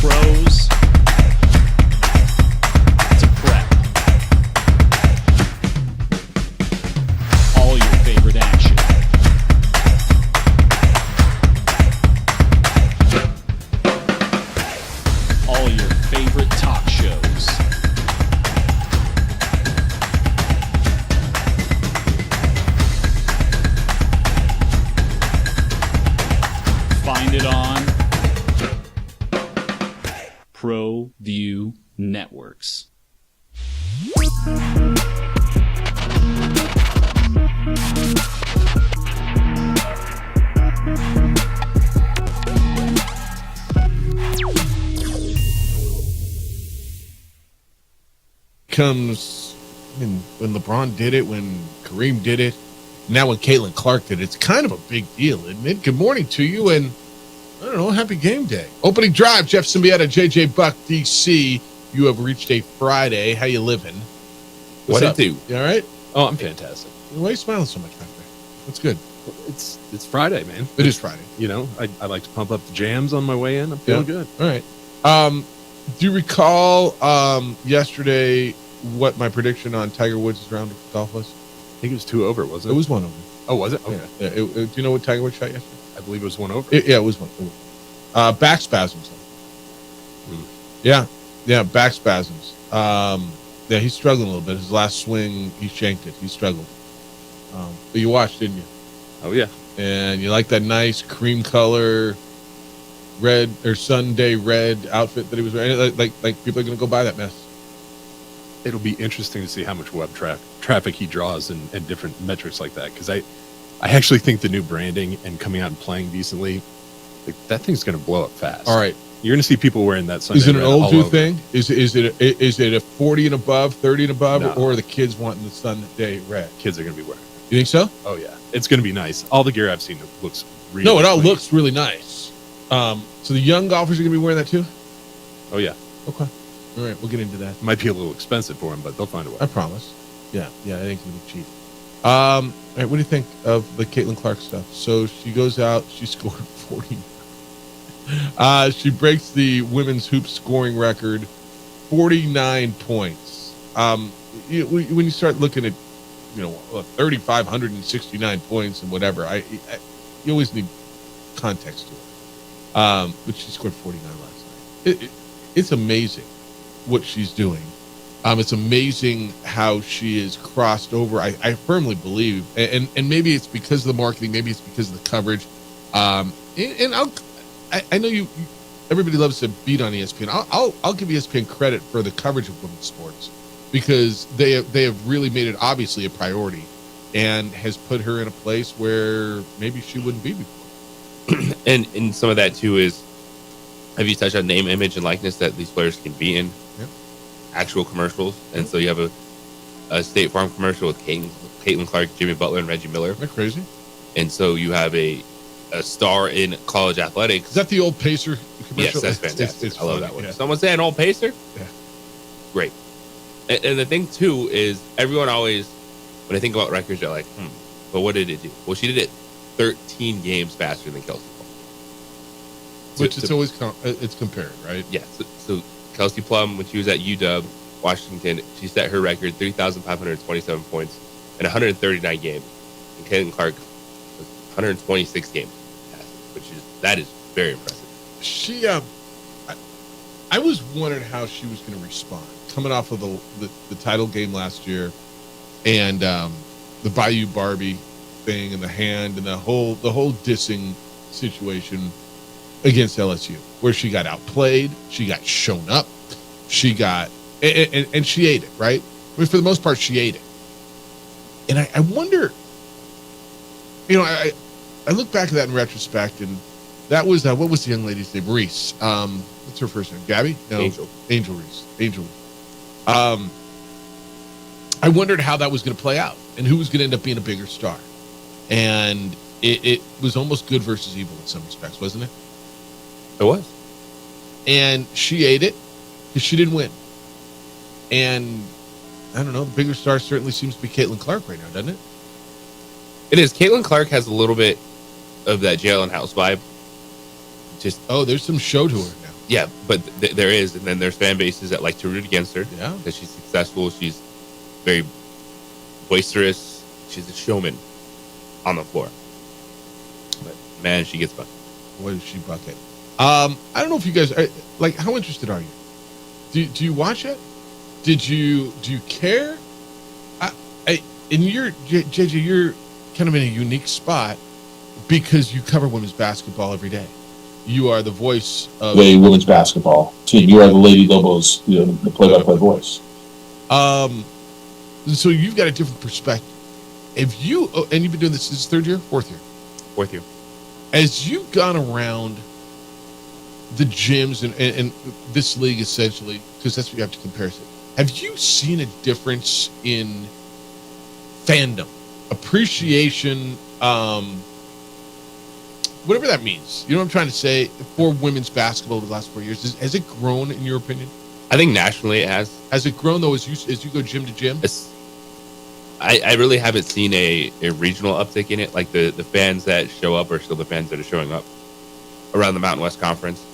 pros to prep. All your favorite action. All your favorite talk shows. Find it on ProView Networks. Comes when LeBron did it, when Kareem did it, now when Caitlin Clark did it, it's kind of a big deal, isn't it? Good morning to you, and I don't know, happy game day. Opening drive, Jeff Symbieta, JJ Buck, DC. You have reached a Friday. How you living? What up? it do? You all right? Oh, I'm fantastic. Why are you smiling so much back there? That's good. It's Friday, man. It is Friday. You know, I like to pump up the jams on my way in. I'm feeling good. All right. Do you recall yesterday what my prediction on Tiger Woods' round of golf was? I think it was 2 over, wasn't it? It was 1 over. Oh, was it? Okay. Yeah. Do you know what Tiger Woods shot yesterday? I believe it was 1 over. Yeah, it was 1 over. Back spasms. Yeah, back spasms. Yeah, he's struggling a little bit. His last swing, he shanked it. He struggled. But you watched, didn't you? Oh, yeah. And you like that nice cream color red or Sunday red outfit that he was wearing. Like people are going to go buy that mess. It'll be interesting to see how much web traffic he draws and different metrics like that. Because I actually think the new branding and coming out and playing decently, like, that thing's going to blow up fast. All right. You're going to see people wearing that Sunday Is it an red old all dude over. thing? Is it a 40 and above, 30 and above, No. or are the kids wanting the Sunday red? Kids are going to be wearing it. You think so? Oh, yeah. It's going to be nice. All the gear I've seen looks really No, it all clean. looks really nice. So the young golfers are going to be wearing that too? Oh, yeah. Okay. All right, we'll get into that. Might be a little expensive for them, but they'll find a way. I promise. Yeah, I think it's going to be cheap. All right, what do you think of the Caitlin Clark stuff? So she goes out, she scored 40. She breaks the women's hoop scoring record, 49 points. When you start looking at, 3,569 points and whatever, you always need context to it. But she scored 49 last night. It's amazing what she's doing. It's amazing how she is crossed over. I firmly believe, and maybe it's because of the marketing, maybe it's because of the coverage. I know you. Everybody loves to beat on ESPN. I'll give ESPN credit for the coverage of women's sports because they have really made it obviously a priority, and has put her in a place where maybe she wouldn't be before. And some of that too is, have you touched on name, image, and likeness that these players can be in? Yep. Actual commercials. And so you have a State Farm commercial with Caitlin Clark, Jimmy Butler, and Reggie Miller. Isn't that crazy? And so you have a star in college athletics. Is that the old Pacer Yes, commercial? that's fantastic. It's I love funny, that one. yeah. Someone say an old Pacer? Yeah. Great. And the thing too is, everyone always, when I think about records, they're like, but what did it do? Well, she did it 13 games faster than Kelsey Plum. Which it's always it's compared, right? Yeah. So Kelsey Plum, when she was at UW Washington, she set her record 3,527 points in 139 games. And Caitlin Clark was 126 games, that is very impressive. She, I was wondering how she was going to respond coming off of the title game last year, and the Bayou Barbie thing, and the hand, and the whole dissing situation against LSU, where she got outplayed, she got shown up, she got and she ate it, right? I mean, for the most part, she ate it. And I wonder, I look back at that in retrospect, and that was what was the young lady's name? Reese. What's her first name? Gabby? No. Angel Reese. I wondered how that was going to play out and who was going to end up being a bigger star. And it was almost good versus evil in some respects, wasn't it? It was. And she ate it because she didn't win. And I don't know, the bigger star certainly seems to be Caitlin Clark right now, doesn't it? It is. Caitlin Clark has a little bit of that Jalen House vibe. There's some show to her now. Yeah, but there is, and then there's fan bases that like to root against her. Yeah. Because she's successful. She's very boisterous. She's a showman on the floor. But man, she gets bucked. What is she bucket? I don't know if you guys are, like. How interested are you? Do you watch it? Do you care? And you're JJ. You're kind of in a unique spot because you cover women's basketball every day. You are the voice of the women's basketball team. You are the Lady Lobos, the play-by-play voice. So you've got a different perspective. If you and you've been doing this third year, fourth year, as you've gone around the gyms and this league essentially, because that's what you have to compare it to. Have you seen a difference in fandom, appreciation, whatever that means? You know what I'm trying to say for women's basketball over the last 4 years? Has it grown in your opinion? I think nationally it has. Has it grown though as you go gym to gym? I really haven't seen a regional uptick in it. Like the fans that show up are still the fans that are showing up around the Mountain West Conference.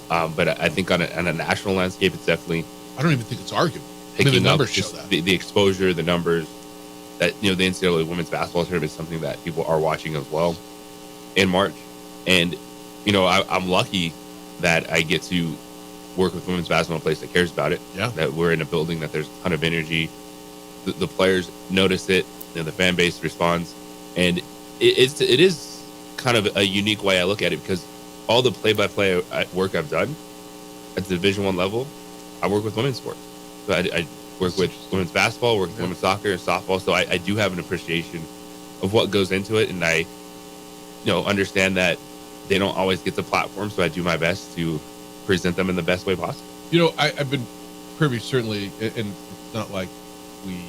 But I think on a national landscape, it's definitely I don't even think it's arguable. picking the up. numbers show Just that. the exposure, the numbers. That the NCAA women's basketball tournament is something that people are watching as well in March. And I'm lucky that I get to work with women's basketball in a place that cares about it. Yeah. That we're in a building that there's a ton of energy. The players notice it, the fan base responds, and it is kind of a unique way I look at it because all the play-by-play work I've done at the Division I level, I work with women's sports. So I work with women's basketball, work with women's soccer and softball. So I do have an appreciation of what goes into it, and I understand that they don't always get the platform. So I do my best to present them in the best way possible. I've been privy certainly, and it's not like we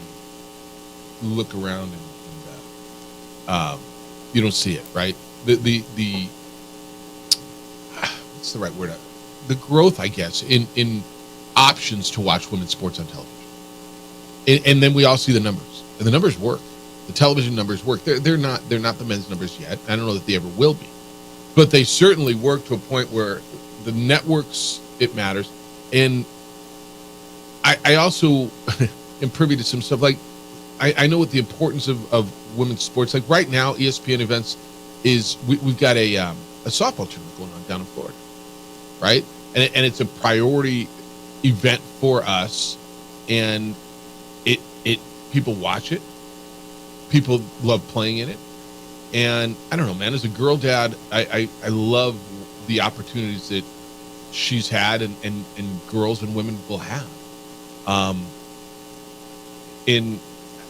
look around and you don't see it, right? The what's the right word? The growth, I guess, in options to watch women's sports on television, and then we all see the numbers, and the numbers work. The television numbers work. They're not the men's numbers yet. I don't know that they ever will be, but they certainly work to a point where the networks, it matters. And I also am privy to some stuff. Like I know what the importance of women's sports. Like right now, ESPN events is we've got a softball tournament going on down in Florida, right? And it's a priority event for us, and it people watch it. People love playing in it, and I don't know, man. As a girl dad, I love the opportunities that she's had and girls and women will have. And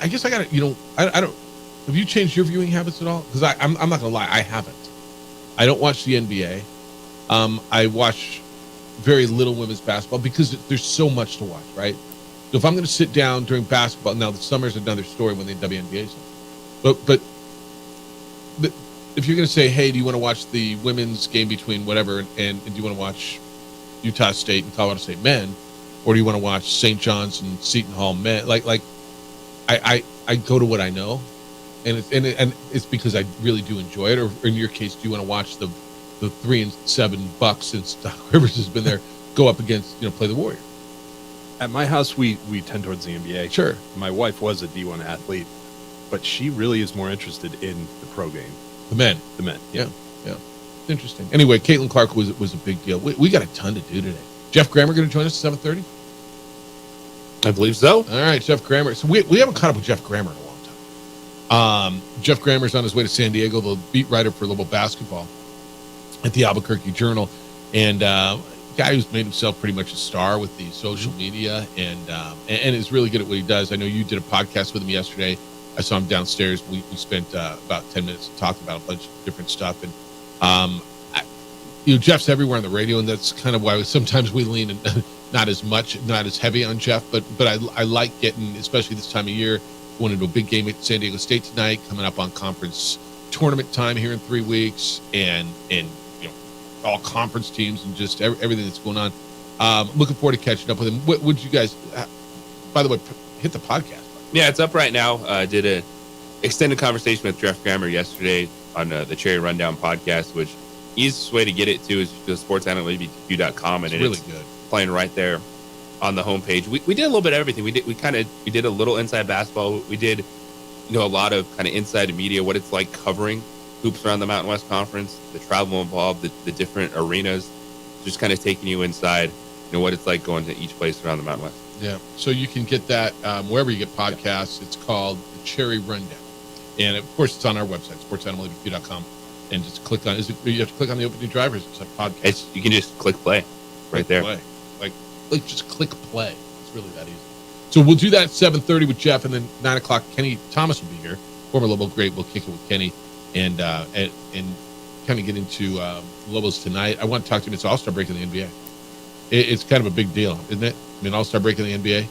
I guess I got to, I don't, have you changed your viewing habits at all? Because I'm not gonna lie, I haven't. I don't watch the NBA. I watch very little women's basketball because there's so much to watch, right? So if I'm going to sit down during basketball, now the summer's another story when the WNBA's on. But if you're going to say, hey, do you want to watch the women's game between whatever, and do you want to watch Utah State and Colorado State men, or do you want to watch St. John's and Seton Hall men? Like I go to what I know, and it's because I really do enjoy it. Or in your case, do you want to watch the 3-7 Bucks since Doc Rivers has been there go up against play the Warriors? At my house, we tend towards the NBA. Sure. My wife was a D1 athlete, but she really is more interested in the pro game. The men. Yeah. It's interesting. Anyway, Caitlin Clark was a big deal. We got a ton to do today. Jeff Grammer going to join us at 7:30? I believe so. All right, Jeff Grammer. So we haven't caught up with Jeff Grammer in a long time. Jeff Grammer's on his way to San Diego, the beat writer for Lobo basketball at the Albuquerque Journal, and guy who's made himself pretty much a star with the social media and is really good at what he does. I know you did a podcast with him yesterday. I saw him downstairs. We spent about 10 minutes talking about a bunch of different stuff. And Jeff's everywhere on the radio, and that's kind of why sometimes we lean and not as heavy on Jeff. But I like getting, especially this time of year, going into a big game at San Diego State tonight, coming up on conference tournament time here in 3 weeks, and all conference teams and just everything that's going on. Looking forward to catching up with him. What would you guys, by the way, hit the podcast? Yeah, it's up right now. I did a extended conversation with Jeff Grammer yesterday on the Cherry Rundown podcast, which easiest way to get it to is just sportsanalyticsview.com, and It's really it's good. playing right there on the homepage. We did a little bit of everything. We did a little inside basketball. We did, a lot of kind of inside the media, what it's like covering hoops around the Mountain West Conference, the travel involved, the different arenas, just kind of taking you inside, what it's like going to each place around the Mountain West. Yeah. So you can get that wherever you get podcasts. It's called the Cherry Rundown. And of course, it's on our website, sportsanalyticsview.com. And just click on, you have to click on the opening drivers. It's a podcast. You can just click play right there. Play. Like just click play. It's really that easy. So we'll do that at 7:30 with Jeff, and then 9 o'clock, Kenny Thomas will be here. Former Lobo great. We'll kick it with Kenny and kind of get into Lobos tonight. I want to talk to him. It's All-Star break in the NBA. It's kind of a big deal, isn't it? I mean, All-Star break in the NBA.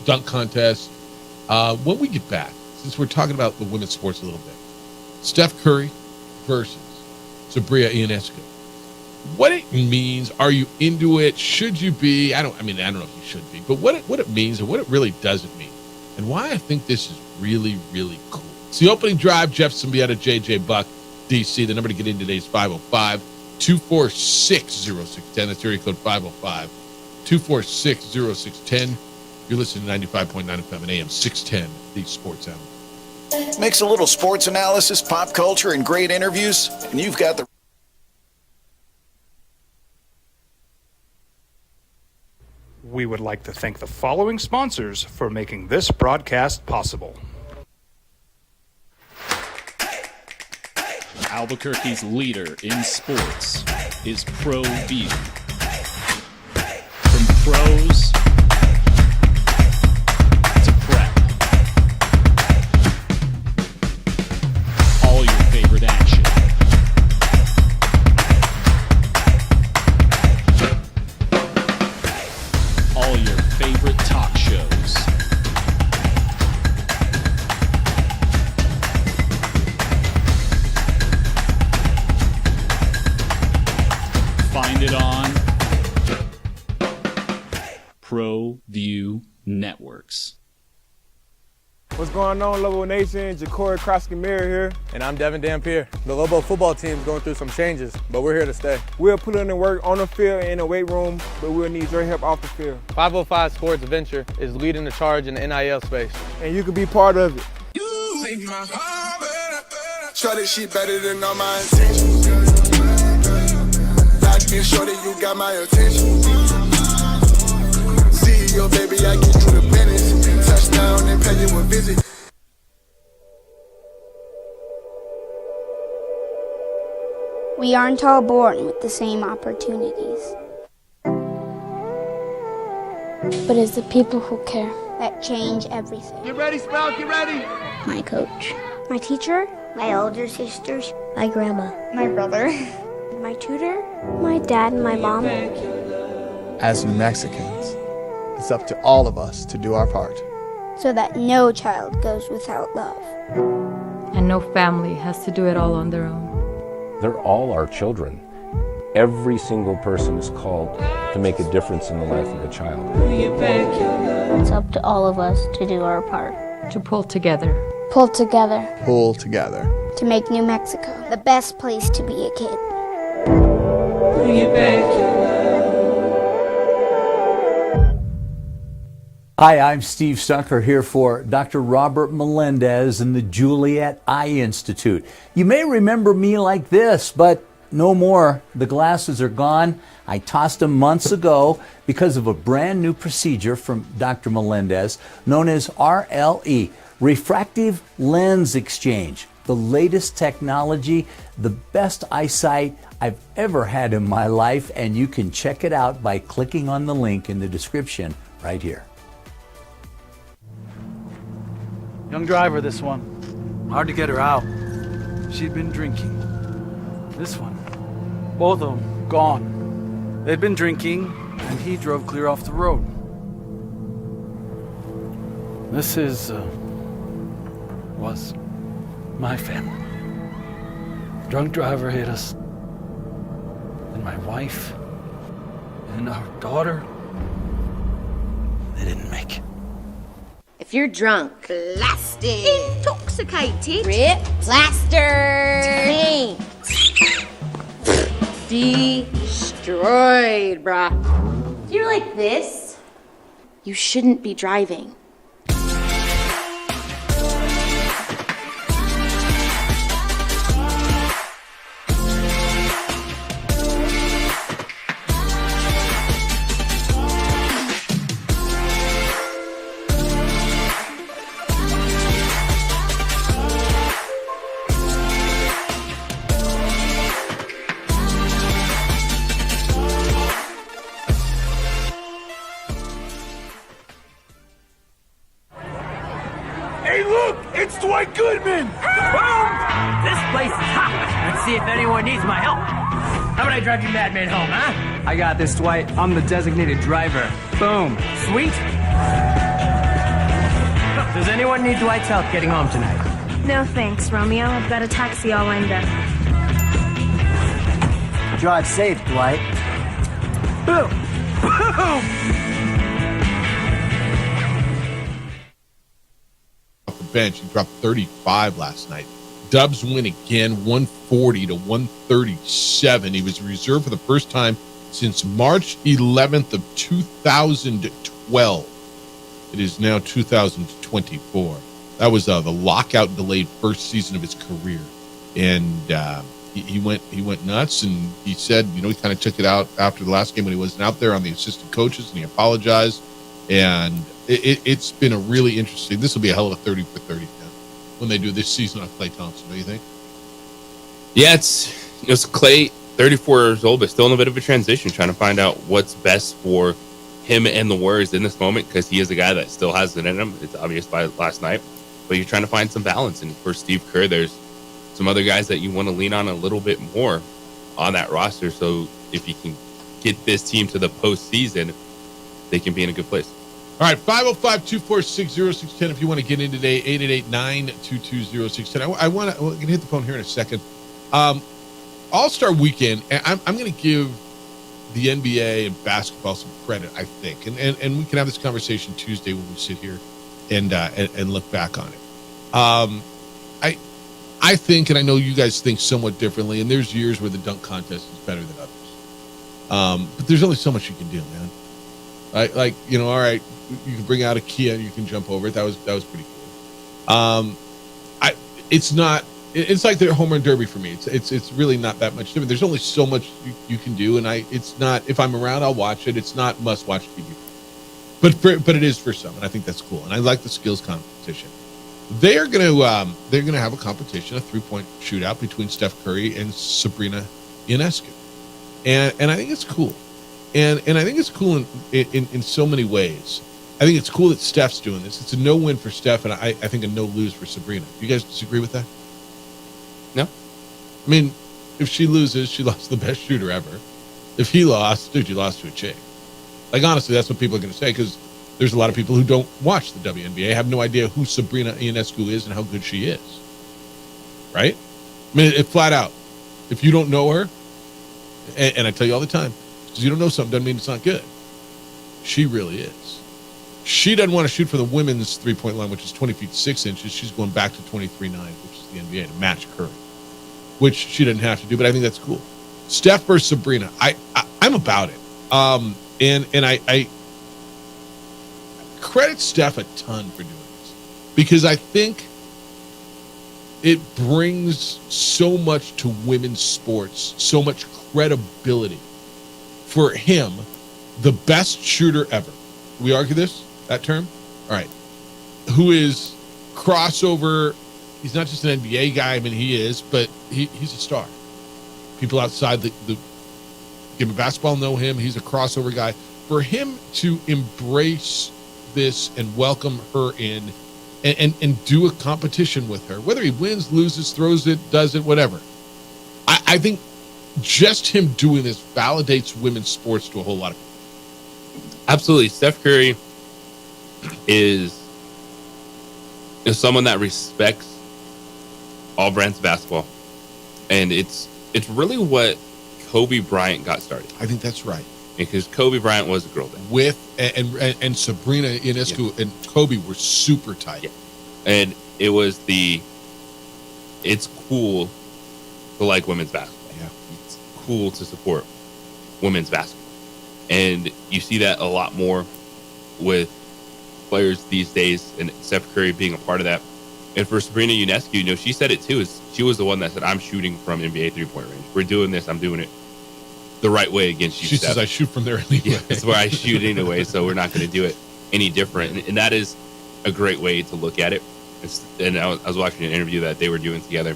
Dunk contest. When we get back, since we're talking about the women's sports a little bit, Steph Curry versus Sabrina Ionescu. What it means, are you into it? Should you be? I don't know if you should be, but what it means and what it really doesn't mean, and why I think this is really, really cool. It's the opening drive. Jeff Symbieta, JJ Buck, DC. The number to get in today is 505-246-0610. That's area code 505-246-0610. You're listening to 95.9 FM and AM 610, the Sports Animal. Mix a little sports analysis, pop culture, and great interviews, and you've got the... We would like to thank the following sponsors for making this broadcast possible. Albuquerque's leader in sports is ProView. From pros to prep, all your favorite action. All your favorite talk shows. Find it on ProView Networks. What's going on, Lobo Nation? Ja'Cory Krosky-Miller here. And I'm Devin Dampier. The Lobo football team is going through some changes, but we're here to stay. We'll put in the work on the field and in the weight room, but we'll need your help off the field. 505 Sports Venture is leading the charge in the NIL space. And you can be part of it. Shorty, she better than all my intentions. Like me, shorty, you got my attention. CEO, baby, I get you the business. Touchdown and pay you a visit. We aren't all born with the same opportunities. But it's the people who care that change everything. Get ready, Sprout, get ready. My coach, my teacher, my older sisters, my grandma, my brother, my tutor, my dad, and my mom. As New Mexicans, it's up to all of us to do our part. So that no child goes without love. And no family has to do it all on their own. They're all our children. Every single person is called to make a difference in the life of a child. It's up to all of us to do our part. To pull together. Pull together. Pull together. To make New Mexico the best place to be a kid. Hi, I'm Steve Stucker here for Dr. Robert Melendez and the Juliet Eye Institute. You may remember me like this, but no more. The glasses are gone. I tossed them months ago because of a brand new procedure from Dr. Melendez known as RLE, Refractive Lens Exchange. The latest technology, the best eyesight I've ever had in my life, and you can check it out by clicking on the link in the description right here. Young driver, this one. Hard to get her out. She'd been drinking. This one. Both of them gone. They'd been drinking, and he drove clear off the road. This was my family. Drunk driver hit us. And my wife and our daughter, they didn't make it. If you're drunk, blasted, intoxicated, ripped, plastered, tanked, destroyed, brah. If you're like this, you shouldn't be driving. Hey, look! It's Dwight Goodman! Boom! This place is hot. Let's see if anyone needs my help. How about I drive you madman home, huh? I got this, Dwight. I'm the designated driver. Boom. Sweet. Does anyone need Dwight's help getting home tonight? No thanks, Romeo. I've got a taxi all lined up. Drive safe, Dwight. Boom. Boom. Bench. He dropped 35 last night. Dubs win again, 140 to 137. He was reserved for the first time since March 11th of 2012. It is now 2024. That was the lockout delayed first season of his career, and he went nuts. And he said, he kind of took it out after the last game when he wasn't out there on the assistant coaches, and he apologized. And it's been a really interesting. This will be a hell of a 30 for 30 when they do this season on Klay Thompson. What do you think? Yeah, it's Klay, 34 years old, but still in a bit of a transition, trying to find out what's best for him and the Warriors in this moment, because he is a guy that still has it in him. It's obvious by last night, but you're trying to find some balance. And for Steve Kerr, there's some other guys that you want to lean on a little bit more on that roster. So if you can get this team to the postseason, they can be in a good place. All right, 505-246-0610 if you want to get in today, 888-922-0610. I'm going to hit the phone here in a second. All-Star Weekend, and I'm going to give the NBA and basketball some credit, I think. And we can have this conversation Tuesday when we sit here and look back on it. I think, and I know you guys think somewhat differently, and there's years where the dunk contest is better than others. But there's only so much you can do, man. All right, you can bring out a Kia, you can jump over it. That was pretty cool. It's like the home run derby for me. It's really not that much different. There's only so much you can do, and it's not. If I'm around, I'll watch it. It's not must watch TV, but it is for some, and I think that's cool. And I like the skills competition. They're gonna have a competition, a 3-point shootout between Steph Curry and Sabrina Ionescu, and I think it's cool. And I think it's cool in so many ways. I think it's cool that Steph's doing this. It's a no-win for Steph, and I think a no-lose for Sabrina. Do you guys disagree with that? No. I mean, if she loses, she lost the best shooter ever. If he lost, dude, you lost to a chick. Like, honestly, that's what people are going to say, because there's a lot of people who don't watch the WNBA, have no idea who Sabrina Ionescu is and how good she is. Right? I mean, it flat out. If you don't know her, and I tell you all the time, because you don't know something doesn't mean it's not good. She really is. She doesn't want to shoot for the women's three-point line, which is 20 feet 6 inches. She's going back to 23.9, which is the NBA, to match Curry, which she doesn't have to do, but I think that's cool. Steph versus Sabrina, I'm about it. And I credit Steph a ton for doing this, because I think it brings so much to women's sports, so much credibility for him, the best shooter ever. Do we argue that term? All right. Who is crossover? He's not just an NBA guy. I mean, he is, but he's a star. People outside the game of basketball know him. He's a crossover guy. For him to embrace this and welcome her in and do a competition with her, whether he wins, loses, throws it, does it, whatever. I think just him doing this validates women's sports to a whole lot of people. Absolutely. Steph Curry is someone that respects all brands of basketball. And it's really what Kobe Bryant got started. I think that's right. Because Kobe Bryant was a girl then. And Sabrina Ionescu and Kobe were super tight. Yeah. And it was it's cool to like women's basketball. Yeah. It's tool to support women's basketball. And you see that a lot more with players these days, and Steph Curry being a part of that. And for Sabrina Ionescu, she said it too. She was the one that said, "I'm shooting from NBA 3-point range. We're doing this. I'm doing it the right way against you." She says, "I shoot from there anyway." Yeah, it's where I shoot anyway, so we're not going to do it any different. And that is a great way to look at it. And I was watching an interview that they were doing together.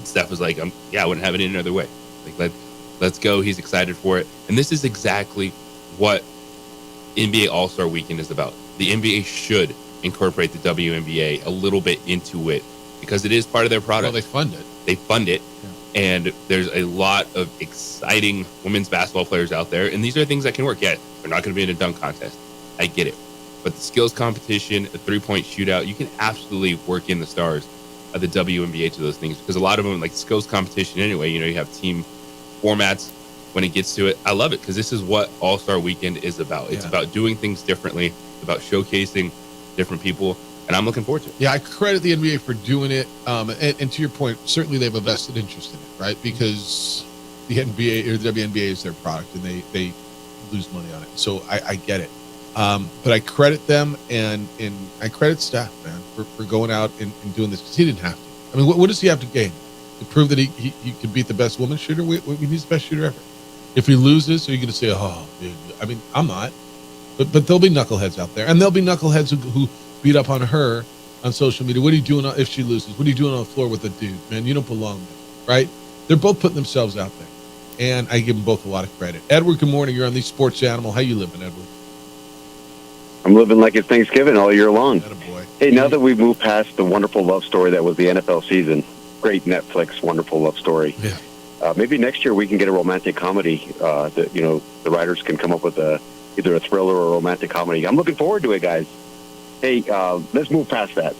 Steph was like, "I wouldn't have it any other way. Like, let's go." He's excited for it, and this is exactly what NBA All-Star Weekend is about. The NBA should incorporate the WNBA a little bit into it because it is part of their product. Well, they fund it. They fund it, and there's a lot of exciting women's basketball players out there, and these are things that can work. Yeah, they're not going to be in a dunk contest. I get it. But the skills competition, a three-point shootout, you can absolutely work in the stars of the WNBA to those things because a lot of them, like skills competition anyway, you have team formats when it gets to it. I love it because this is what All-Star Weekend is about. It's about doing things differently, it's about showcasing different people, and I'm looking forward to it. Yeah, I credit the NBA for doing it. And to your point, certainly they have a vested interest in it, right? Because the NBA or the WNBA is their product and they lose money on it. So I get it. But I credit them and I credit Steph, man, for going out and doing this because he didn't have to. I mean, what does he have to gain? To prove that he could beat the best woman shooter? He's the best shooter ever. If he loses, are you going to say, "Oh, dude"? I mean, I'm not. But there'll be knuckleheads out there. And there'll be knuckleheads who beat up on her on social media. What are you doing if she loses? What are you doing on the floor with a dude? Man, you don't belong there, right? They're both putting themselves out there. And I give them both a lot of credit. Edward, good morning. You're on the Sports Animal. How you living, Edward? I'm living like it's Thanksgiving all year long. Attaboy. Hey, now that we've moved past the wonderful love story that was the NFL season, great Netflix, wonderful love story. Yeah. Maybe next year we can get a romantic comedy. That the writers can come up with either a thriller or a romantic comedy. I'm looking forward to it, guys. Hey, let's move past that.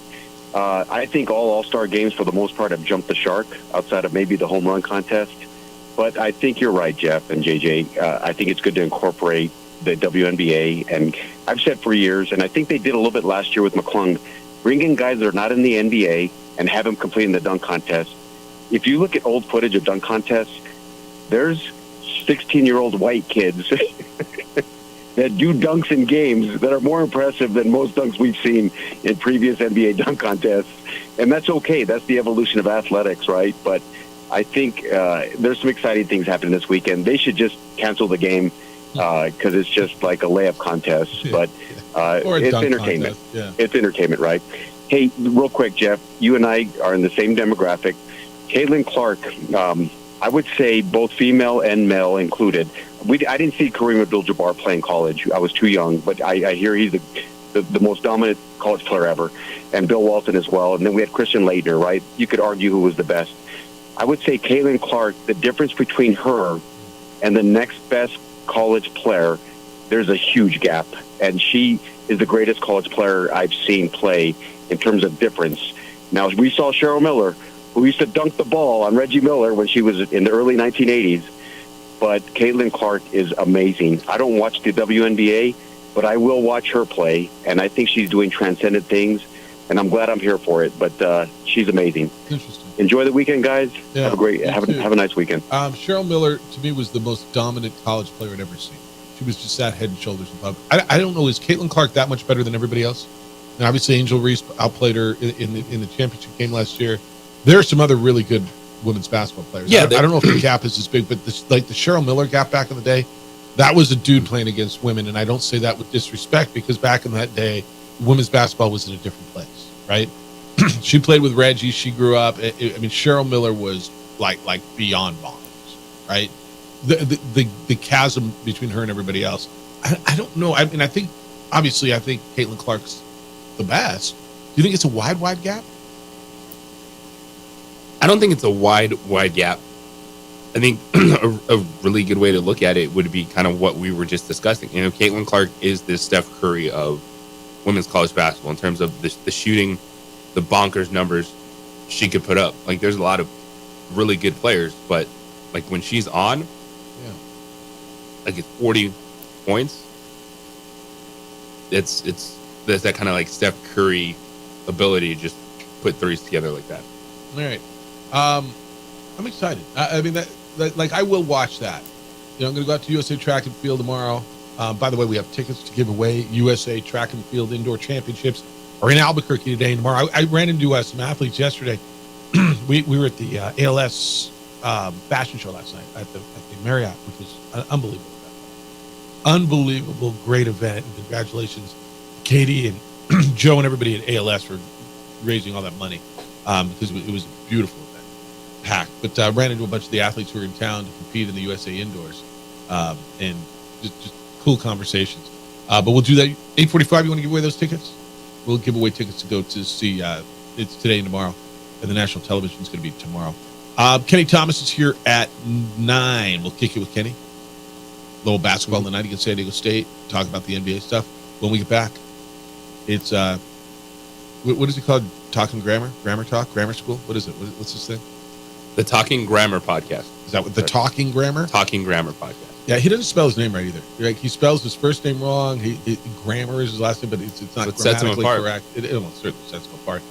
I think all All-Star games, for the most part, have jumped the shark outside of maybe the home run contest. But I think you're right, Jeff and JJ. I think it's good to incorporate the WNBA. And I've said for years, and I think they did a little bit last year with McClung, bring in guys that are not in the NBA and have them compete in the dunk contest. If you look at old footage of dunk contests, there's 16-year-old white kids that do dunks in games that are more impressive than most dunks we've seen in previous NBA dunk contests. And that's okay. That's the evolution of athletics, right? But I think there's some exciting things happening this weekend. They should just cancel the game because it's just like a layup contest. But it's entertainment. It's entertainment, right? Hey, real quick, Jeff, you and I are in the same demographic. Caitlin Clark, I would say both female and male included. I didn't see Kareem Abdul-Jabbar play in college. I was too young, but I hear he's the most dominant college player ever, and Bill Walton as well. And then we had Christian Laettner, right? You could argue who was the best. I would say Caitlin Clark, the difference between her and the next best college player, there's a huge gap. And she is the greatest college player I've seen play in terms of difference. Now, we saw Cheryl Miller, who used to dunk the ball on Reggie Miller when she was in the early 1980s. But Caitlin Clark is amazing. I don't watch the WNBA, but I will watch her play, and I think she's doing transcendent things, and I'm glad I'm here for it. But she's amazing. Interesting. Enjoy the weekend, guys. Yeah, have a nice weekend. Cheryl Miller, to me, was the most dominant college player I'd ever seen. She was just that head and shoulders above. I don't know, is Caitlin Clark that much better than everybody else? And obviously, Angel Reese outplayed her in the championship game last year. There are some other really good women's basketball players. Yeah, I don't know if the gap is as big, but the Cheryl Miller gap back in the day, that was a dude playing against women. And I don't say that with disrespect because back in that day, women's basketball was in a different place, right? She played with Reggie. She grew up. I mean, Cheryl Miller was like beyond bombs, right? The chasm between her and everybody else. I don't know. I mean, I think Caitlin Clark's the best. Do you think it's a wide gap? I don't think it's a wide gap. I think a really good way to look at it would be kind of what we were just discussing. Caitlin Clark is the Steph Curry of women's college basketball in terms of the shooting, the bonkers numbers she could put up. Like, there's a lot of really good players, but like when she's on, like it's 40 points. It's there's that kind of like Steph Curry ability to just put threes together like that. All right. I'm excited. I mean, like I will watch that. You know, I'm going to go out to USA Track and Field tomorrow. By the way, we have tickets to give away. USA Track and Field Indoor Championships are in Albuquerque today and tomorrow. I ran into some athletes yesterday. we were at the ALS fashion show last night at the Marriott, which was unbelievable. Unbelievable, great event. And congratulations, Katie and Joe and everybody at ALS for raising all that money because it was a beautiful event. Packed, but ran into a bunch of the athletes who were in town to compete in the USA Indoors, and just cool conversations. But we'll do that 8:45. You want to give away those tickets? We'll give away tickets to go to see. It's today and tomorrow, and the national television is going to be tomorrow. Kenny Thomas is here at 9. We'll kick it with Kenny. Little basketball tonight against San Diego State. Talk about the NBA stuff when we get back. It's what is it called? Talking Grammar Talk, Grammar School. What is it? What's this thing? The Talking Grammar Podcast. Is that what the Talking Grammar? Talking Grammar Podcast. Yeah, he doesn't spell his name right either. Like, he spells his first name wrong. Grammar is his last name, but it's not grammatically correct. It almost certainly sets him apart.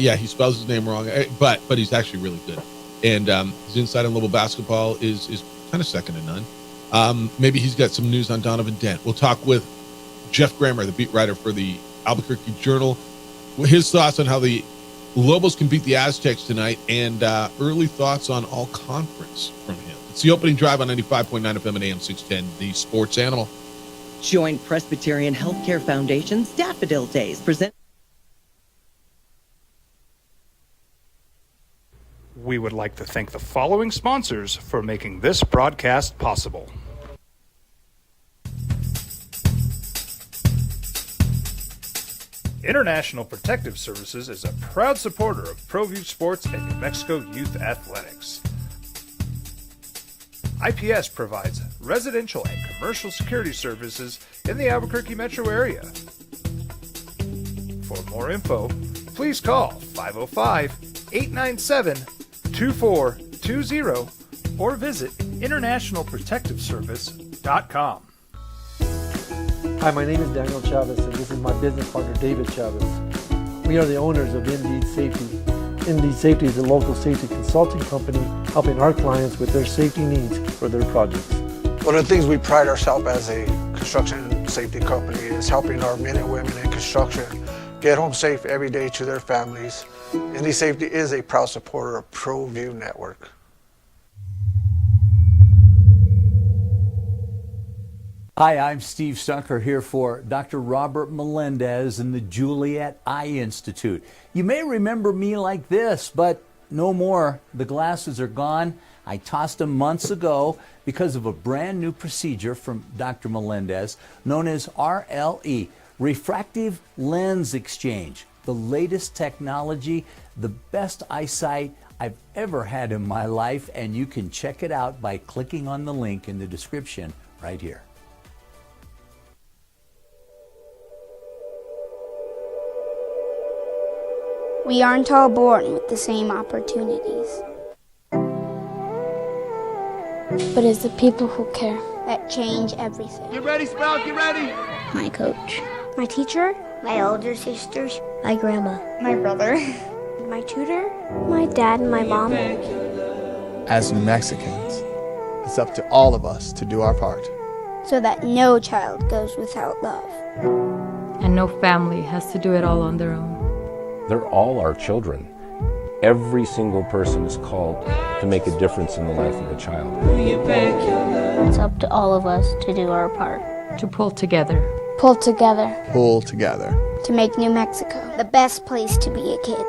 Yeah, he spells his name wrong, but he's actually really good. And his insight on Louisville basketball is kind of second to none. Maybe he's got some news on Donovan Dent. We'll talk with Jeff Grammer, the beat writer for the Albuquerque Journal. His thoughts on how the Lobos can beat the Aztecs tonight, and early thoughts on all conference from him. It's the opening drive on 95.9 FM and AM 610, the Sports Animal. Join Presbyterian Healthcare Foundation's Daffodil Days. We would like to thank the following sponsors for making this broadcast possible. International Protective Services is a proud supporter of ProView Sports and New Mexico Youth Athletics. IPS provides residential and commercial security services in the Albuquerque metro area. For more info, please call 505-897-2420 or visit internationalprotectiveservice.com. Hi, my name is Daniel Chavez, and this is my business partner, David Chavez. We are the owners of Indeed Safety. Indeed Safety is a local safety consulting company helping our clients with their safety needs for their projects. One of the things we pride ourselves as a construction safety company is helping our men and women in construction get home safe every day to their families. Indeed Safety is a proud supporter of ProView Network. Hi, I'm Steve Stunker here for Dr. Robert Melendez and the Juliet Eye Institute. You may remember me like this, but no more. The glasses are gone. I tossed them months ago because of a brand new procedure from Dr. Melendez known as RLE, Refractive Lens Exchange. The latest technology, the best eyesight I've ever had in my life, and you can check it out by clicking on the link in the description right here. We aren't all born with the same opportunities. But it's the people who care that change everything. Get ready, Sprout, get ready! My coach, my teacher, my older sisters, my grandma, my brother, my tutor, my dad, and my mom. As New Mexicans, it's up to all of us to do our part. So that no child goes without love. And no family has to do it all on their own. They're all our children. Every single person is called to make a difference in the life of a child. It's up to all of us to do our part. To pull together. Pull together. Pull together. To make New Mexico the best place to be a kid.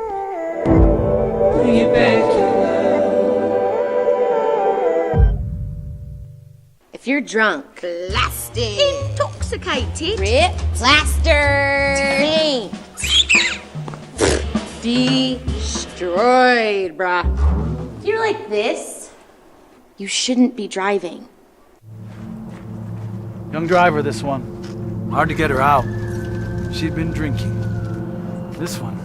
If you're drunk, blasted, intoxicated, ripped, plastered, taint, destroyed, bruh. If you're like this, you shouldn't be driving. Young driver, this one. Hard to get her out. She'd been drinking. This one.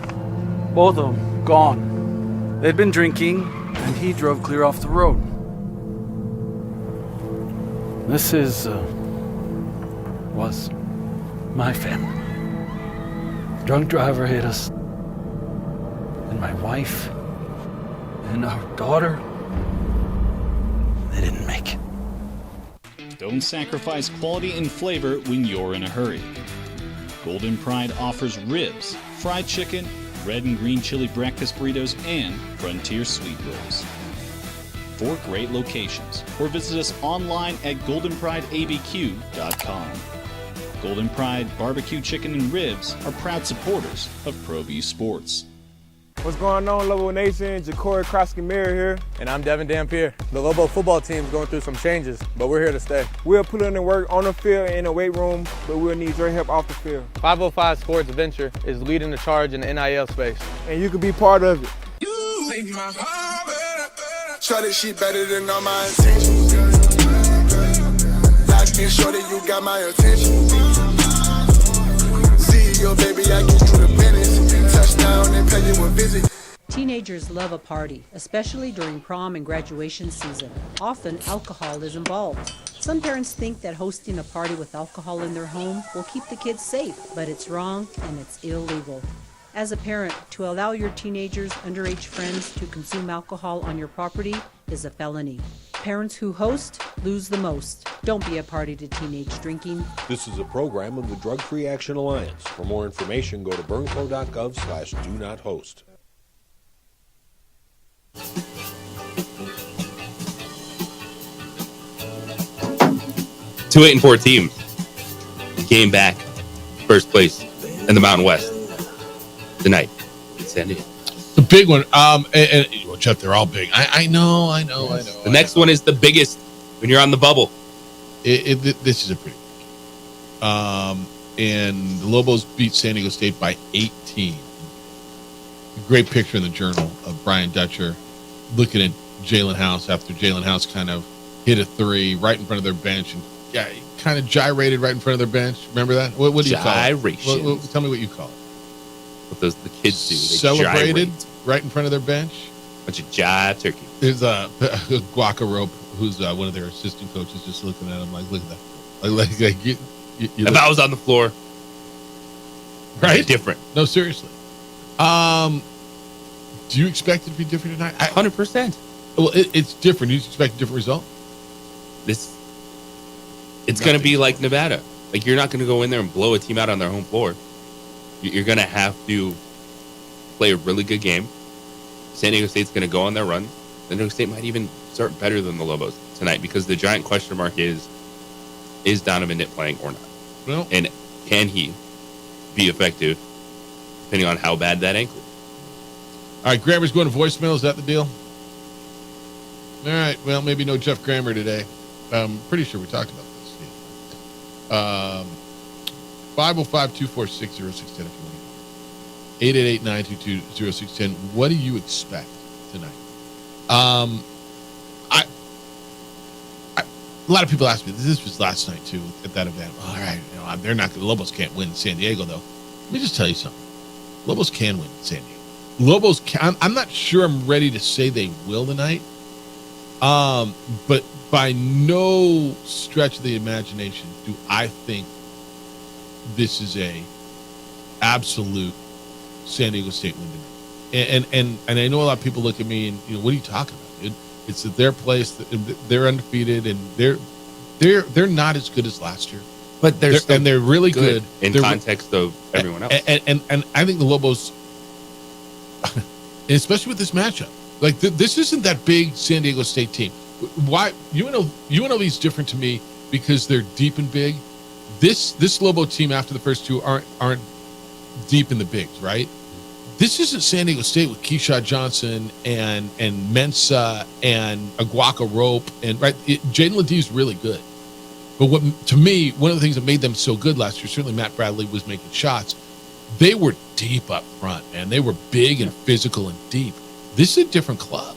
Both of them gone. They'd been drinking, and he drove clear off the road. This was my family. Drunk driver hit us. And my wife and our daughter, Don't sacrifice quality and flavor when you're in a hurry. Golden Pride offers ribs, fried chicken, red and green chili breakfast burritos, and Frontier sweet rolls. 4 great locations, or visit us online at goldenprideabq.com. Golden Pride Barbecue Chicken and Ribs are proud supporters of ProView Sports. What's going on, Lobo Nation? Ja'Cory Krosky-Mir here. And I'm Devin Dampier. The Lobo football team's going through some changes, but we're here to stay. We'll put in the work on the field and in the weight room, but we'll need your help off the field. 505 Sports Venture is leading the charge in the NIL space. And you can be part of it. Try this shit better than all my intentions. Like and sure that you got my attention. See your baby, I get you the business. Touchdown and pay you a visit. Teenagers love a party, especially during prom and graduation season. Often, alcohol is involved. Some parents think that hosting a party with alcohol in their home will keep the kids safe, but it's wrong and it's illegal. As a parent, to allow your teenagers' underage friends to consume alcohol on your property is a felony. Parents who host lose the most. Don't be a party to teenage drinking. This is a program of the Drug Free Action Alliance. For more information, go to burnco.gov/do-not-host. Two 8-4 teams came back first place in the Mountain West tonight in San Diego. The big one. Well, Jeff, they're all big. I know. The next one is the biggest when you're on the bubble. This is a pretty big. And the Lobos beat San Diego State by 18. A great picture in the Journal of Brian Dutcher looking at Jalen House after Jalen House kind of hit a 3 right in front of their bench and kind of gyrated right in front of their bench. Remember that? What do you call it? Gyration. Tell me what you call it. What the kids do. They celebrated gyrate. Right in front of their bench. Bunch of jive turkey. There's a Guaca Rope, who's one of their assistant coaches, just looking at him like, look at that. If I was on the floor, right? Different. No, seriously. Do you expect it to be different tonight? 100%. Well, it's different. Do you expect a different result? It's going to be like Nevada. Like, you're not going to go in there and blow a team out on their home floor. You're going to have to play a really good game. San Diego State's going to go on their run. San Diego State might even start better than the Lobos tonight because the giant question mark is Donovan Nitt playing or not? Well, and can he be effective depending on how bad that ankle is? All right, Grammer's going to voicemail. Is that the deal? All right. Well, maybe no Jeff Grammer today. I'm pretty sure we talked about this. 505-246-0610 if you want. 888-922-0610. What do you expect tonight? A lot of people ask me, this was last night too at that event. All right, they're not the Lobos can't win in San Diego though. Let me just tell you something. Lobos can win in San Diego. Lobos can, I'm not sure I'm ready to say they will tonight. But by no stretch of the imagination do I think this is a absolute San Diego State win tonight. And I know a lot of people look at me and what are you talking about, dude? It's at their place. They're undefeated and they're not as good as last year. But they're really good in context of everyone else. And I think the Lobos, and especially with this matchup, like this isn't that big San Diego State team. Why UNLV is different to me because they're deep and big. This Lobo team after the first two aren't deep in the bigs, right? This isn't San Diego State with Keyshawn Johnson and Mensah and Aguaca Rope and right. Jaden Ledee is really good, but to me one of the things that made them so good last year, certainly Matt Bradley was making shots. They were deep up front, man. They were big and physical and deep. This is a different club.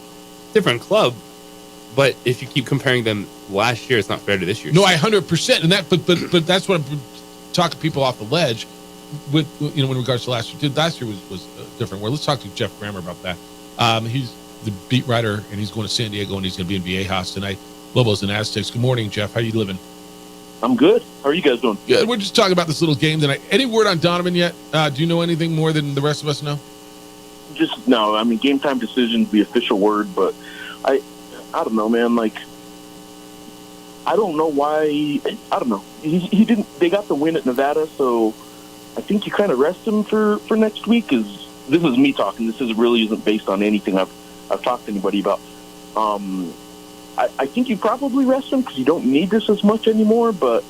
But if you keep comparing them last year, it's not fair to this year. No, 100%. And that, but that's what I'm talking people off the ledge with, in regards to last year. Last year was different. Well, let's talk to Jeff Grammer about that. He's the beat writer, and he's going to San Diego, and he's going to be in Viejas tonight. Lobos and Aztecs. Good morning, Jeff. How you living? I'm good. How are you guys doing? Good. We're just talking about this little game tonight. Any word on Donovan yet? Do you know anything more than the rest of us know? Just no. I mean, game time decisions, the official word, but I don't know, man. Like, I don't know why. I don't know. He didn't. They got the win at Nevada, so I think you kind of rest him for next week. Because this is me talking. This really isn't based on anything I've talked to anybody about. I think you probably rest him because you don't need this as much anymore. But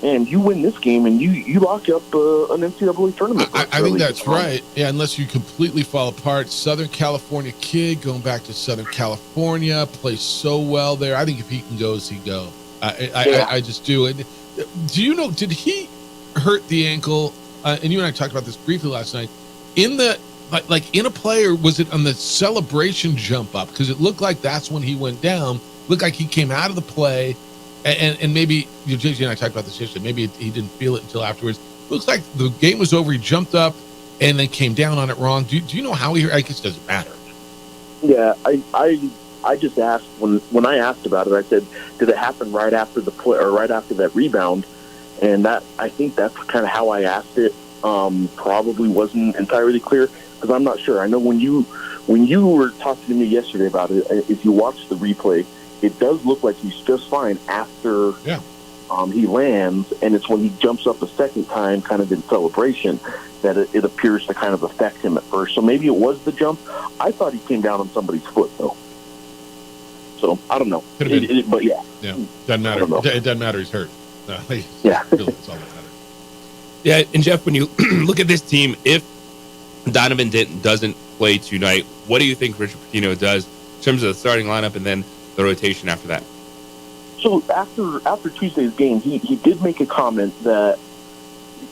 and you win this game and you lock up an NCAA tournament. I think that's right. Yeah, unless you completely fall apart. Southern California kid going back to Southern California, plays so well there. I think if he can go, he go. I just do it. Do you know? Did he hurt the ankle? And you and I talked about this briefly last night. In the like in a play, or was it on the celebration jump up? Because it looked like that's when he went down. Looked like he came out of the play, and maybe JJ and I talked about this yesterday. Maybe he didn't feel it until afterwards. Looks like the game was over. He jumped up and then came down on it wrong. Do you know how he? I guess it doesn't matter. Yeah, I just asked when I asked about it. I said, did it happen right after the play or right after that rebound? And that I think that's kind of how I asked it. Probably wasn't entirely clear because I'm not sure. I know when you were talking to me yesterday about it, if you watch the replay, it does look like he's just fine after he lands, and it's when he jumps up a second time, kind of in celebration, that it appears to kind of affect him at first. So maybe it was the jump. I thought he came down on somebody's foot, though. So, I don't know. But, yeah. Yeah, doesn't matter. It doesn't matter. He's hurt. Yeah. Really, that's all that matters. Yeah, and Jeff, when you look at this team, if Donovan Denton doesn't play tonight, what do you think Richard Pitino does in terms of the starting lineup and then the rotation after that? So after Tuesday's game, he did make a comment that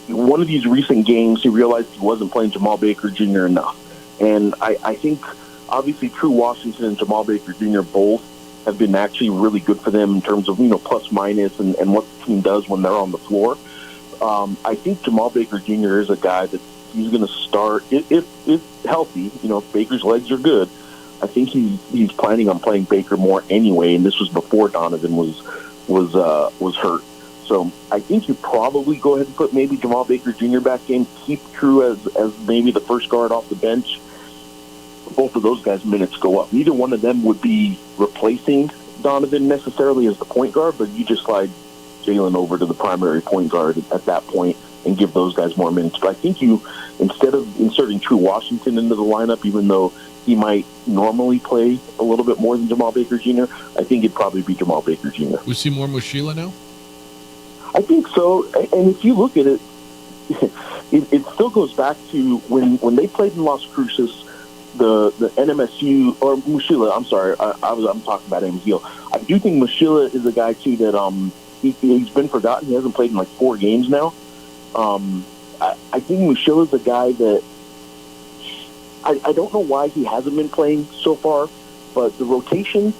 one of these recent games he realized he wasn't playing Jamal Baker Jr. enough. And I think, obviously, True Washington and Jamal Baker Jr. both have been actually really good for them in terms of, plus minus and what the team does when they're on the floor. I think Jamal Baker Jr. is a guy that he's going to start, if healthy, if Baker's legs are good. I think he's planning on playing Baker more anyway, and this was before Donovan was hurt. So I think you probably go ahead and put maybe Jamal Baker Jr. back in, keep True as maybe the first guard off the bench. Both of those guys' minutes go up. Neither one of them would be replacing Donovan necessarily as the point guard, but you just slide Jalen over to the primary point guard at that point and give those guys more minutes. But I think you, instead of inserting True Washington into the lineup, even though he might normally play a little bit more than Jamal Baker Jr., I think it'd probably be Jamal Baker Jr. We see more Mushila now? I think so. And if you look at it, it still goes back to when they played in Las Cruces, the NMSU, or Mushila, I'm sorry, I'm talking about MZL. I do think Mushila is a guy, too, that he's been forgotten. He hasn't played in like 4 games now. I think Mushila's a guy that I don't know why he hasn't been playing so far, but the rotation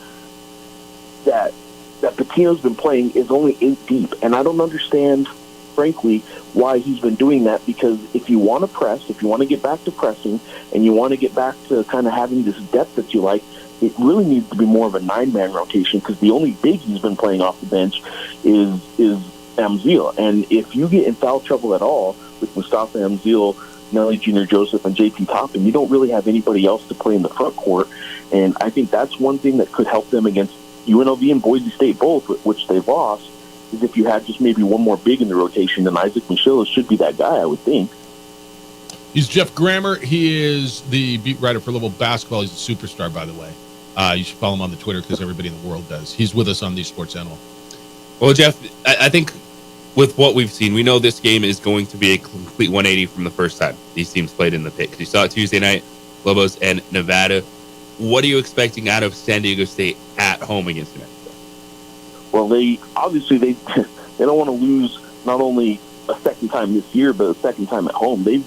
that Pitino's been playing is only 8 deep, and I don't understand, frankly, why he's been doing that, because if you want to press, if you want to get back to pressing, and you want to get back to kind of having this depth that you like, it really needs to be more of a 9-man rotation, because the only big he's been playing off the bench is Amzil. And if you get in foul trouble at all with Mustafa Amzil, Nelly Jr. Joseph, and JT Toppin, you don't really have anybody else to play in the front court. And I think that's one thing that could help them against UNLV and Boise State both, which they lost, is if you had just maybe one more big in the rotation, then Isaac Mushila should be that guy, I would think. He's Jeff Grammer. He is the beat writer for Louisville basketball. He's a superstar, by the way. You should follow him on the Twitter because everybody in the world does. He's with us on the Sports Animal. Well, Jeff, I think with what we've seen, we know this game is going to be a complete 180 from the first time these teams played in the pit. You saw it Tuesday night, Lobos and Nevada. What are you expecting out of San Diego State at home against New Mexico? Well, they don't want to lose not only a second time this year, but a second time at home. They've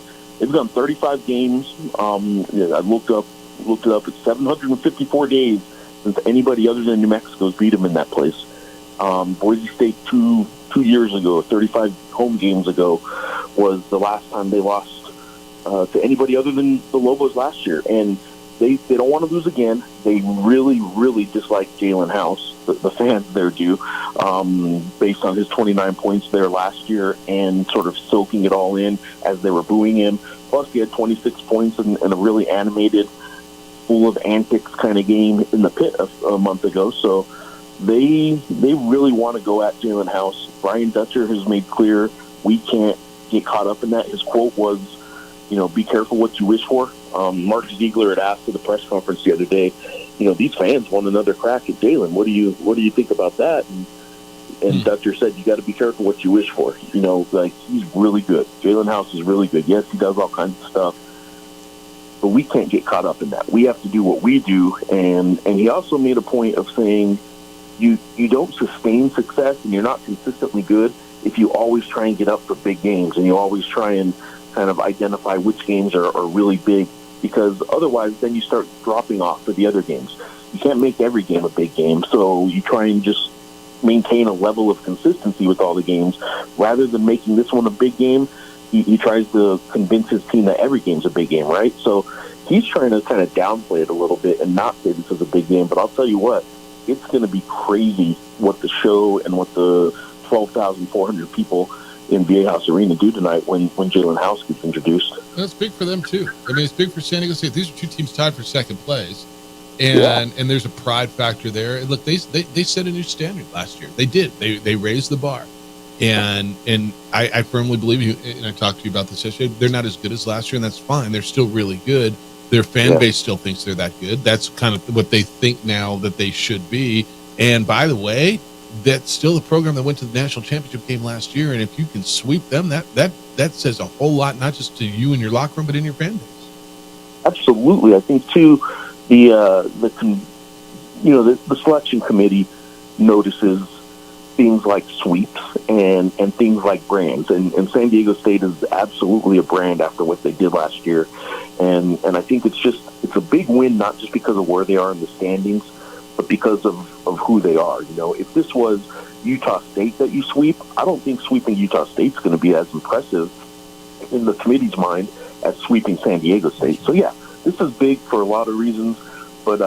done 35 games. I looked it up. It's 754 days since anybody other than New Mexico's beat them in that place. Boise State two years ago, 35 home games ago, was the last time they lost to anybody other than the Lobos last year. And they don't want to lose again. They really, really dislike Jalen House, the fans there do, based on his 29 points there last year and sort of soaking it all in as they were booing him. Plus, he had 26 points in a really animated, full of antics kind of game in the pit a month ago. So they really want to go at Jalen House. Brian Dutcher has made clear we can't get caught up in that. His quote was, be careful what you wish for. Mark Ziegler had asked at the press conference the other day, these fans want another crack at Jalen. What do you think about that? And Dutcher said, you got to be careful what you wish for. He's really good. Jalen House is really good. Yes, he does all kinds of stuff, but we can't get caught up in that. We have to do what we do. And he also made a point of saying you don't sustain success and you're not consistently good if you always try and get up for big games and you always try and kind of identify which games are really big, because otherwise then you start dropping off for the other games. You can't make every game a big game, so you try and just maintain a level of consistency with all the games. Rather than making this one a big game, he tries to convince his team that every game's a big game, right? So he's trying to kind of downplay it a little bit and not say this is a big game, but I'll tell you what, it's going to be crazy what the show and what the 12,400 people in Viejas Arena do tonight when Jalen House gets introduced. That's big for them, too. I mean, it's big for San Diego State. These are two teams tied for second place, and there's a pride factor there. And look, they set a new standard last year. They did. They raised the bar. And I firmly believe, and I talked to you about this yesterday, they're not as good as last year, and that's fine. They're still really good. Their fan base still thinks they're that good. That's kind of what they think now that they should be. And by the way, that's still the program that went to the national championship game last year. And if you can sweep them, that says a whole lot, not just to you and your locker room, but in your fan base. Absolutely. I think too, the selection committee notices things like sweeps and things like brands. And San Diego State is absolutely a brand after what they did last year. And I think it's a big win, not just because of where they are in the standings, but because of who they are. If this was Utah State that you sweep, I don't think sweeping Utah State's going to be as impressive in the committee's mind as sweeping San Diego State. So yeah, this is big for a lot of reasons, but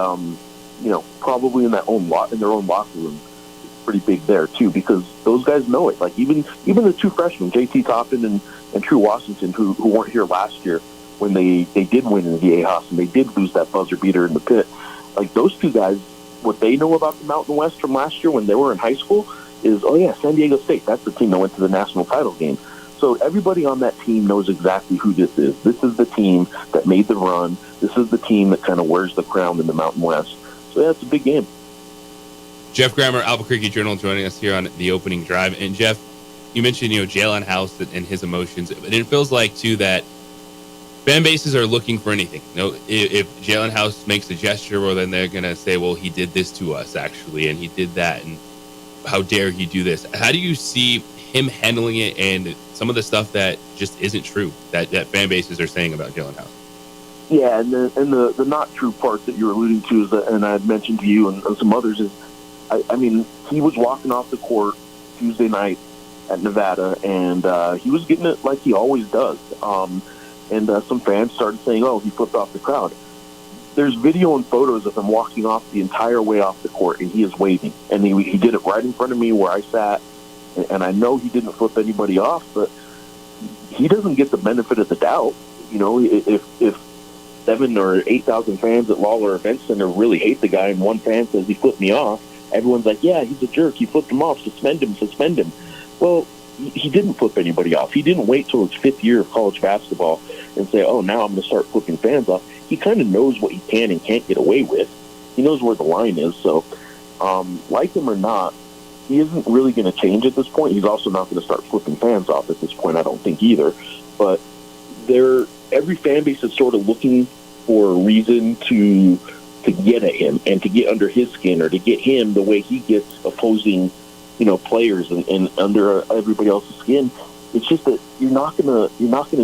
probably in their own locker room, it's pretty big there too, because those guys know it. Like even the two freshmen, JT Toppin and True Washington, who weren't here last year when they did win in Viejas and they did lose that buzzer beater in the pit. Like those two guys, what they know about the Mountain West from last year when they were in high school is, oh yeah, San Diego State, that's the team that went to the national title game. So everybody on that team knows exactly who this is. This is the team that made the run. This is the team that kind of wears the crown in the Mountain West. So yeah, it's a big game. Jeff Grammer, Albuquerque Journal, joining us here on the opening drive. And Jeff, you mentioned, Jalen House and his emotions, but it feels like too that fan bases are looking for anything. If Jalen House makes a gesture, well, then they're going to say, well, he did this to us, actually, and he did that, and how dare he do this? How do you see him handling it and some of the stuff that just isn't true that fan bases are saying about Jalen House? Yeah, and the not true part that you're alluding to is that, and I had mentioned to you and some others, is, I mean, he was walking off the court Tuesday night at Nevada, and he was getting it like he always does. And some fans started saying, oh, he flipped off the crowd. There's video and photos of him walking off the entire way off the court, and he is waving. And he did it right in front of me where I sat. And I know he didn't flip anybody off, but he doesn't get the benefit of the doubt. If 7,000 or 8,000 fans at Lawler Event Center really hate the guy and one fan says he flipped me off, everyone's like, yeah, he's a jerk. He flipped him off. Suspend him. Well, he didn't flip anybody off. He didn't wait till his fifth year of college basketball and say, oh, now I'm going to start flipping fans off. He kind of knows what he can and can't get away with. He knows where the line is. So, like him or not, he isn't really going to change at this point. He's also not going to start flipping fans off at this point, I don't think either. But every fan base is sort of looking for a reason to get at him and to get under his skin, or to get him the way he gets opposing players and under everybody else's skin. It's just that you're not gonna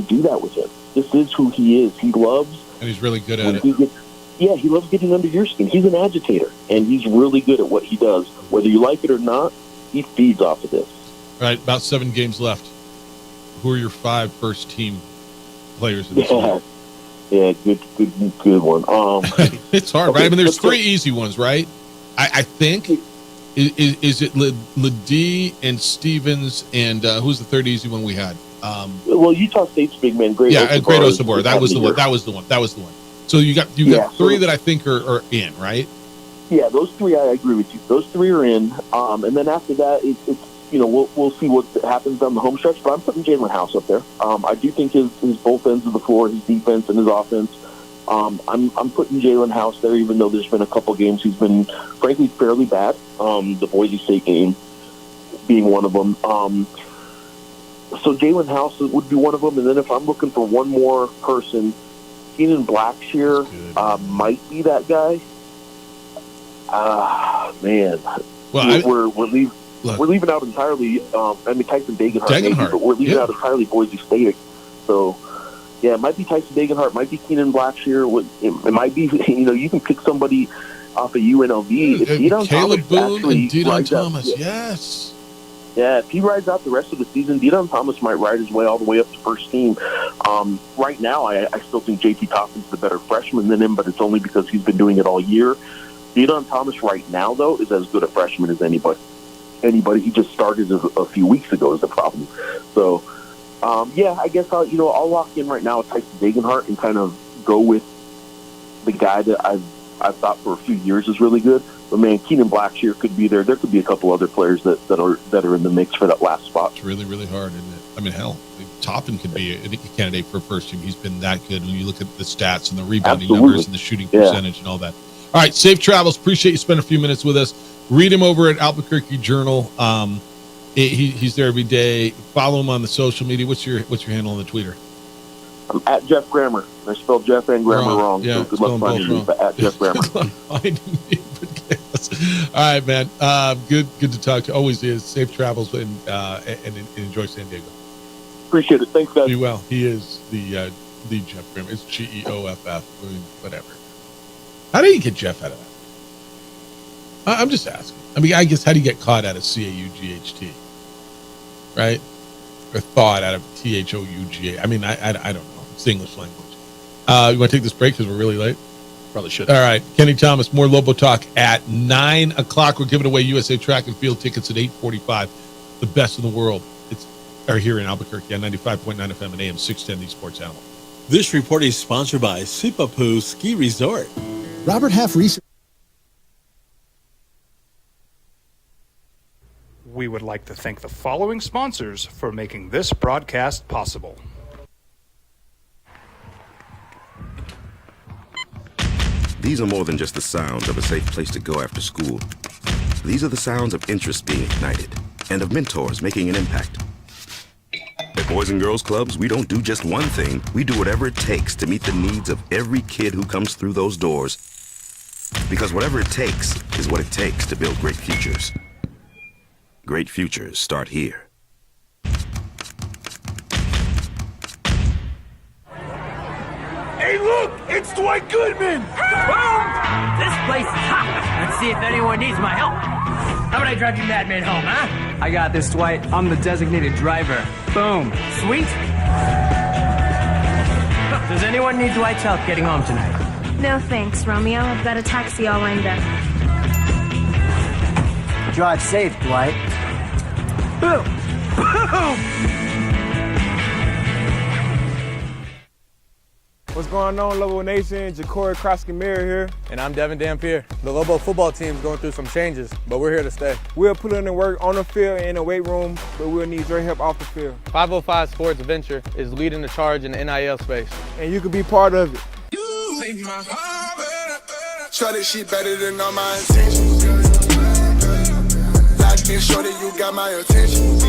do that with him. This is who he is. He loves, and he's really good at it. He loves getting under your skin. He's an agitator, and he's really good at what he does. Whether you like it or not, he feeds off of this. All right, about 7 games left. Who are your 5 first-team players in this one? Yeah, good one. It's hard, right? I mean, there's 3 easy ones, right? I think. Is it Ledee and Stevens and who's the third easy one we had? Well, Utah State's big man, Great Osobor. That was the one. So you got 3 that I think are in, right? Yeah, those three, I agree with you. Those three are in. And then after that, it's we'll see what happens on the home stretch. But I'm putting Jalen House up there. I do think his both ends of the floor, his defense and his offense. I'm putting Jalen House there, even though there's been a couple games he's been, frankly, fairly bad. The Boise State game being one of them. So Jalen House would be one of them. And then if I'm looking for one more person, Keenan Blackshear might be that guy. Man. Well, we're leaving out entirely. Tyson Degenhart, but we're leaving out entirely Boise State. So, yeah, it might be Tyson Degenhart, might be Keenan Blackshear. It might be, you can pick somebody off of UNLV. Caleb Boone and Deon Thomas, yes. Yeah, if he rides out the rest of the season, Deon Thomas might ride his way all the way up to first team. Right now, I still think J.T. Toppin's the better freshman than him, but it's only because he's been doing it all year. Deon Thomas right now, though, is as good a freshman as anybody. He just started a few weeks ago is the problem. So, I guess I'll lock in right now with Tyson Degenhart and kind of go with the guy that I've thought for a few years is really good. But man, Keenan Blackshear could be there. There could be a couple other players that are in the mix for that last spot. It's really, really hard, isn't it? I mean, hell, Toppin could be a candidate for first team. He's been that good when you look at the stats and the rebounding numbers and the shooting percentage and all that. All right, safe travels. Appreciate you spending a few minutes with us. Read him over at Albuquerque Journal. He's there every day. Follow him on the social media. What's your handle on the Twitter? I'm at Jeff Grammer. I spelled Jeff and Grammer wrong. Yeah, so good luck finding me, but at Jeff Grammer. All right, man. Good to talk to you. Always is. Safe travels and enjoy San Diego. Appreciate it. Thanks, guys. Be well. He is the Jeff Grammer. It's GEOFF. Whatever. How do you get Jeff out of that? I'm just asking. I mean, I guess how do you get caught out of CAUGHT? Right? Or thought out of THOUGA? I mean, I don't know. It's the English language. You want to take this break because we're really late? Probably should. All right. Kenny Thomas, more Lobo Talk at 9 o'clock. We're giving away USA Track and Field tickets at 8:45. The best in the world. Are here in Albuquerque on 95.9 FM and AM 610, the Sports Animal. This report is sponsored by Sipapu Ski Resort. Robert Half Research. We would like to thank the following sponsors for making this broadcast possible. These are more than just the sounds of a safe place to go after school. These are the sounds of interest being ignited and of mentors making an impact. At Boys and Girls Clubs, we don't do just one thing. We do whatever it takes to meet the needs of every kid who comes through those doors. Because whatever it takes is what it takes to build great futures. Great futures start here. Hey, look! It's Dwight Goodman! Boom! This place is hot. Let's see if anyone needs my help. How about I drive you madmen home, huh? I got this, Dwight. I'm the designated driver. Boom. Sweet. Does anyone need Dwight's help getting home tonight? No thanks, Romeo. I've got a taxi all lined up. Drive safe, Dwight. Boom! Boom! What's going on, Lobo Nation? Ja'Cory Cross-Camara here. And I'm Devin Dampier. The Lobo football team's going through some changes, but we're here to stay. We'll put in the work on the field and in the weight room, but we'll need your help off the field. 505 Sports Venture is leading the charge in the NIL space. And you can be part of it. Shorty, she better than all my intentions. Locked in, shorty, you got my attention.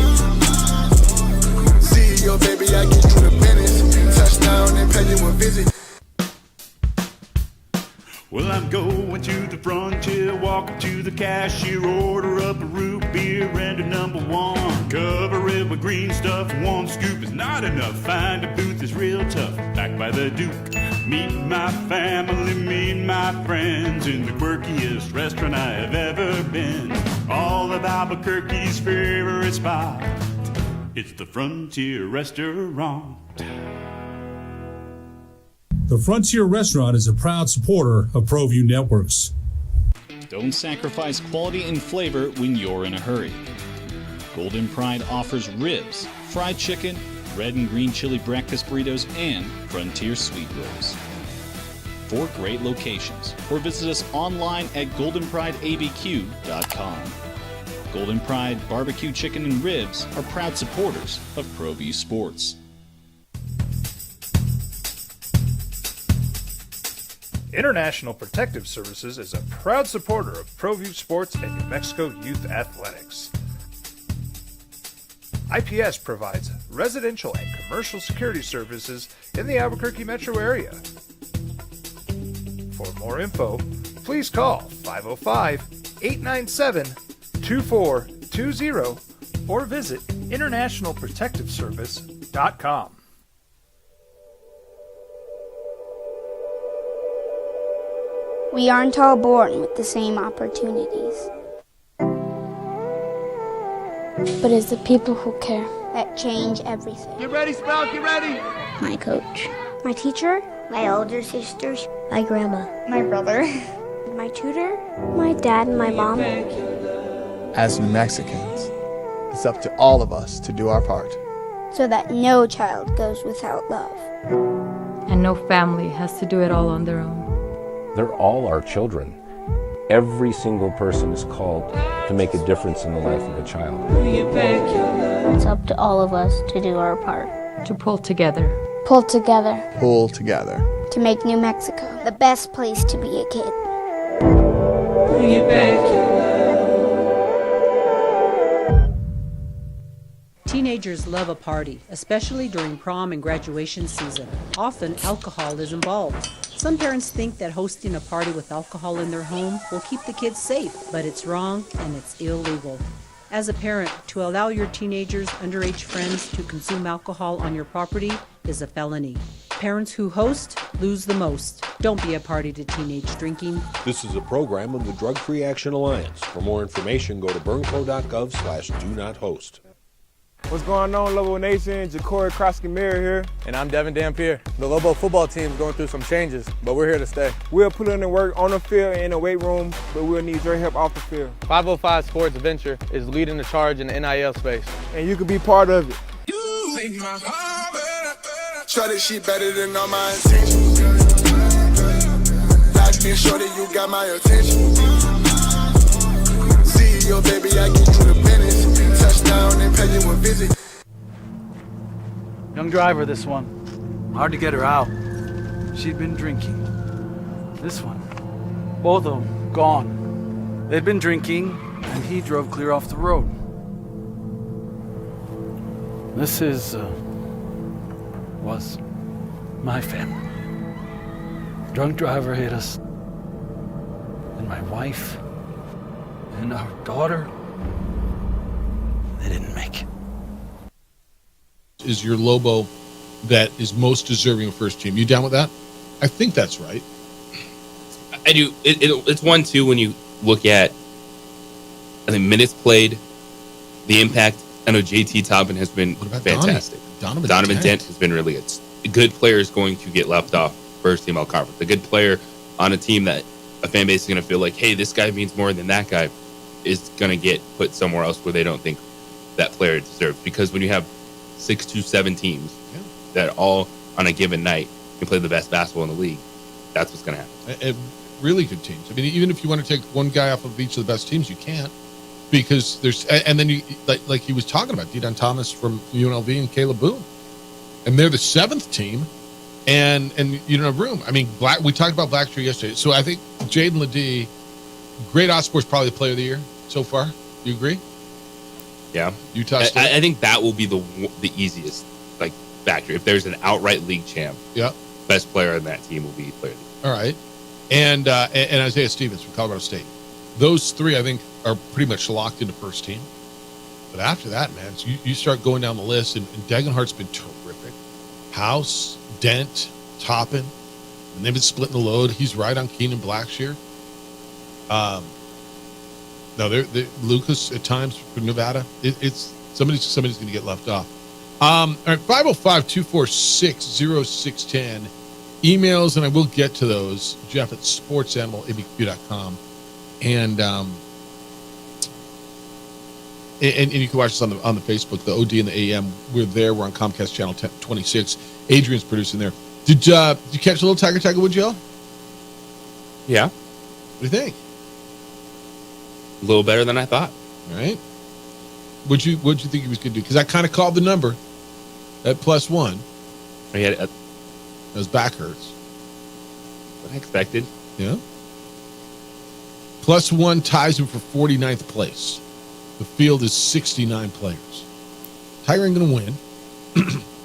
See your baby, I get you the business. Touchdown and pay you a visit. Well, I'm going to the frontier, walk up to the cashier, order up a root beer and a number one. Cover it with green stuff, one scoop is not enough. Find a booth is real tough, back by the Duke. Meet my family, meet my friends in the quirkiest restaurant I have ever been. All of Albuquerque's favorite spot, it's the Frontier Restaurant. The Frontier Restaurant is a proud supporter of ProView Networks. Don't sacrifice quality and flavor when you're in a hurry. Golden Pride offers ribs, fried chicken, red and green chili breakfast burritos, and Frontier sweet rolls. 4 great locations, or visit us online at goldenprideabq.com. Golden Pride Barbecue Chicken and Ribs are proud supporters of ProView Sports. International Protective Services is a proud supporter of ProView Sports and New Mexico Youth Athletics. IPS provides residential and commercial security services in the Albuquerque metro area. For more info, please call 505-897-2420 or visit internationalprotectiveservice.com. We aren't all born with the same opportunities. But it's the people who care that change everything. Get ready, Spout, get ready! My coach. My teacher. My older sisters. My grandma. My brother. My tutor. My dad and my mom. As New Mexicans, it's up to all of us to do our part. So that no child goes without love. And no family has to do it all on their own. They're all our children. Every single person is called to make a difference in the life of a child. It's up to all of us to do our part. To pull together. Pull together. Pull together. To make New Mexico the best place to be a kid. Teenagers love a party, especially during prom and graduation season. Often, alcohol is involved. Some parents think that hosting a party with alcohol in their home will keep the kids safe, but it's wrong and it's illegal. As a parent, to allow your teenagers' underage friends to consume alcohol on your property is a felony. Parents who host lose the most. Don't be a party to teenage drinking. This is a program of the Drug Free Action Alliance. For more information, go to burnco.gov/do-not-host. What's going on, Lobo Nation? Ja'Cory Krosky-Mir here. And I'm Devin Dampier. The Lobo football team's going through some changes, but we're here to stay. We'll put in the work on the field and in the weight room, but we'll need your help off the field. 505 Sports Venture is leading the charge in the NIL space. And you can be part of it. Shorty, she better than all my intentions. Like me, shorty, you got my attention. CEO, baby, I get you the business. Touchdown and pay you a visit. Young driver, this one. Hard to get her out. She'd been drinking. This one. Both of them gone. They'd been drinking, and he drove clear off the road. This was my family. Drunk driver hit us. And my wife and our daughter, they didn't make it. Is your Lobo that is most deserving of first team? You down with that? I think that's right. I do. It's 1-2 when you look at, I think, minutes played, the impact. I know JT Toppin has been fantastic. Donovan Dent has been really good. A good player is going to get left off first team all conference. A good player on a team that a fan base is going to feel like, hey, this guy means more than that guy, is going to get put somewhere else where they don't think that player deserves. Because when you have 6 to 7 teams that all on a given night can play the best basketball in the league, that's what's going to happen. Really good teams. I mean, even if you want to take one guy off of each of the best teams, you can't, because there's, and then you like he was talking about Dedan Thomas from UNLV and Caleb Boone, and they're the 7th team, and you don't have room. I mean, we talked about Blackshear yesterday, so I think Jaden Ledee, great Osborne's probably the player of the year so far. You agree? Yeah, Utah State. I think that will be the easiest factor. If there's an outright league champ, best player on that team will be player of the year. All right. And Isaiah Stevens from Colorado State. Those 3, I think, are pretty much locked into first team. But after that, man, so you start going down the list, and Degenhardt's been terrific. House, Dent, Toppin, and they've been splitting the load. He's right on Keenan Blackshear. No, they're Lucas at times for Nevada. It's somebody's going to get left off. All right, 505-246-0610. Emails, and I will get to those. Jeff at sportsanimalabq.com. And you can watch us on the Facebook, the OD and the AM. We're there. We're on Comcast Channel 26. Adrian's producing there. Did you catch a little Tiger Woods, Joe? Yeah. What do you think? A little better than I thought. Right? What'd you think he was going to do? Because I kind of called the number at +1. His back hurts. What I expected. Yeah. +1 ties him for 49th place. The field is 69 players. Tiger ain't going to win.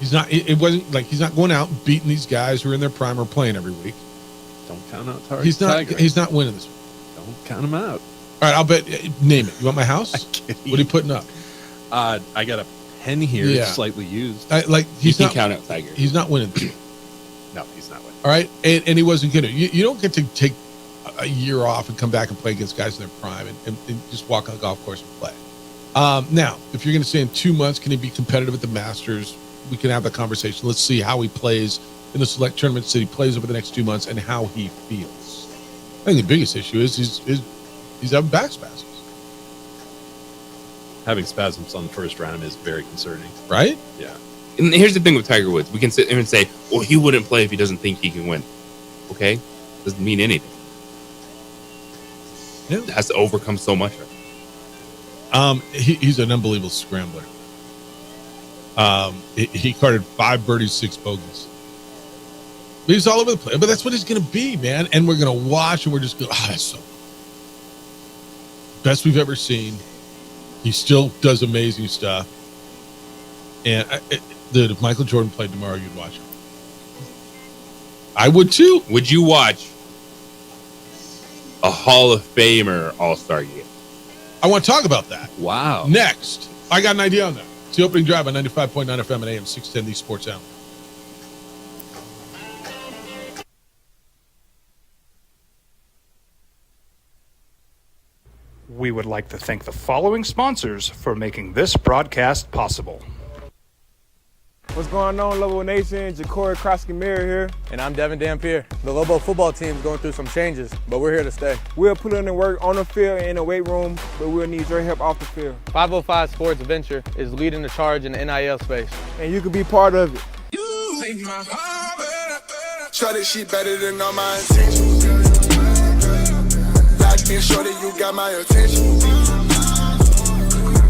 He's not. It wasn't like he's not going out and beating these guys who are in their prime or playing every week. Don't count out Tiger. He's not winning this one. Don't count him out. All right, I'll bet. Name it. You want my house? What are you putting up? I got a pen here. Yeah. It's slightly used. He's not count out Tiger. He's not winning this one. No, he's not winning. All right, and he wasn't going to. You don't get to take a year off and come back and play against guys in their prime and just walk on the golf course and play. Now, if you're going to say in 2 months, can he be competitive at the Masters? We can have that conversation. Let's see how he plays in the select tournaments that he plays over the next 2 months and how he feels. I think the biggest issue is he's having back spasms. Having spasms on the first round is very concerning. Right? Yeah. And here's the thing with Tiger Woods. We can sit there and say, well, he wouldn't play if he doesn't think he can win. Okay? Doesn't mean anything. Yeah. It has to overcome so much. He's an unbelievable scrambler. He carded 5 birdies, 6 bogeys. He's all over the place, but that's what he's going to be, man. And we're going to watch, and we're just going, that's so best we've ever seen. He still does amazing stuff. And dude, if Michael Jordan played tomorrow, you'd watch him. I would too. Would you watch a Hall of Famer All-Star game? I want to talk about that. Wow. Next, I got an idea on that. It's the opening drive on 95.9 FM and AM 610, the Sports Hour. We would like to thank the following sponsors for making this broadcast possible. What's going on, Lobo Nation? Ja'Cory Krosky-Miller here. And I'm Devin Dampier. The Lobo football team is going through some changes, but we're here to stay. We'll put in the work on the field and in the weight room, but we'll need your help off the field. 505 Sports Venture is leading the charge in the NIL space. And you can be part of it. Shorty, she better than all my intentions. Locked in, shorty, you got my attention.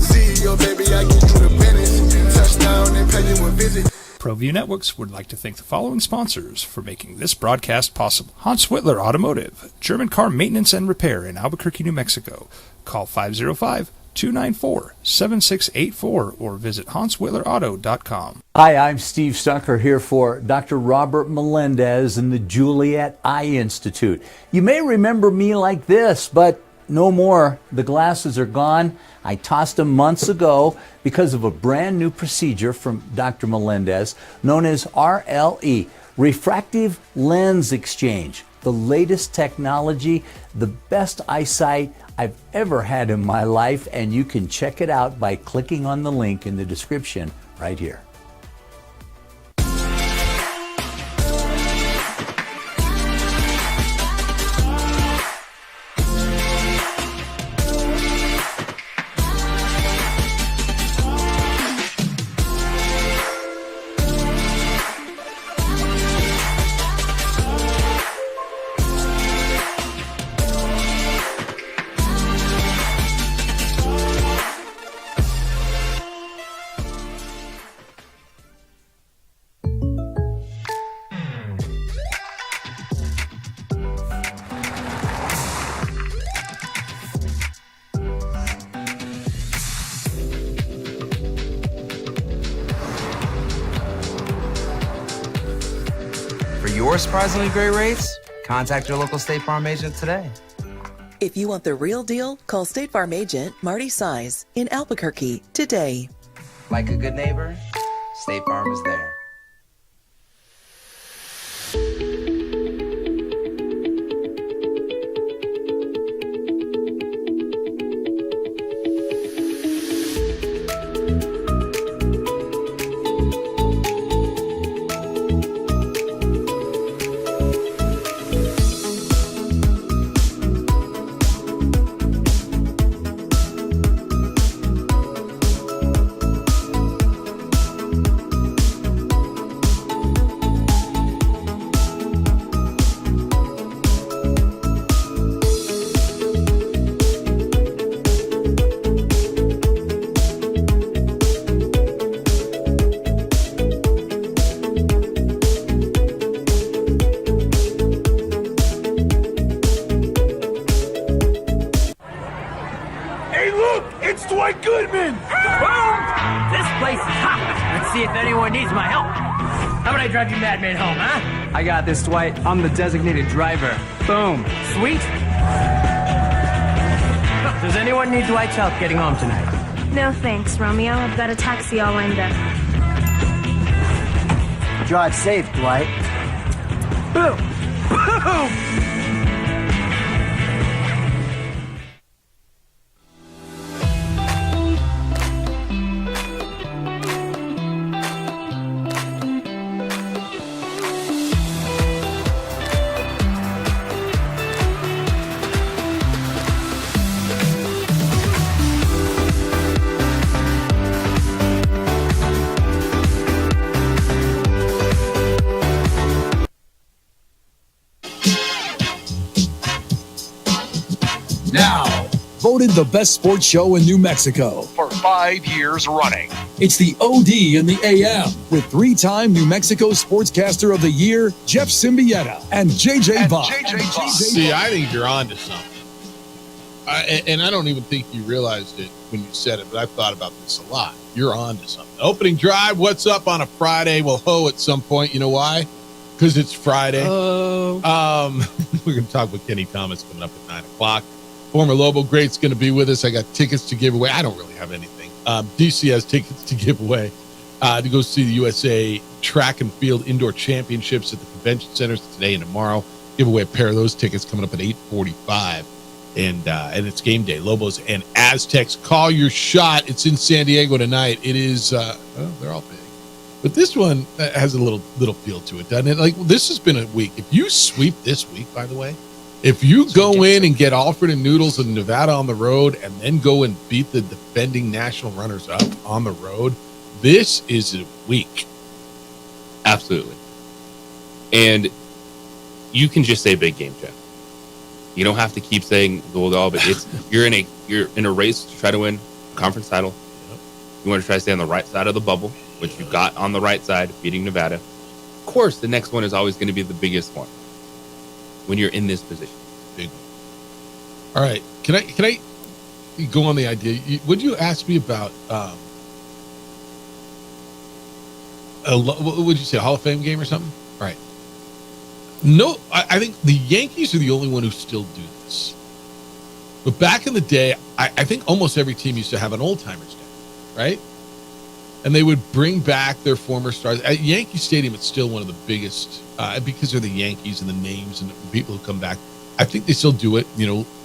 CEO, baby, I get you the business. Touchdown and pay you a visit. ProView Networks would like to thank the following sponsors for making this broadcast possible. Hans Whitler Automotive, German car maintenance and repair in Albuquerque, New Mexico. Call 505-294-7684 or visit HansWhitlerAuto.com. Hi, I'm Steve Stucker here for Dr. Robert Melendez and the Juliet Eye Institute. You may remember me like this, but no more. The glasses are gone. I tossed them months ago because of a brand new procedure from Dr. Melendez known as RLE, Refractive Lens Exchange. The latest technology, the best eyesight I've ever had in my life, and you can check it out by clicking on the link in the description right here. For your surprisingly great rates, contact your local State Farm agent today. If you want the real deal, call State Farm agent Marty Size in Albuquerque today. Like a good neighbor, State Farm is there. see if anyone needs my help. How about I drive you madman home, huh? I got this, Dwight. I'm the designated driver. Boom. Sweet. Does anyone need Dwight's help getting home tonight? No thanks, Romeo. I've got a taxi all lined up. Drive safe, Dwight. Boom. Boom. Now, voted the best sports show in New Mexico For 5 years running. It's the OD in the AM with 3-time New Mexico Sportscaster of the Year, Jeff Symbieta and JJ Bach. See, I think you're on to something. And I don't even think you realized it when you said it, but I've thought about this a lot. You're on to something. Opening drive, what's up on a Friday? Well, at some point. You know why? Because it's Friday. We're going to talk with Kenny Thomas coming up at 9 o'clock. Former Lobo Great's going to be with us. I got tickets to give away. I don't really have anything. DC has tickets to give away to go see the USA Track and Field Indoor Championships at the Convention Center today and tomorrow. Give away a pair of those tickets coming up at 8:45. And it's game day. Lobos and Aztecs. Call your shot. It's in San Diego tonight. It is, they're all big. But this one has a little feel to it, doesn't it? Like, this has been a week. If you sweep this week, by the way, if you go in and get Alfred and Noodles in Nevada on the road and then go and beat the defending national runners-up on the road, this is a week. Absolutely. And you can just say big game, Jeff. You don't have to keep saying gold all, but you're in a race to try to win a conference title. Yep. You want to try to stay on the right side of the bubble, which you got on the right side, beating Nevada. Of course, the next one is always going to be the biggest one when you're in this position. Big one. All right. Can I go on the idea? Would you ask me about what would you say, a Hall of Fame game or something? All right. No, I think the Yankees are the only one who still do this. But back in the day, I think almost every team used to have an old-timers day, right? And they would bring back their former stars. At Yankee Stadium, it's still one of the biggest, because they're the Yankees and the names and the people who come back. I think they still do it,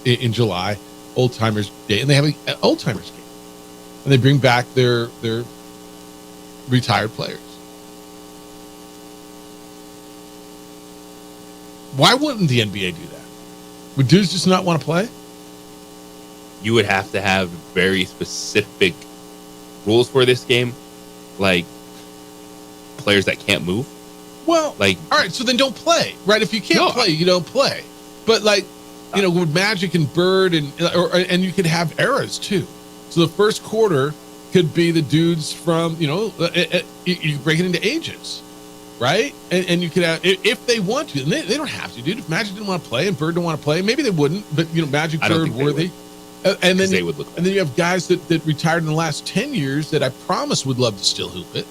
in July, old-timers day. And they have an old-timers game. And they bring back their retired players. Why wouldn't the NBA do that? Would dudes just not want to play? You would have to have very specific rules for this game, like players that can't move. Well, all right, so then don't play, right? If you can't play, you don't play. But with Magic and Bird and you could have eras too. So the first quarter could be the dudes from you break it into ages. Right? And you could have, if they want to, and they don't have to, dude. If Magic didn't want to play and Bird didn't want to play, maybe they wouldn't, but, Magic, Bird, worthy. And then they would look and then you have guys that retired in the last 10 years that I promise would love to still hoop it.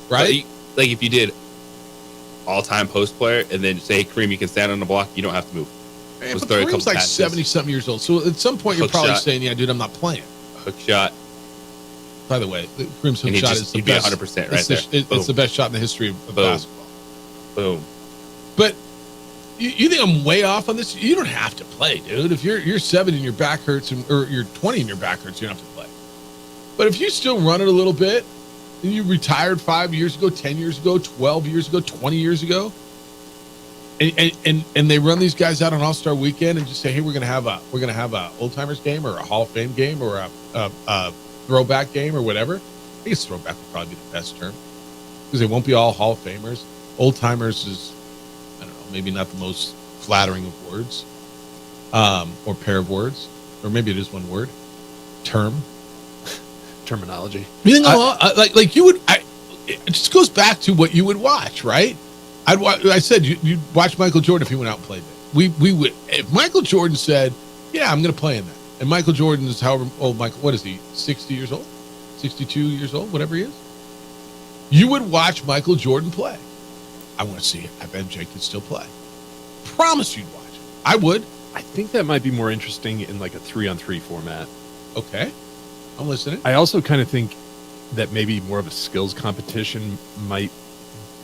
Right? Like if you did all-time post player and then say, Kareem, you can stand on the block, you don't have to move. Man, but Kareem's like 70-something years old. So at some point you're probably saying, yeah, dude, I'm not playing. Hook shot. By the way, Kareem's hook shot is the best. 100% right there. It's the best shot in the history of basketball. Boom. But you think I'm way off on this? You don't have to play, dude. If you're 7 and your back hurts, or you're 20 and your back hurts, you don't have to play. But if you still run it a little bit, and you retired 5 years ago, 10 years ago, 12 years ago, 20 years ago, and they run these guys out on All-Star Weekend and just say, hey, we're gonna have a old timers game or a Hall of Fame game or a throwback game or whatever. I guess throwback would probably be the best term because they won't be all Hall of Famers. Old timers is, I don't know, maybe not the most flattering of words, or pair of words, or maybe it is one word. Terminology. You think like you would? It just goes back to what you would watch, right? I said you'd watch Michael Jordan if he went out and played it. We would. If Michael Jordan said, "Yeah, I'm going to play in that," and Michael Jordan is however old. Michael, what is he? 60 years old, 62 years old, whatever he is. You would watch Michael Jordan play. I want to see if MJ could still play. Promise you'd watch it. I would. I think that might be more interesting in like a 3-on-3 format. Okay. I'm listening. I also kind of think that maybe more of a skills competition might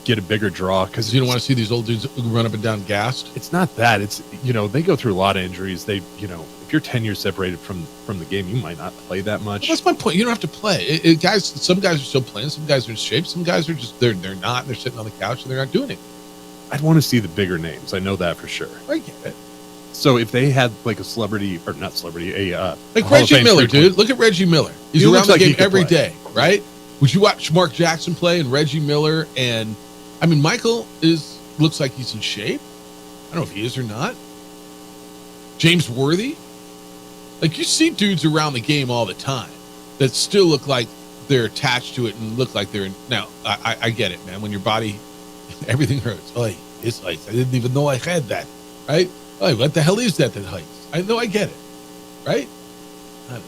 get a bigger draw because you don't want to see these old dudes run up and down gassed. It's not that. It's, they go through a lot of injuries. They, if you're 10 years separated from the game, you might not play that much. Well, that's my point. You don't have to play. Some guys are still playing. Some guys are in shape. Some guys are just they're not. And they're sitting on the couch and they're not doing it. I'd want to see the bigger names. I know that for sure. I get it. So if they had like a celebrity or not celebrity, like Reggie Miller, dude. Look at Reggie Miller. He's around the game every day, right? Would you watch Mark Jackson play and Reggie Miller? And I mean, Michael looks like he's in shape. I don't know if he is or not. James Worthy. Like, you see dudes around the game all the time that still look like they're attached to it and look like they're in. Now, I get it, man. When your body, everything hurts. Oh, it's heights. I didn't even know I had that, right? Oh, what the hell is that heights? I know I get it, right? I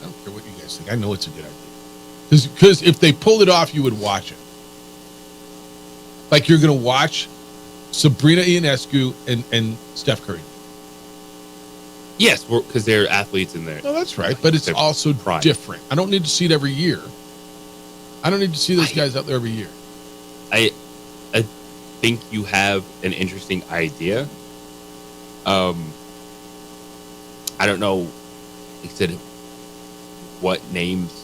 don't care what you guys think. I know it's a good idea. Because if they pulled it off, you would watch it. Like you're going to watch Sabrina Ionescu and Steph Curry. Yes, because they're athletes in there. No, that's right. But it's also different. I don't need to see it every year. I don't need to see those guys out there every year. I think you have an interesting idea. I don't know, like I said, what names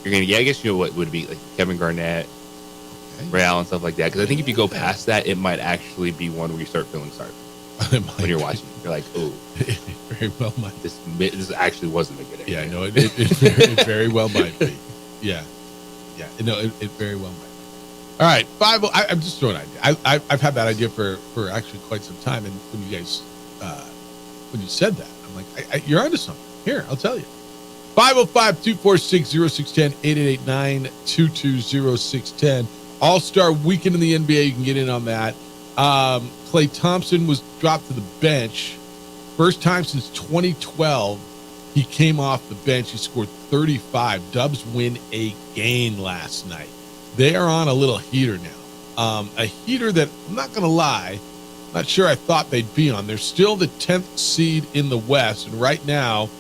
you're going to get. I guess what would be like Kevin Garnett, Ray Allen, stuff like that. Because I think if you go past that, it might actually be one where you start feeling sorry when you're watching. You're like, oh, very well might. This actually wasn't a good idea. Yeah, no, it very well might be. Yeah. No, it very well might be. All right, I'm just throwing an idea. I've had that idea for actually quite some time. And when you guys, when you said that, I'm like, you're onto something. Here, I'll tell you. 505-246-0610, 888-922-0610. All-Star Weekend in the NBA. You can get in on that. Klay Thompson was dropped to the bench. First time since 2012, he came off the bench. He scored 35. Dubs win again last night. They are on a little heater now. A heater that, I'm not going to lie, not sure I thought they'd be on. They're still the 10th seed in the West, and right now,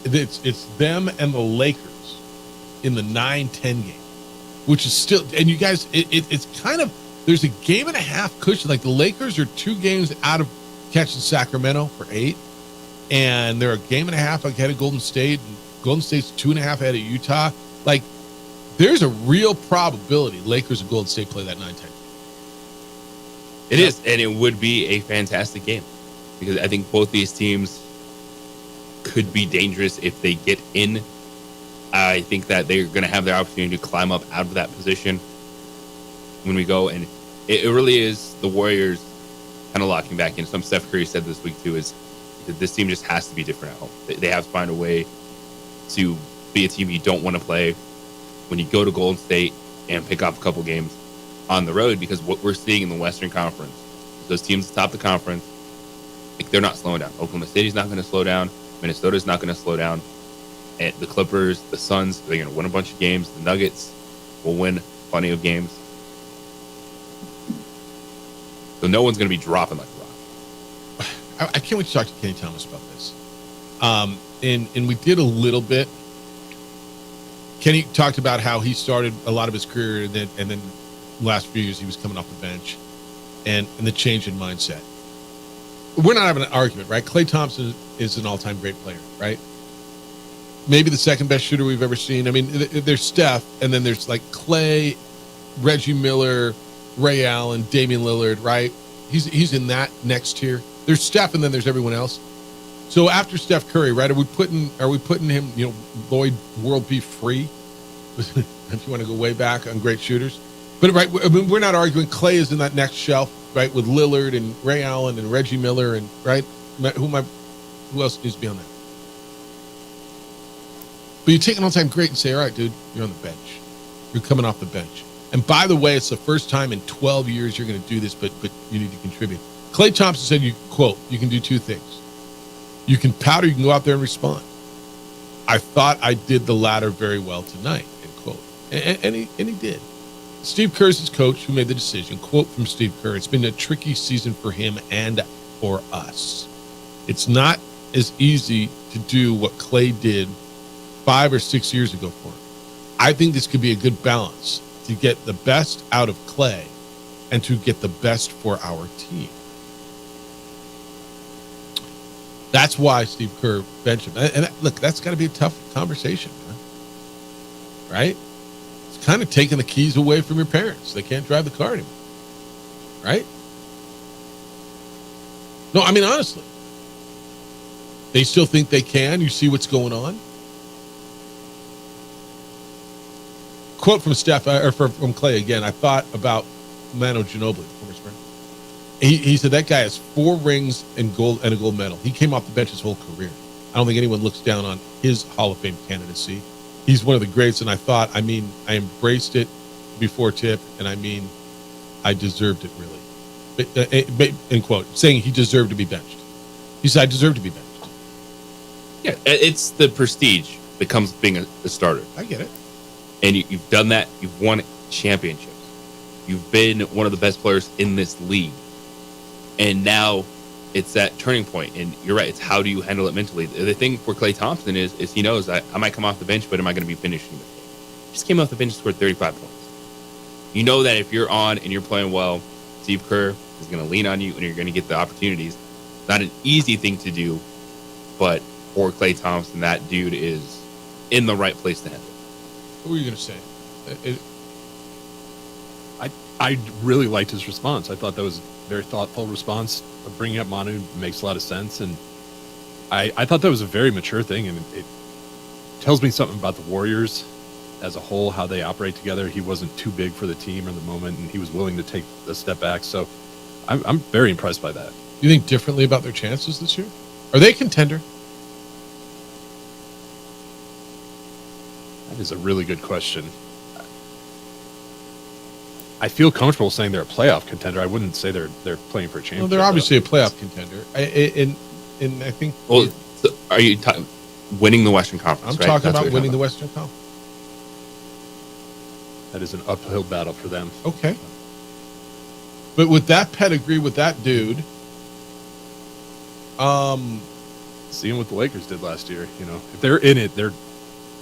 it's them and the Lakers in the 9-10 game, which is still, and you guys, it's kind of, there's a game and a half cushion. Like the Lakers are 2 games out of catching Sacramento for 8, and they're a game and a half ahead of Golden State, and Golden State's 2.5 ahead of Utah. Like, there's a real probability Lakers and Golden State play that 9-10 game. It is, and it would be a fantastic game because I think both these teams could be dangerous if they get in. I think that they're going to have their opportunity to climb up out of that position when we go, and it really is the Warriors kind of locking back in. Some Steph Curry said this week too is that this team just has to be different at home. They have to find a way to be a team you don't want to play when you go to Golden State and pick off a couple games on the road, because what we're seeing in the Western Conference, those teams atop the conference, like, they're not slowing down. Oklahoma City's not going to slow down. Minnesota's not going to slow down. And the Clippers, the Suns, they're going to win a bunch of games. The Nuggets will win plenty of games. So no one's going to be dropping like a rock. I can't wait to talk to Kenny Thomas about this. And we did a little bit. Kenny talked about how he started a lot of his career, and then last few years he was coming off the bench, and the change in mindset. We're not having an argument, right? Klay Thompson is an all-time great player, right? Maybe the second best shooter we've ever seen. I mean, there's Steph, and then there's like Klay, Reggie Miller, Ray Allen, Damian Lillard, right? He's in that next tier. There's Steph, and then there's everyone else. So after Steph Curry, right? Are we putting him, Lloyd World Beef free? If you want to go way back on great shooters. But right, I mean, we're not arguing. Klay is in that next shelf, right? With Lillard and Ray Allen and Reggie Miller, and right? Who else needs to be on that? But you take an all-time great and say, all right, dude, you're on the bench. You're coming off the bench. And by the way, it's the first time in 12 years you're going to do this, but you need to contribute. Klay Thompson said, you can do 2 things. You can pout, or you can go out there and respond. I thought I did the latter very well tonight, end quote. And he did. Steve Kerr's his coach who made the decision. Quote from Steve Kerr, "It's been a tricky season for him and for us. It's not as easy to do what Clay did 5 or 6 years ago for him. I think this could be a good balance to get the best out of Clay and to get the best for our team." That's why Steve Kerr benched him. And look, that's got to be a tough conversation, man. Right? It's kind of taking the keys away from your parents. They can't drive the car anymore. Right? No, I mean, honestly. They still think they can. You see what's going on. Quote from from Clay again. "I thought about Manu Ginobili, the former Spring. He said that guy has 4 rings and a gold medal. He came off the bench his whole career. I don't think anyone looks down on his Hall of Fame candidacy. He's one of the greats, and I embraced it before tip, and I deserved it, really." End quote. Saying he deserved to be benched. He said, "I deserve to be benched." Yeah, it's the prestige that comes with being a starter. I get it. And you've done that. You've won championships. You've been one of the best players in this league. And now it's that turning point. And you're right. It's how do you handle it mentally? The thing for Klay Thompson is he knows that I might come off the bench, but am I going to be finishing the game? He just came off the bench and scored 35 points. You know that if you're on and you're playing well, Steve Kerr is going to lean on you and you're going to get the opportunities. Not an easy thing to do, but for Klay Thompson, that dude is in the right place to handle it. What were you going to say? I really liked his response. I thought that was a very thoughtful response. Bringing up Manu makes a lot of sense, and I thought that was a very mature thing, and it tells me something about the Warriors as a whole, how they operate together. He wasn't too big for the team in the moment, and he was willing to take a step back. So I'm very impressed by that. You think differently about their chances this year? Are they a contender? That is a really good question. I feel comfortable saying they're a playoff contender. I wouldn't say they're playing for a championship. Well, they're obviously a playoff contender. And I think. Well, are you winning the Western Conference? I'm talking about winning the Western Conference. That is an uphill battle for them. Okay. But with that pedigree, with that dude, seeing what the Lakers did last year, if they're in it, they're.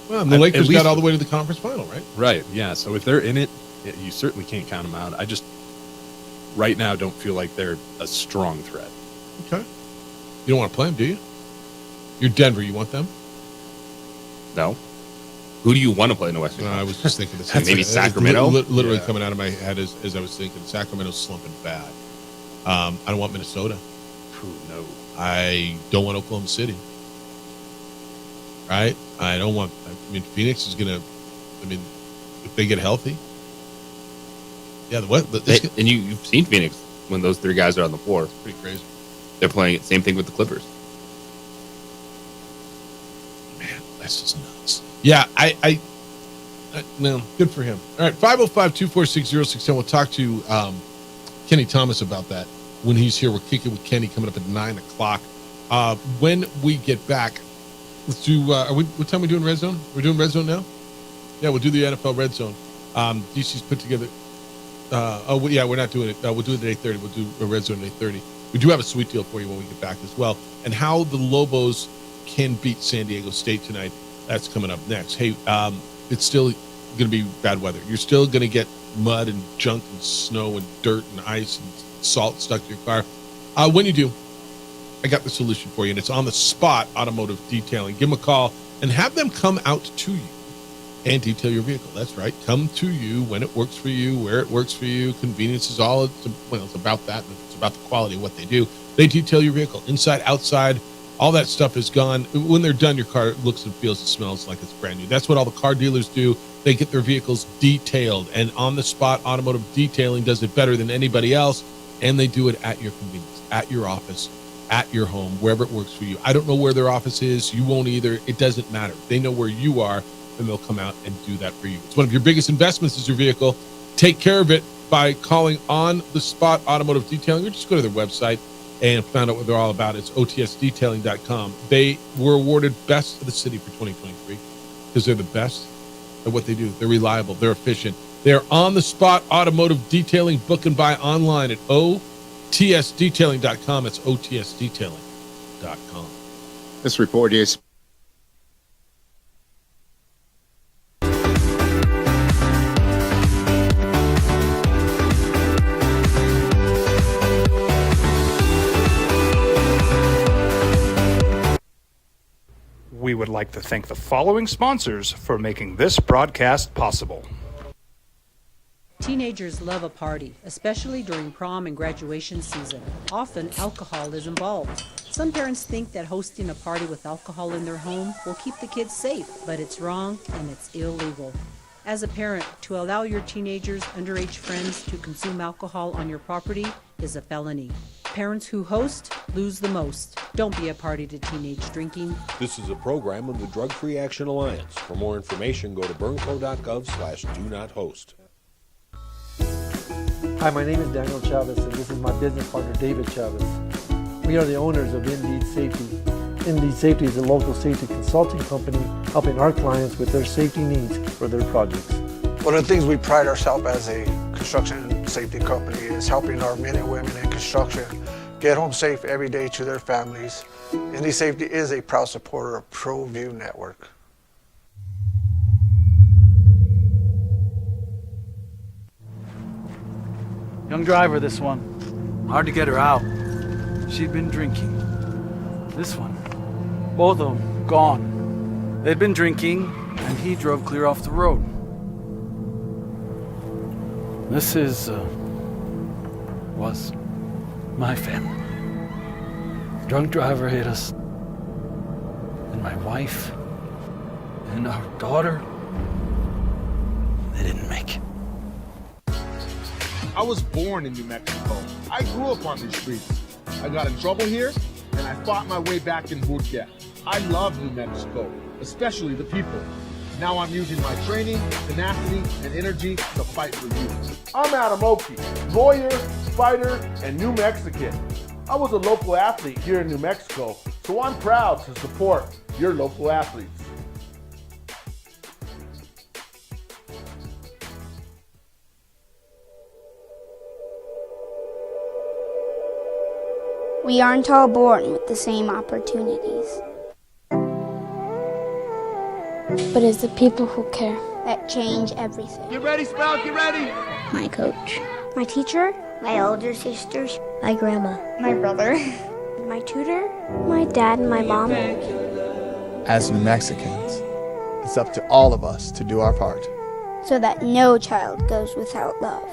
Well, the Lakers got all the way to the conference final, right? Right. Yeah. So if they're in it, you certainly can't count them out. I just right now don't feel like they're a strong threat. Okay. You don't want to play them, do you? You're Denver. You want them? No. Who do you want to play in the Western? I was just thinking the same. Maybe Sacramento. Literally coming out of my head as I was thinking, Sacramento's slumping bad. I don't want Minnesota. No. I don't want Oklahoma City. Right? I don't want. Phoenix is gonna. If they get healthy. Yeah, and you've seen Phoenix when those 3 guys are on the floor. It's pretty crazy. They're playing it. Same thing with the Clippers. Man, that's just nuts. Yeah, no, good for him. All right, 505-246-0610. We'll talk to Kenny Thomas about that when he's here. We're kicking with Kenny coming up at 9 o'clock. When we get back, let's do. What time are we doing Red Zone? We're doing Red Zone now. Yeah, we'll do the NFL Red Zone. DC's put together. We're not doing it. We'll do it at 8:30. We'll do a Red Zone at 8:30. We do have a sweet deal for you when we get back as well, and how the Lobos can beat San Diego State tonight. That's coming up next. Hey, it's still going to be bad weather. You're still going to get mud and junk and snow and dirt and ice and salt stuck to your car. When you do, I got the solution for you, and it's On the Spot Automotive Detailing. Give them a call and have them come out to you and detail your vehicle. That's right. Come to you when it works for you, where it works for you. Convenience is all. It's about that. It's about the quality of what they do. They detail your vehicle, inside, outside. All that stuff is gone. When they're done, your car looks and feels and smells like it's brand new. That's what all the car dealers do. They get their vehicles detailed, and On the Spot Automotive Detailing does it better than anybody else, and they do it at your convenience, at your office, at your home, wherever it works for you. I don't know where their office is. You won't either. It doesn't matter. They know where you are, and they'll come out and do that for you. It's one of your biggest investments is your vehicle. Take care of it by calling On the Spot Automotive Detailing, or just go to their website and find out what they're all about. It's otsdetailing.com. They were awarded Best of the City for 2023 because they're the best at what they do. They're reliable. They're efficient. They're on-the-spot automotive detailing. Book and buy online at otsdetailing.com. It's otsdetailing.com. This report is We would like to thank the following sponsors for making this broadcast possible. Teenagers love a party, especially during prom and graduation season. Often, alcohol is involved. Some parents think that hosting a party with alcohol in their home will keep the kids safe, but it's wrong and it's illegal. As a parent, to allow your teenagers' underage friends to consume alcohol on your property is a felony. Parents who host lose the most. Don't be a party to teenage drinking. This is a program of the Drug Free Action Alliance. For more information, go to burnco.gov/do-not-host. Hi, my name is Daniel Chavez, and this is my business partner, David Chavez. We are the owners of Indeed Safety. Indeed Safety is a local safety consulting company helping our clients with their safety needs for their projects. One of the things we pride ourselves as a construction safety company is helping our men and women in construction get home safe every day to their families. Indeed Safety is a proud supporter of ProView Network. Young driver, this one. Hard to get her out. She'd been drinking. This one. Both of them gone. They'd been drinking, and he drove clear off the road. This was my family. Drunk driver hit us. And my wife and our daughter, they didn't make it. I was born in New Mexico. I grew up on these streets. I got in trouble here, and I fought my way back in Murcia. I love New Mexico, especially the people. Now I'm using my training, tenacity, and energy to fight for you. I'm Adam Oki, lawyer, fighter, and New Mexican. I was a local athlete here in New Mexico, so I'm proud to support your local athletes. We aren't all born with the same opportunities. But it's the people who care that change everything. Get ready, Spell, get ready! My coach. My teacher. My older sisters. My grandma. My brother. My tutor. My dad and my mom. As New Mexicans, it's up to all of us to do our part. So that no child goes without love.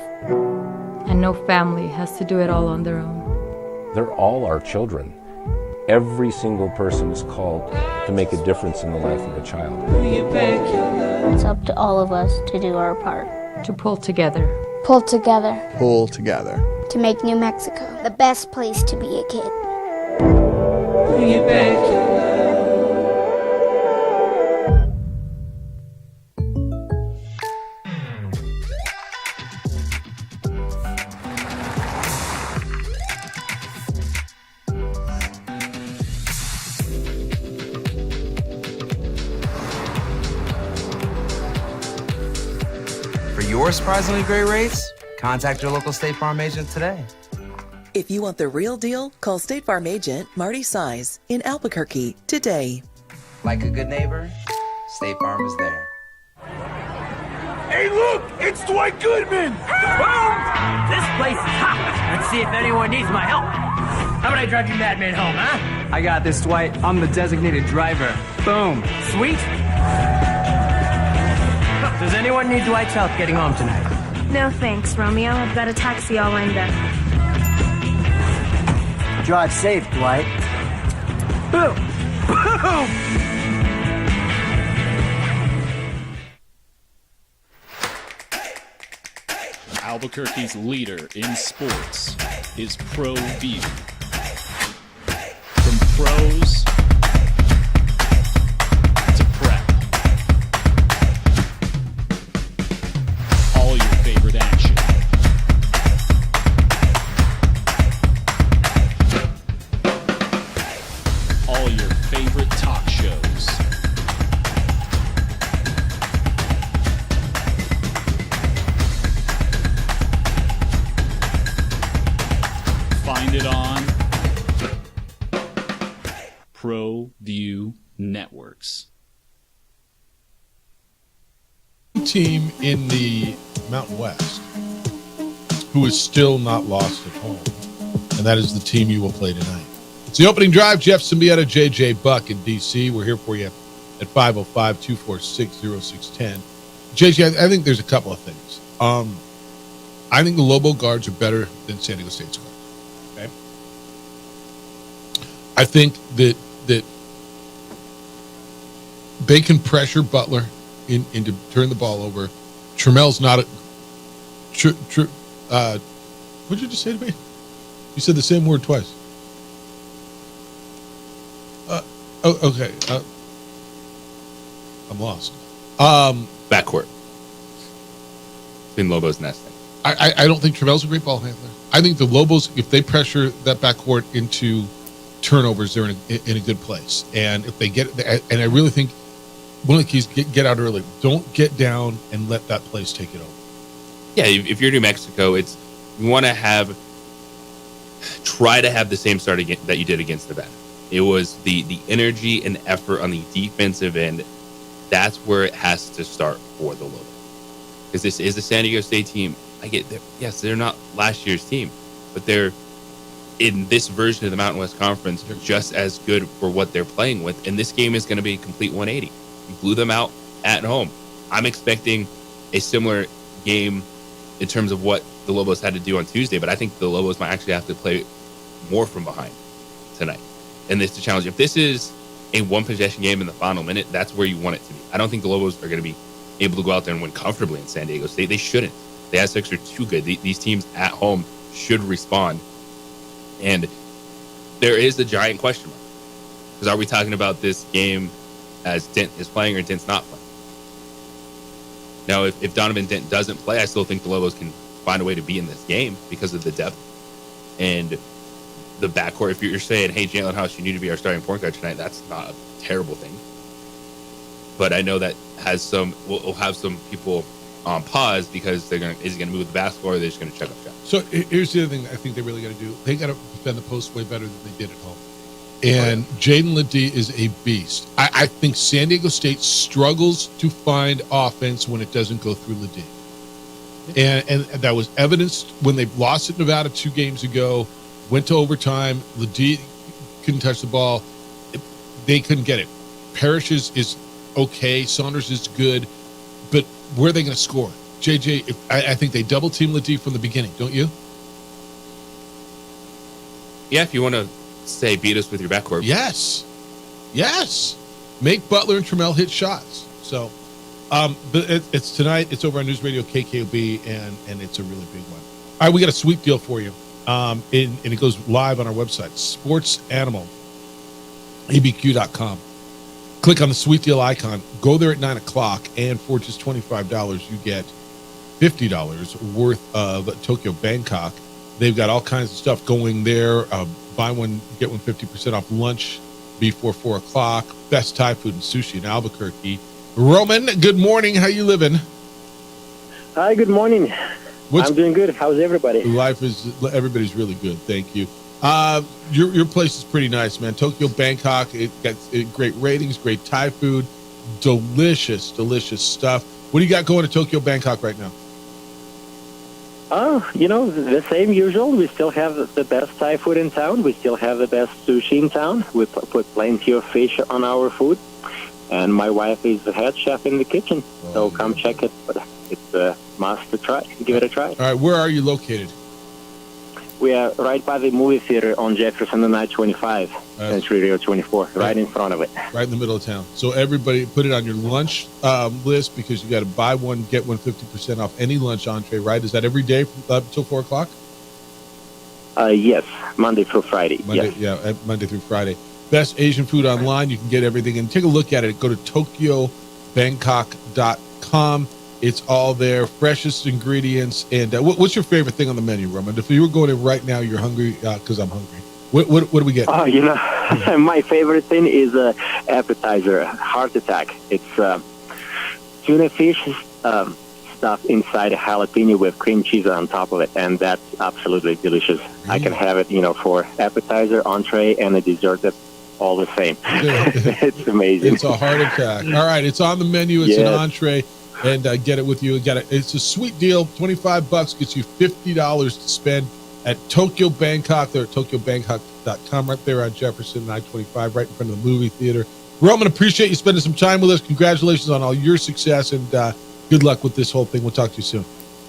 And no family has to do it all on their own. They're all our children. Every single person is called to make a difference in the life of a child. It's up to all of us to do our part. To pull together. Pull together. Pull together. To make New Mexico the best place to be a kid. For your surprisingly great rates, contact your local State Farm agent today. If you want the real deal, call State Farm agent Marty Size in Albuquerque today. Like a good neighbor, State Farm is there. Hey, look! It's Dwight Goodman! Boom! This place is hot. Let's see if anyone needs my help. How about I drive you madman home, huh? I got this, Dwight. I'm the designated driver. Boom. Sweet. Does anyone need Dwight's help getting home tonight? No thanks, Romeo. I've got a taxi all lined up. Drive safe, Dwight. Boom! Boom! Albuquerque's leader in sports is ProView. From pros to prep. All your favorite action. All your favorite talk shows. team in the Mountain West who is still not lost at home, and that is the team you will play tonight. It's the opening drive. Jeff Symbieta, JJ Buck in DC. We're here for you at 505-246-0610. JJ, I think there's a couple of things. I think the Lobo guards are better than San Diego State's guards. Okay. I think that they can pressure Butler into turn the ball over. Tramel's not a. What did you just say to me? You said the same word twice. Okay. I'm lost. Backcourt. In Lobos nesting. I don't think Tramel's a great ball handler. I think the Lobos, if they pressure that backcourt into turnovers, they're in a good place. And if they get, and I really think one of the keys, get out early. Don't get down and let that place take it over. Yeah, if you're New Mexico, you want to try to have the same start that you did against Nevada. It was the energy and effort on the defensive end. That's where it has to start for the Lobos. Because this is the San Diego State team. I get that. Yes, they're not last year's team, but they're in this version of the Mountain West Conference just as good for what they're playing with. And this game is going to be a complete 180. You blew them out at home. I'm expecting a similar game in terms of what the Lobos had to do on Tuesday, but I think the Lobos might actually have to play more from behind tonight. And this is the challenge. If this is a one-possession game in the final minute, that's where you want it to be. I don't think the Lobos are going to be able to go out there and win comfortably in San Diego State. They shouldn't. The Aztecs are too good. These teams at home should respond. And there is a giant question mark. Because are we talking about this game as Dent is playing or Dent's not playing? Now, if Donovan Dent doesn't play, I still think the Lobos can find a way to be in this game because of the depth and the backcourt. If you're saying, hey, Jalen House, you need to be our starting point guard tonight, that's not a terrible thing. But I know that will have some people on pause because is he going to move the basketball or are they just going to check up shots? So here's the other thing I think they really got to do. They got to defend the post way better than they did at home. And Jaden Ledee is a beast. I think San Diego State struggles to find offense when it doesn't go through Ledee. And that was evidenced when they lost at Nevada 2 games ago, went to overtime. Ledee couldn't touch the ball. They couldn't get it. Parrish is okay. Saunders is good. But where are they going to score? JJ, I think they double team Ledee from the beginning, don't you? Yeah, if you want to say beat us with your backcourt. Yes. Make Butler and Tramel hit shots. So, but it's tonight. It's over on News Radio KKOB, and it's a really big one. All right, we got a sweet deal for you. And it goes live on our website, sportsanimalabq.com. Click on the sweet deal icon. Go there at 9 o'clock, and for just $25, you get $50 worth of Tokyo Bangkok. They've got all kinds of stuff going there. Buy one, get one 50% off lunch before 4 o'clock. Best Thai food and sushi in Albuquerque. Roman, good morning. How you living? Hi, good morning. I'm doing good. How's everybody? Everybody's really good. Thank you. Your place is pretty nice, man. Tokyo Bangkok. It got great ratings, great Thai food, delicious stuff. What do you got going to Tokyo Bangkok right now? The same usual. We still have the best Thai food in town. We still have the best sushi in town. We put plenty of fish on our food. And my wife is the head chef in the kitchen. So come check it. But it's a must to try. Give it a try. All right. Where are you located? We are right by the movie theater on Jefferson and I-25, Century Rio 24, right in front of it. Right in the middle of town. So everybody put it on your lunch list because you got to buy one, get one 50% off any lunch entree, right? Is that every day until 4 o'clock? Yes, Monday through Friday. Monday through Friday. Best Asian food online. You can get everything. And take a look at it. Go to TokyoBangkok.com. It's all there, freshest ingredients. And what's your favorite thing on the menu, Roman? If you were going in right now, you're hungry because I'm hungry. What do we get? Oh, my favorite thing is appetizer, heart attack. It's tuna fish stuffed inside a jalapeno with cream cheese on top of it, and that's absolutely delicious. I can have it, for appetizer, entree, and a dessert. That's all the same. It's amazing. It's a heart attack. All right, it's on the menu. It's an entree. and get it with you. It's a sweet deal. $25 gets you $50 to spend at Tokyo Bangkok. They're at TokyoBangkok.com, right there on Jefferson and I-25, right in front of the movie theater. Roman, appreciate you spending some time with us. Congratulations on all your success, and good luck with this whole thing. We'll talk to you soon.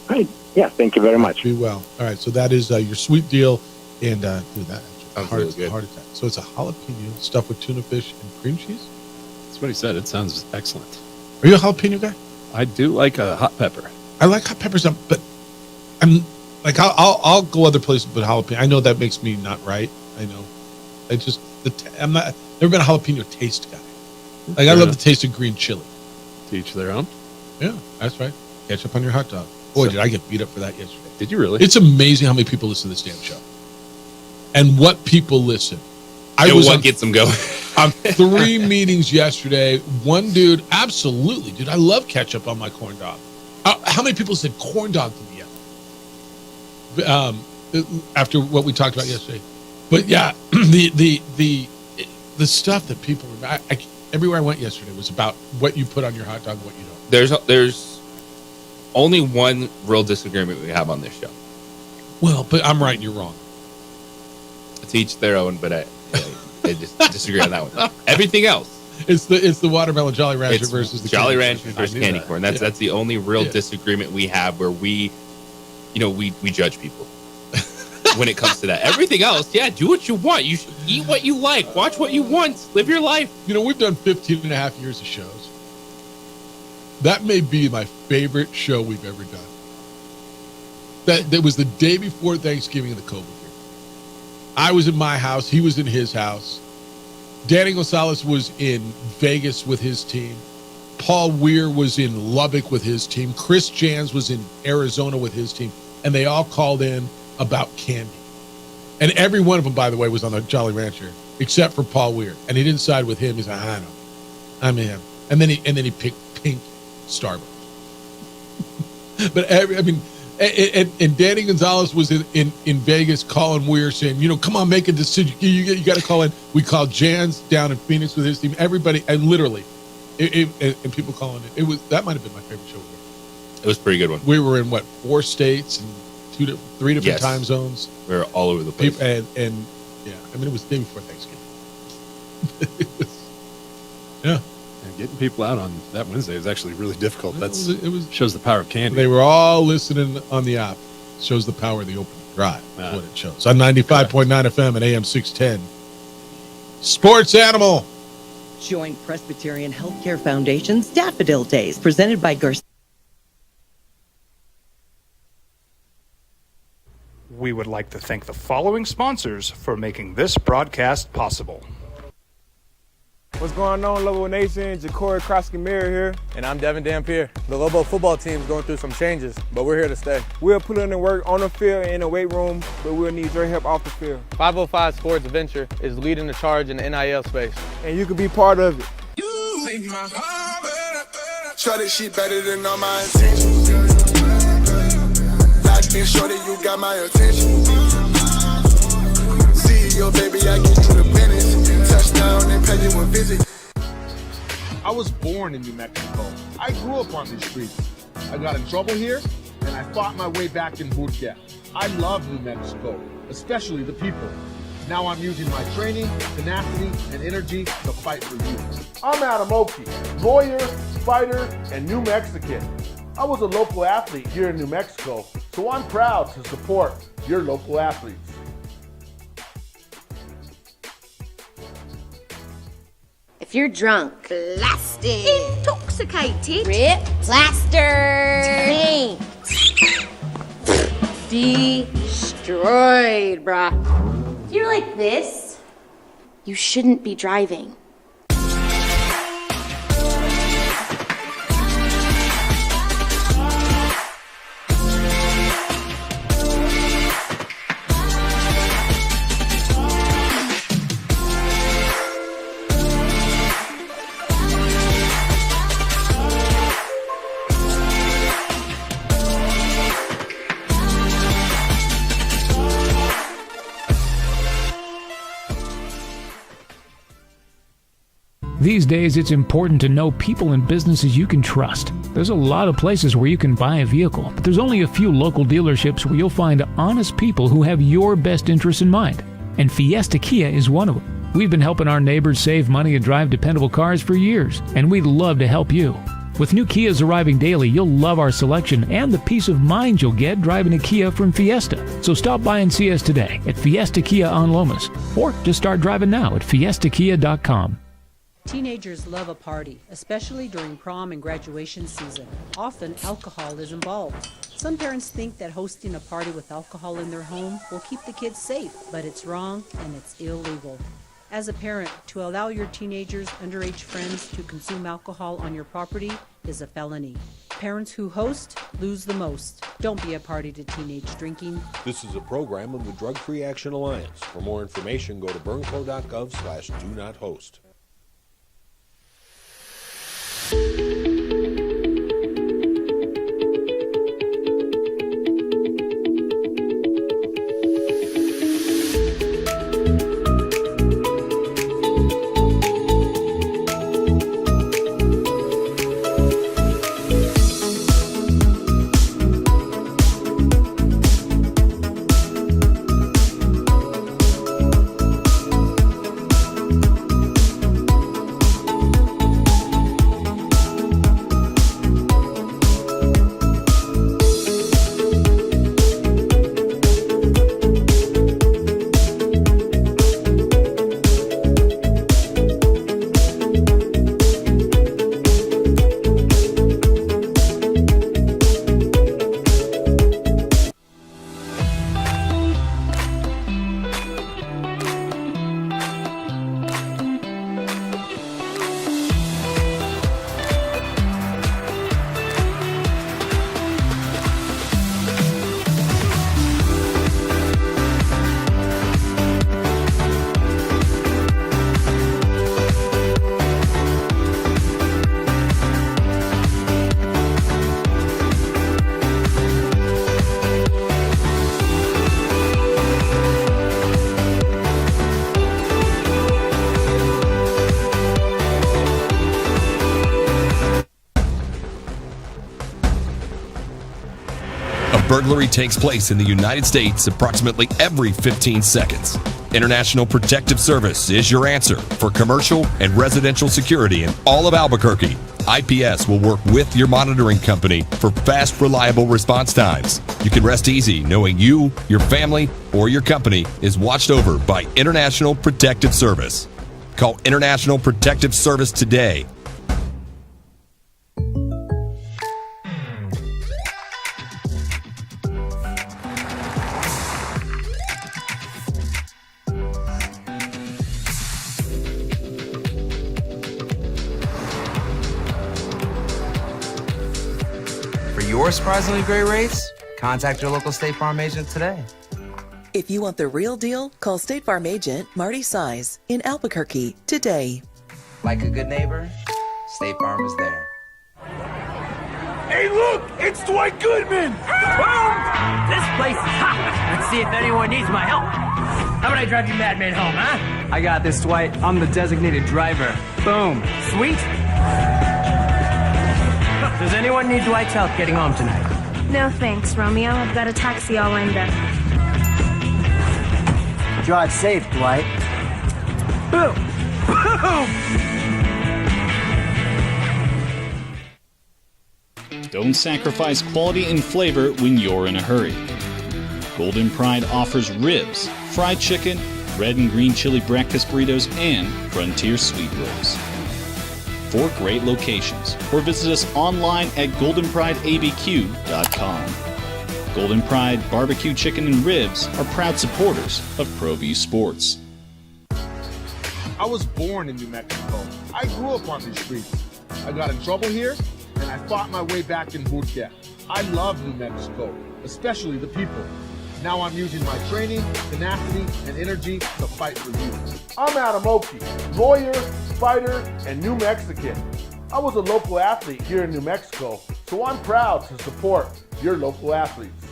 Great. Yeah, thank you very much. Be well. All right, so that is your sweet deal, and dude, that Sounds really good. heart attack. So it's a jalapeno stuffed with tuna fish and cream cheese? That's what he said. It sounds excellent. Are you a jalapeno guy? I do like a hot pepper. I like hot peppers, but I'm like I'll go other places, but jalapeno. I know that makes me not right. I know. I'm not. Never been a jalapeno taste guy. Like I love the taste of green chili. To each their own. Yeah, that's right. Ketchup on your hot dog. Boy, did I get beat up for that yesterday. Did you really? It's amazing how many people listen to this damn show, and what people listen. What gets them going? On 3 meetings yesterday, one dude, absolutely, dude, I love ketchup on my corn dog. How many people said corn dog to me yesterday? After what we talked about yesterday. But yeah, the stuff that people, everywhere I went yesterday was about what you put on your hot dog and what you don't. There's only one real disagreement we have on this show. Well, but I'm right and you're wrong. To each their own, but I just disagree on that one. Everything else, it's the watermelon Jolly Rancher versus the Jolly Rancher versus candy corn. That's the only real disagreement we have, where we judge people when it comes to that. Everything else, do what you want. You should eat what you like, watch what you want, live your life. We've done 15 and a half years of shows. That may be my favorite show we've ever done. That was the day before Thanksgiving of the COVID. I was in my house. He was in his house. Danny Gonzalez was in Vegas with his team. Paul Weir was in Lubbock with his team. Chris Jans was in Arizona with his team. And they all called in about candy. And every one of them, by the way, was on the Jolly Rancher, except for Paul Weir. And he didn't side with him. He's like, I know. I'm him. And then he picked pink Starburst. But And Danny Gonzalez was in Vegas calling Weir saying, come on, make a decision. You got to call in. We called Jans down in Phoenix with his team. Everybody, and literally, and people calling it. That might have been my favorite show. It was a pretty good one. We were in 4 states and 3 different time zones. We were all over the place. And it was the day before Thanksgiving. Yeah. And getting people out on that Wednesday was actually really difficult. It shows the power of candy. They were all listening on the app. Shows the power of the open drive. That's what it shows. On 95.9 FM and AM 610. Sports Animal. Join Presbyterian Healthcare Foundation's Daffodil Days, presented by Garcia. We would like to thank the following sponsors for making this broadcast possible. What's going on, Lobo Nation? Ja'Cory Krosky-Miller here. And I'm Devin Dampier. The Lobo football team is going through some changes, but we're here to stay. We'll put in the work on the field and in the weight room, but we'll need your help off the field. 505 Sports Venture is leading the charge in the NIL space. And you can be part of it. Shorty, she better than all my intentions. Like me, shorty, you got my attention. CEO, baby, I get you the business. Touchdown and pay you a visit. I was born in New Mexico. I grew up on these streets. I got in trouble here, and I fought my way back in boot camp. I love New Mexico, especially the people. Now I'm using my training, tenacity, and energy to fight for you. I'm Adam Oki, lawyer, fighter, and New Mexican. I was a local athlete here in New Mexico, so I'm proud to support your local athletes. If you're drunk, blasted, Intoxicated. ripped, Plastered. destroyed, bruh. If you're like this, you shouldn't be driving. These days, it's important to know people and businesses you can trust. There's a lot of places where you can buy a vehicle, but there's only a few local dealerships where you'll find honest people who have your best interests in mind. And Fiesta Kia is one of them. We've been helping our neighbors save money and drive dependable cars for years, and we'd love to help you. With new Kias arriving daily, you'll love our selection and the peace of mind you'll get driving a Kia from Fiesta. So stop by and see us today at Fiesta Kia on Lomas, or just start driving now at fiestakia.com. Teenagers love a party, especially during prom and graduation season. Often, alcohol is involved. Some parents think that hosting a party with alcohol in their home will keep the kids safe, but it's wrong and it's illegal. As a parent, to allow your teenagers' underage friends to consume alcohol on your property is a felony. Parents who host lose the most. Don't be a party to teenage drinking. This is a program of the Drug Free Action Alliance. For more information, go to burnco.gov/do-not-host. Burglary takes place in the United States approximately every 15 seconds. International Protective Service is your answer for commercial and residential security in all of Albuquerque. IPS will work with your monitoring company for fast, reliable response times. You can rest easy knowing you, your family, or your company is watched over by International Protective Service. Call International Protective Service today. Your surprisingly great rates? Contact your local State Farm agent today. If you want the real deal, call State Farm agent Marty Size in Albuquerque today. Like a good neighbor, State Farm is there. Hey, look! It's Dwight Goodman! Boom! This place is hot. Let's see if anyone needs my help. How about I drive you madman home, huh? I got this, Dwight. I'm the designated driver. Boom. Sweet. Does anyone need Dwight's help getting home tonight? No thanks, Romeo. I've got a taxi all lined up. Drive safe, Dwight. Boom! Boom! Don't sacrifice quality and flavor when you're in a hurry. Golden Pride offers ribs, fried chicken, red and green chili breakfast burritos, and Frontier sweet rolls. 4 great locations, or visit us online at goldenprideabq.com. Golden Pride Barbecue Chicken and Ribs are proud supporters of ProView Sports. I was born in New Mexico. I grew up on these streets. I got in trouble here, and I fought my way back in Burquia. I love New Mexico, especially the people. Now I'm using my training, tenacity, and energy to fight for you. I'm Adam Oki, lawyer, fighter, and New Mexican. I was a local athlete here in New Mexico, so I'm proud to support your local athletes.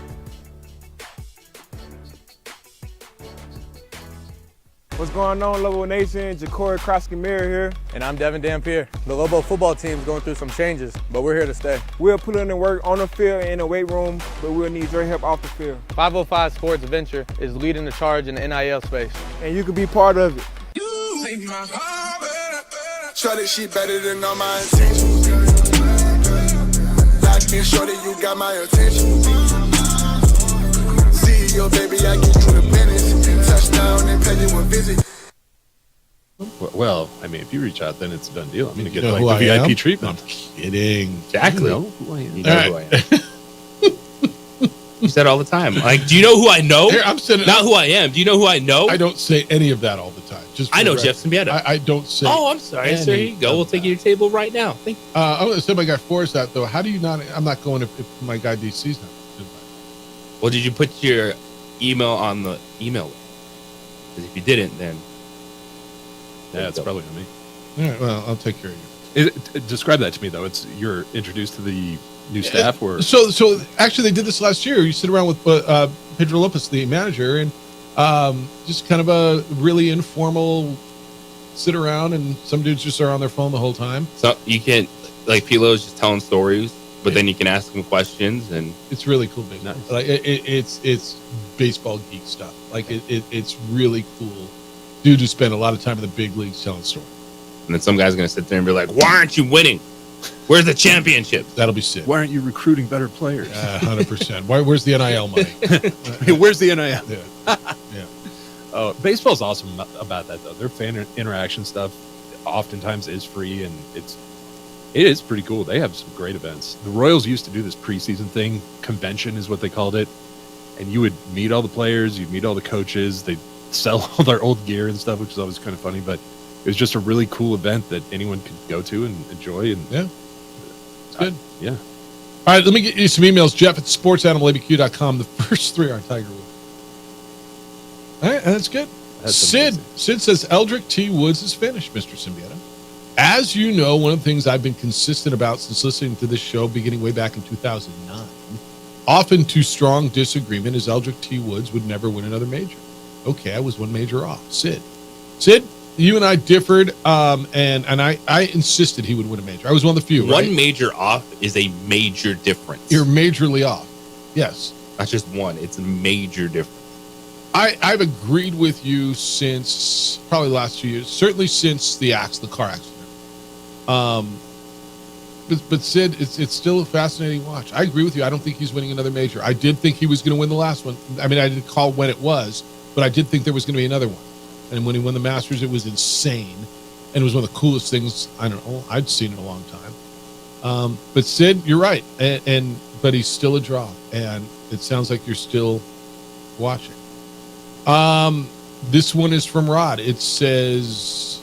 What's going on, Lobo Nation? Ja'Cory Krosky-Miller here. And I'm Devin Dampier. The Lobo football team's going through some changes, but we're here to stay. We'll put in the work on the field and in the weight room, but we'll need your help off the field. 505 Sports Venture is leading the charge in the NIL space. And you can be part of it. Shorty, she better than all my intentions. Like me, shorty, you got my attention. CEO, baby, I get you the business. Touchdown and pay you a visit. Well, I mean, if you reach out, then it's a done deal. I'm going to get You know like who the I VIP am? treatment. I'm kidding. Exactly. You know who I am. You know who I am. You said all the time. Like, do you know who I know? Here, I'm sitting. Not who I am. Do you know who I know? I don't say any of that all the time. Just I know for Jeff the record. Symbieta. I don't say. Oh, I'm sorry. So here you go. We'll take you to your table right now. Thank you. I'm going to say my guy Forrest that though. How do you not? I'm not going if my guy DC's not. Well, did you put your email on the email list? Because if you didn't, then Yeah, it's probably on me. All right, well, I'll take care of you. Describe that to me, though. It's you're introduced to the new staff, or So actually, they did this last year. You sit around with Pedro Lopez, the manager, and just kind of a really informal sit around, and some dudes just are on their phone the whole time. so you can like Pilo's just telling stories, but then you can ask him questions, and It's really cool, big. Nice. Like it's baseball geek stuff. Like it's really cool. Dude who spent a lot of time in the big leagues telling stories. and then some guy's gonna sit there and be like, "Why aren't you winning? Where's the championship?" That'll be sick. why aren't you recruiting better players? 100%. Where's the NIL money? Where's the NIL? Yeah. Oh, baseball's awesome about that, though. Their fan interaction stuff oftentimes is free, and it is pretty cool. They have some great events. The Royals used to do this preseason thing. Convention is what they called it. And you would meet all the players, you'd meet all the coaches. They'd sell all their old gear and stuff, which is always kind of funny. But it was just a really cool event that anyone could go to and enjoy. And Yeah. It's good. Yeah. All right, let me get you some emails. Jeff at sportsanimalaBQ.com. The first three are Tiger Woods. All right, that's good. That's Sid amazing. says Eldrick T. Woods is finished, Mr. Symbieta. As you know, one of the things I've been consistent about since listening to this show beginning way back in 2009, often to strong disagreement, is Eldrick T. Woods would never win another major. Okay, I was one major off. Sid, you and I differed, and I insisted he would win a major. I was one of the few. One right? major off is a major difference. You're majorly off. Yes. Not just one; it's a major difference. I've agreed with you since probably the last 2 years, certainly since the car accident. But Sid, it's still a fascinating watch. I agree with you. I don't think he's winning another major. I did think he was going to win the last one. I mean, I didn't call when it was, but I did think there was going to be another one. And when he won the Masters, it was insane, and it was one of the coolest things I'd seen in a long time. But Sid, you're right, but he's still a draw, and it sounds like you're still watching. This one is from Rod. It says,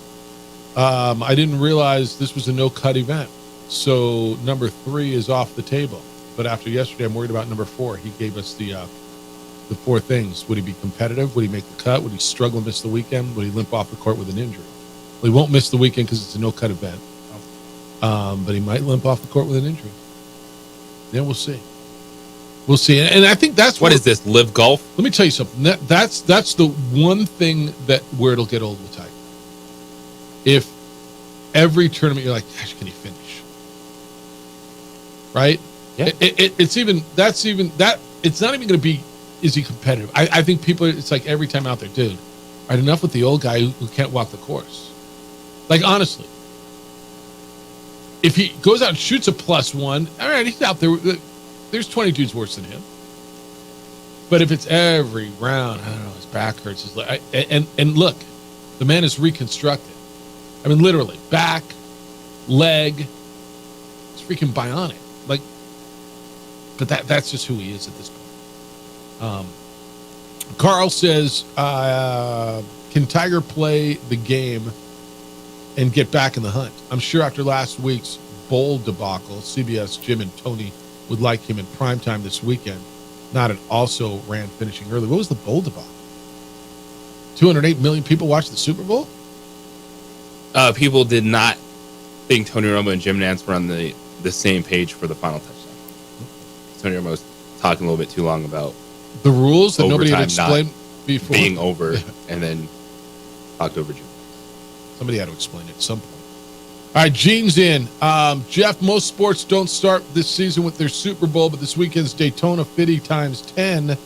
I didn't realize this was a no-cut event, so number 3 is off the table. But after yesterday, I'm worried about number 4. He gave us the 4 things. Would he be competitive? Would he make the cut? Would he struggle and miss the weekend? Would he limp off the court with an injury? Well, he won't miss the weekend because it's a no-cut event. But he might limp off the court with an injury. Yeah, we'll see. We'll see. And I think that's What is this, Live Golf? Let me tell you something. That's the one thing where it'll get old with Tiger. If every tournament you're like, gosh, can he finish? Right? Yeah. It's not even going to be, is he competitive? I think people, it's like every time out there, dude, all right, enough with the old guy who can't walk the course. Like, honestly, if he goes out and shoots a +1, all right, he's out there. There's 20 dudes worse than him. But if it's every round, I don't know, his back hurts. His leg, and look, the man is reconstructed. I mean, literally, back, leg, it's freaking bionic. Like, but that's just who he is at this point. Carl says, can Tiger play the game and get back in the hunt? I'm sure after last week's bowl debacle, CBS, Jim, and Tony would like him in primetime this weekend. Not an also ran finishing early. What was the bowl debacle? 208 million people watched the Super Bowl? People did not think Tony Romo and Jim Nantz were on the same page for the final touchdown. Tony Romo was talking a little bit too long about the rules that nobody had overtime explained before being over, and then October, June. Somebody had to explain it at some point. All right, Gene's in. Jeff, most sports don't start this season with their Super Bowl, but this weekend's Daytona 50 times 10.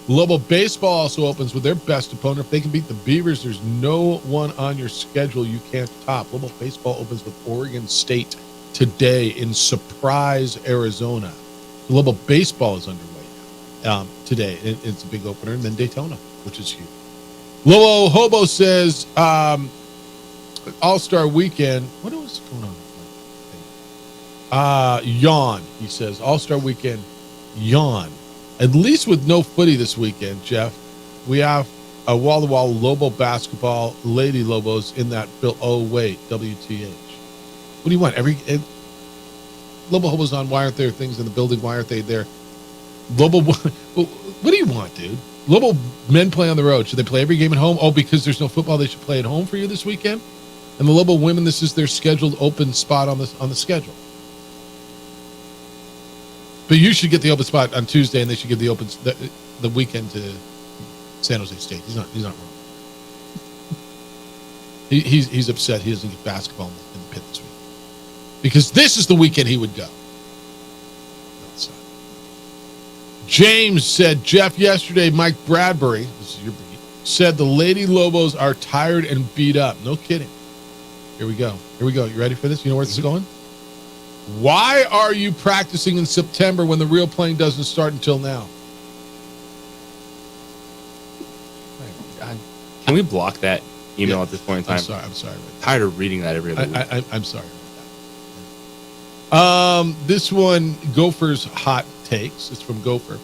Lobo Baseball also opens with their best opponent. If they can beat the Beavers, there's no one on your schedule you can't top. Lobo Baseball opens with Oregon State today in Surprise, Arizona. Lobo Baseball is underway today. It's a big opener, and then Daytona, which is huge. Lobo Hobo says All-Star Weekend. What was going on? Yawn, he says. All-Star Weekend, yawn. At least with no footy this weekend, Jeff, we have a wall-to-wall Lobo basketball, Lady Lobos in that bill. Oh, wait, WTH. What do you want? Lobo Hobo's on. Why aren't there things in the building? Why aren't they there? Lobo, what do you want, dude? Lobo men play on the road. Should they play every game at home? Oh, because there's no football, they should play at home for you this weekend? And the Lobo women, this is their scheduled open spot on the schedule. But you should get the open spot on Tuesday, and they should give the weekend to San Jose State. He's not wrong. He's upset he doesn't get basketball in the pit this week, because this is the weekend he would go. James said, Jeff, yesterday Mike Bradbury, this is your beat, said the Lady Lobos are tired and beat up. No kidding. Here we go. You ready for this? You know where this is going? Why are you practicing in September when the real playing doesn't start until now? Can we block that email at this point in time? I'm sorry. I'm tired of reading that every other week. I'm sorry about that. This one, Gophers hot takes. It's from Gopher.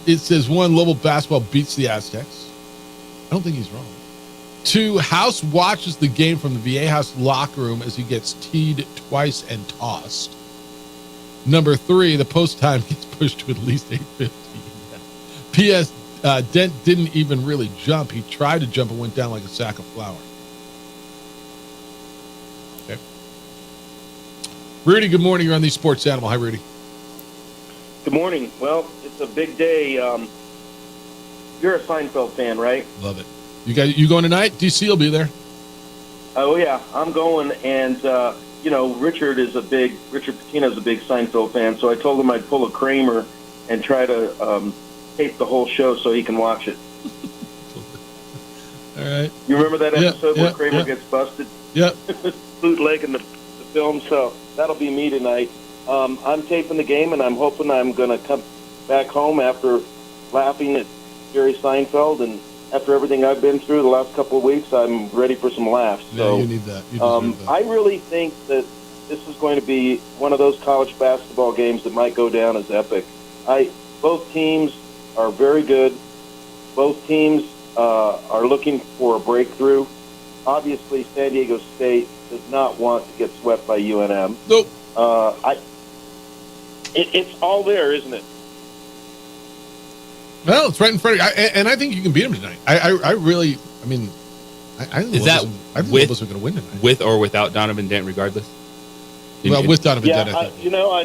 It says, 1, Lobo basketball beats the Aztecs. I don't think he's wrong. 2, House watches the game from the Viejas locker room as he gets teed twice and tossed. Number 3, the post time gets pushed to at least 8:15. P.S. Dent didn't even really jump. He tried to jump and went down like a sack of flour. Okay. Rudy, good morning. You're on the Sports Animal. Hi, Rudy. Good morning. Well, it's a big day. You're a Seinfeld fan, right? Love it. You going tonight? DC will be there. Oh yeah, I'm going, and Richard Pitino's a big Seinfeld fan, so I told him I'd pull a Kramer and try to tape the whole show so he can watch it. All right. You remember that episode where Kramer gets busted? Yep. Bootlegging the film, so that'll be me tonight. I'm taping the game, and I'm hoping I'm going to come back home after laughing at Jerry Seinfeld, and after everything I've been through the last couple of weeks, I'm ready for some laughs. So, you need that. You deserve that. I really think that this is going to be one of those college basketball games that might go down as epic. Both teams are very good. Both teams are looking for a breakthrough. Obviously, San Diego State does not want to get swept by UNM. Nope. It's all there, isn't it? Well, it's right in front of you, and I think you can beat them tonight. I think Lobos are going to win tonight. With or without Donovan Dent, regardless? Well, with Donovan Dent, I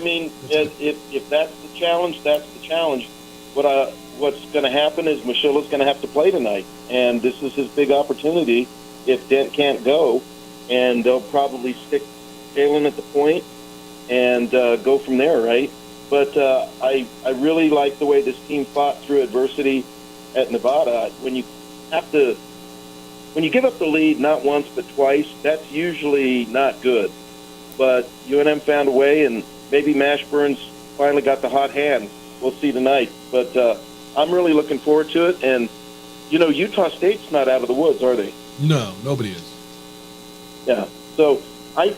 think. If that's the challenge, that's the challenge. What's going to happen is Machilla's going to have to play tonight, and this is his big opportunity if Dent can't go, and they'll probably stick Jalen at the point and go from there, right? But I really like the way this team fought through adversity at Nevada. When you give up the lead not once but twice, that's usually not good. But UNM found a way, and maybe Mashburn's finally got the hot hand. We'll see tonight. But I'm really looking forward to it. And, Utah State's not out of the woods, are they? No, nobody is. Yeah. So I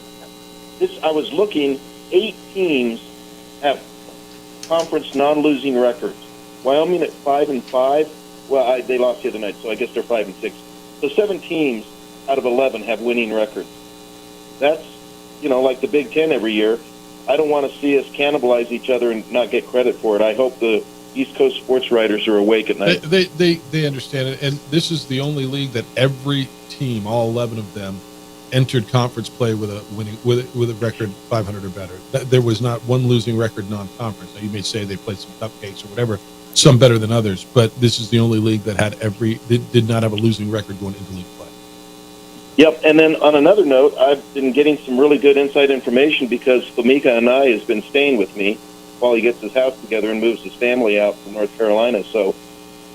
was looking, 8 teams have conference non-losing records. Wyoming at 5-5. Well, they lost the other night, so I guess they're 5-6. So 7 teams out of 11 have winning records. That's, like the Big Ten every year. I don't want to see us cannibalize each other and not get credit for it. I hope the East Coast sports writers are awake at night. They understand it, and this is the only league that every team, all 11 of them, entered conference play with a record 500 or better. There was not one losing record non-conference. Now, you may say they played some cupcakes or whatever, some better than others, but this is the only league that did not have a losing record going into league play. Yep, and then on another note, I've been getting some really good inside information because Famika Anai has been staying with me while he gets his house together and moves his family out from North Carolina. So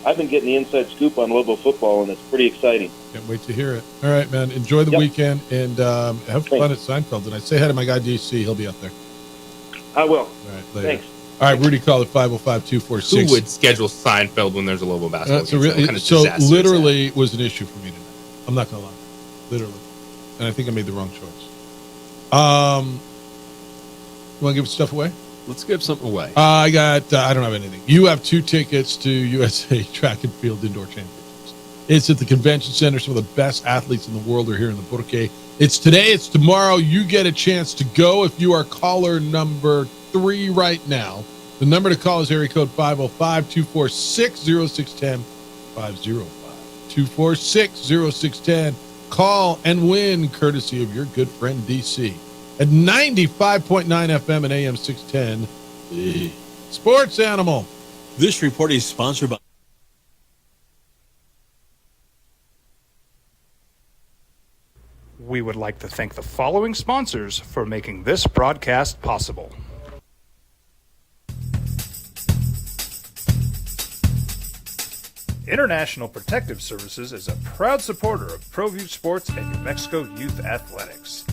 I've been getting the inside scoop on Lobo football, and it's pretty exciting. Can't wait to hear it. All right, man. Enjoy the weekend and have fun at Seinfeld. And I say hi to my guy DC. He'll be up there. I will. All right, later. Thanks. All right, Rudy, call it 505-246. Who would schedule Seinfeld when there's a Lobo basketball game? So literally it was an issue for me tonight. I'm not going to lie. Literally. And I think I made the wrong choice. You want to give stuff away? Let's give something away. I don't have anything. You have 2 tickets to USA Track and Field Indoor Championships. It's at the convention center. Some of the best athletes in the world are here in the Burke. It's today. It's tomorrow. You get a chance to go if you are caller number 3 right now. The number to call is area code 505-246-0610. 505-246-0610. Call and win courtesy of your good friend DC at 95.9 FM and AM 610. The Sports Animal. This report is sponsored by. We would like to thank the following sponsors for making this broadcast possible. International Protective Services is a proud supporter of ProView Sports and New Mexico Youth Athletics.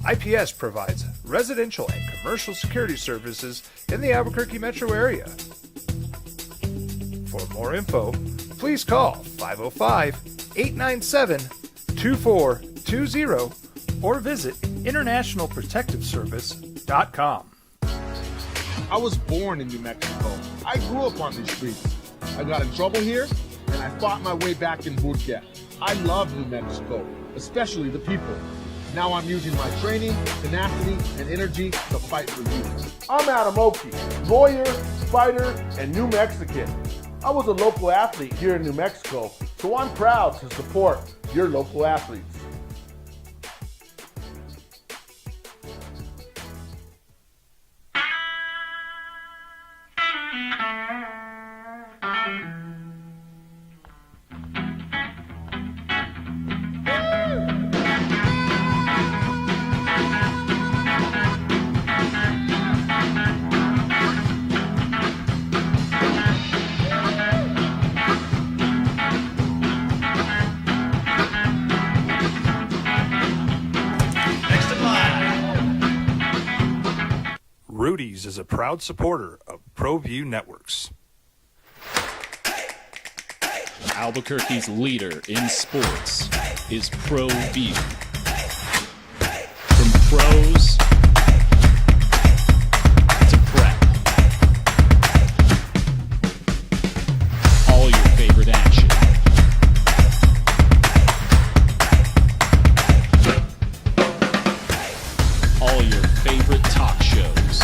IPS provides residential and commercial security services in the Albuquerque metro area. For more info, please call 505-897-2420 or visit internationalprotectiveservice.com. I was born in New Mexico. I grew up on these streets. I got in trouble here, and I fought my way back in boot camp. I love New Mexico, especially the people. Now I'm using my training, tenacity, and energy to fight for you. I'm Adam Oki, lawyer, fighter, and New Mexican. I was a local athlete here in New Mexico, so I'm proud to support your local athletes. Rudy's is a proud supporter of ProView Networks. Albuquerque's leader in sports is ProView. From pros to prep, all your favorite action. All your favorite talk shows.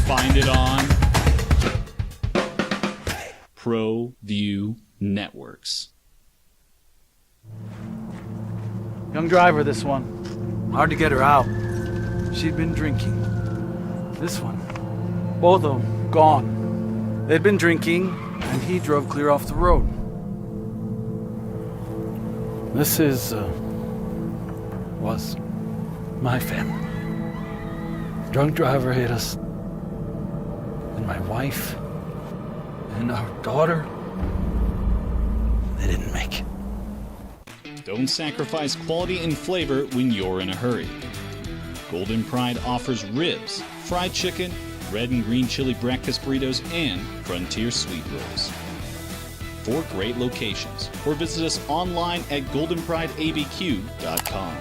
Find it on ProView Networks. Young driver, this one. Hard to get her out. She'd been drinking. This one. Both of them gone. They'd been drinking, and he drove clear off the road. This was my family. Drunk driver hit us. And my wife and our daughter, they didn't make it. Don't sacrifice quality and flavor when you're in a hurry. Golden Pride offers ribs, fried chicken, red and green chili breakfast burritos, and Frontier sweet rolls. 4 great locations, or visit us online at goldenprideabq.com.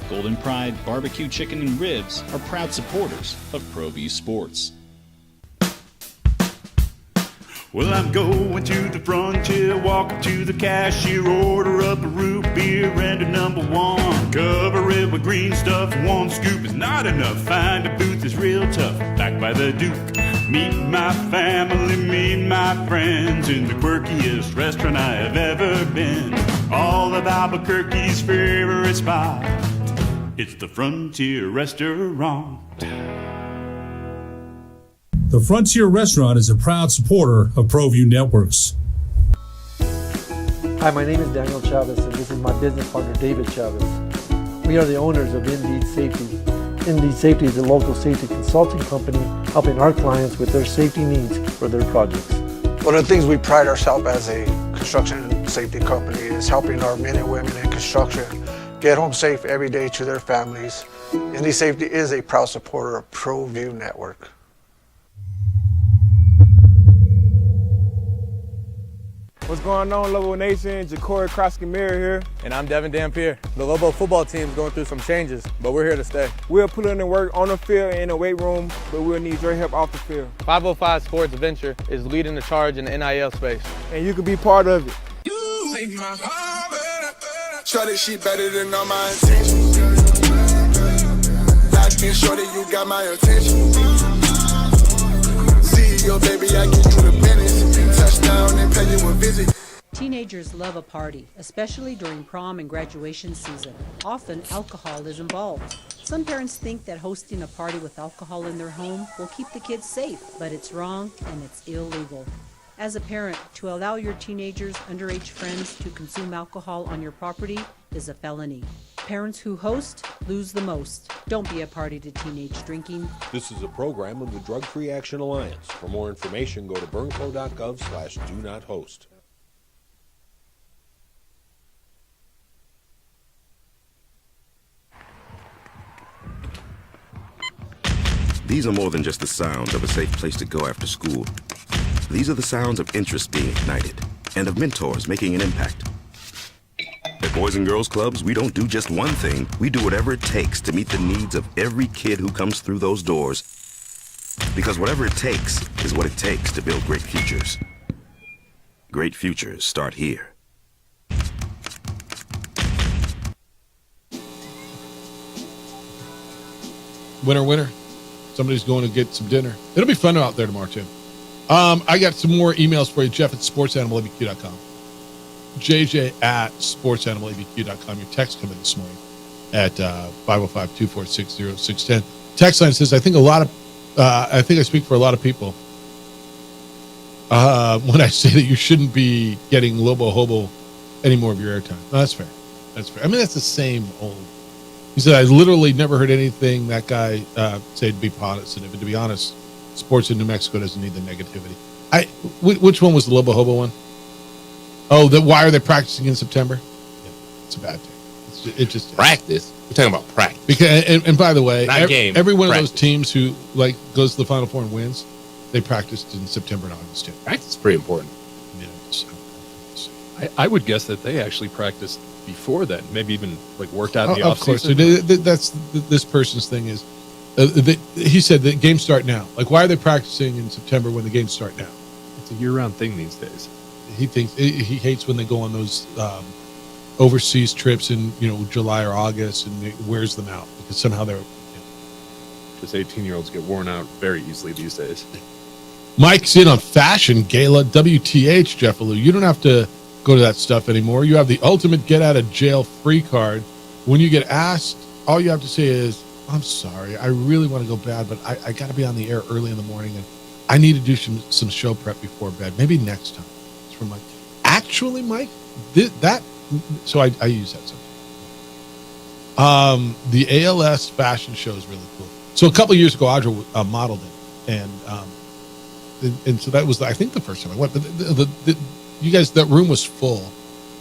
Golden Pride Barbecue Chicken and Ribs are proud supporters of ProView Sports. Well, I'm going to the frontier, walk up to the cashier, order up a root beer and a #1. Cover it with green stuff, 1 scoop is not enough. Find a booth is real tough, back by the Duke. Meet my family, meet my friends in the quirkiest restaurant I have ever been. all of Albuquerque's favorite spot. It's the Frontier Restaurant. The Frontier Restaurant is a proud supporter of ProView Networks. Hi, my name is Daniel Chavez, and this is my business partner, David Chavez. We are the owners of Indeed Safety. Indeed Safety is a local safety consulting company helping our clients with their safety needs for their projects. One of the things we pride ourselves as a construction and safety company is helping our men and women in construction get home safe every day to their families. Indeed Safety is a proud supporter of ProView Network. What's going on, Lobo Nation? Ja'Cory Krosky-Miller here. And I'm Devin Dampier. The Lobo football team is going through some changes, but we're here to stay. We'll put in the work on the field and in the weight room, but we'll need your help off the field. 505 Sports Venture is leading the charge in the NIL space. And you can be part of it. Shorty, she better than all my intentions. Locked in, shorty, you got my attention. CEO, baby, I give you the business. Touchdown and pay you a visit. Teenagers love a party, especially during prom and graduation season. Often, alcohol is involved. Some parents think that hosting a party with alcohol in their home will keep the kids safe, but it's wrong and it's illegal. As a parent, to allow your teenagers' underage friends to consume alcohol on your property is a felony. Parents who host lose the most. Don't be a party to teenage drinking. This is a program of the Drug Free Action Alliance. For more information, go to burnco.gov/do-not-host. These are more than just the sounds of a safe place to go after school. These are the sounds of interest being ignited and of mentors making an impact. At Boys and Girls Clubs, we don't do just one thing. We do whatever it takes to meet the needs of every kid who comes through those doors. Because whatever it takes is what it takes to build great futures. Great futures start here. Winner, winner. Somebody's going to get some dinner. It'll be fun out there tomorrow, too. I got some more emails for you, Jeff at sportsanimалabq.com. JJ at sportsanimалabq.com. Your text coming this morning at 505-246-0610. Text line says, I think I speak for a lot of people when I say that you shouldn't be getting Lobo Hobo any more of your airtime. No, that's fair. That's fair. I mean, that's the same old. He said, I literally never heard anything that guy say to be positive. And to be honest, sports in New Mexico doesn't need the negativity. Which one was the Lobo Hobo one? Oh, why are they practicing in September? Yeah, it's a bad thing. It just practice. We're talking about practice. Because and by the way, every one practice. Of those teams who goes to the Final Four and wins, they practiced in September and August too. Practice is pretty important. Yeah, so. I would guess that they actually practiced before that, maybe even worked out in the Of course, so offseason. that's this person's thing is. He said that games start now. Why are they practicing in September when the games start now? It's a year-round thing these days. He hates when they go on those overseas trips in July or August, and it wears them out because somehow they're. Because 18-year-olds get worn out very easily these days. Mike's in on Fashion Gala, WTH, Jeff Alou. You don't have to go to that stuff anymore. You have the ultimate get-out-of-jail-free card. When you get asked, all you have to say is, I'm sorry, I really want to go bad, but I got to be on the air early in the morning, and I need to do some show prep before bed. Maybe next time. It's from Mike. Actually, Mike, so I use that sometimes. The ALS fashion show is really cool. So a couple of years ago, Audra modeled it, and so that was, I think, the first time I went. But you guys, that room was full.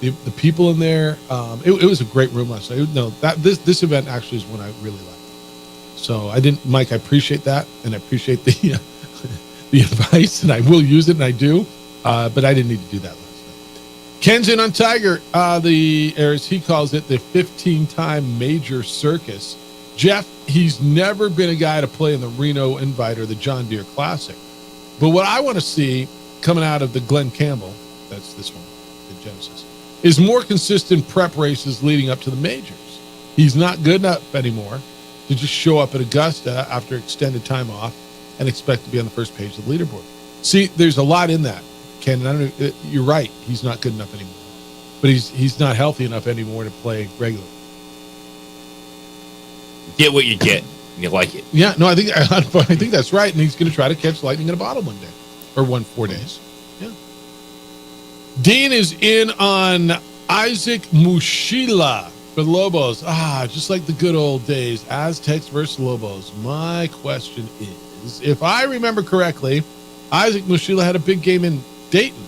The people in there, it was a great room last night. No, this event actually is one I really like. So Mike, I appreciate that, and I appreciate the advice, and I will use it, and I do, but I didn't need to do that last night. Ken's in on Tiger, as he calls it, the 15-time major circus. Jeff, he's never been a guy to play in the Reno Invite or the John Deere Classic. But what I want to see coming out of the Glenn Campbell, that's this one, the Genesis, is more consistent prep races leading up to the majors. He's not good enough anymore to just show up at Augusta after extended time off and expect to be on the first page of the leaderboard. See, there's a lot in that, Ken. You're right. He's not good enough anymore. but he's not healthy enough anymore to play regularly. Get what you get, and you like it. Yeah, no, I think that's right, and he's going to try to catch lightning in a bottle one day, or 4 days. Yeah. Dean is in on Isaac Mushila for the Lobos. Just like the good old days, Aztecs versus Lobos. My question is, if I remember correctly, Isaac Mushila had a big game in Dayton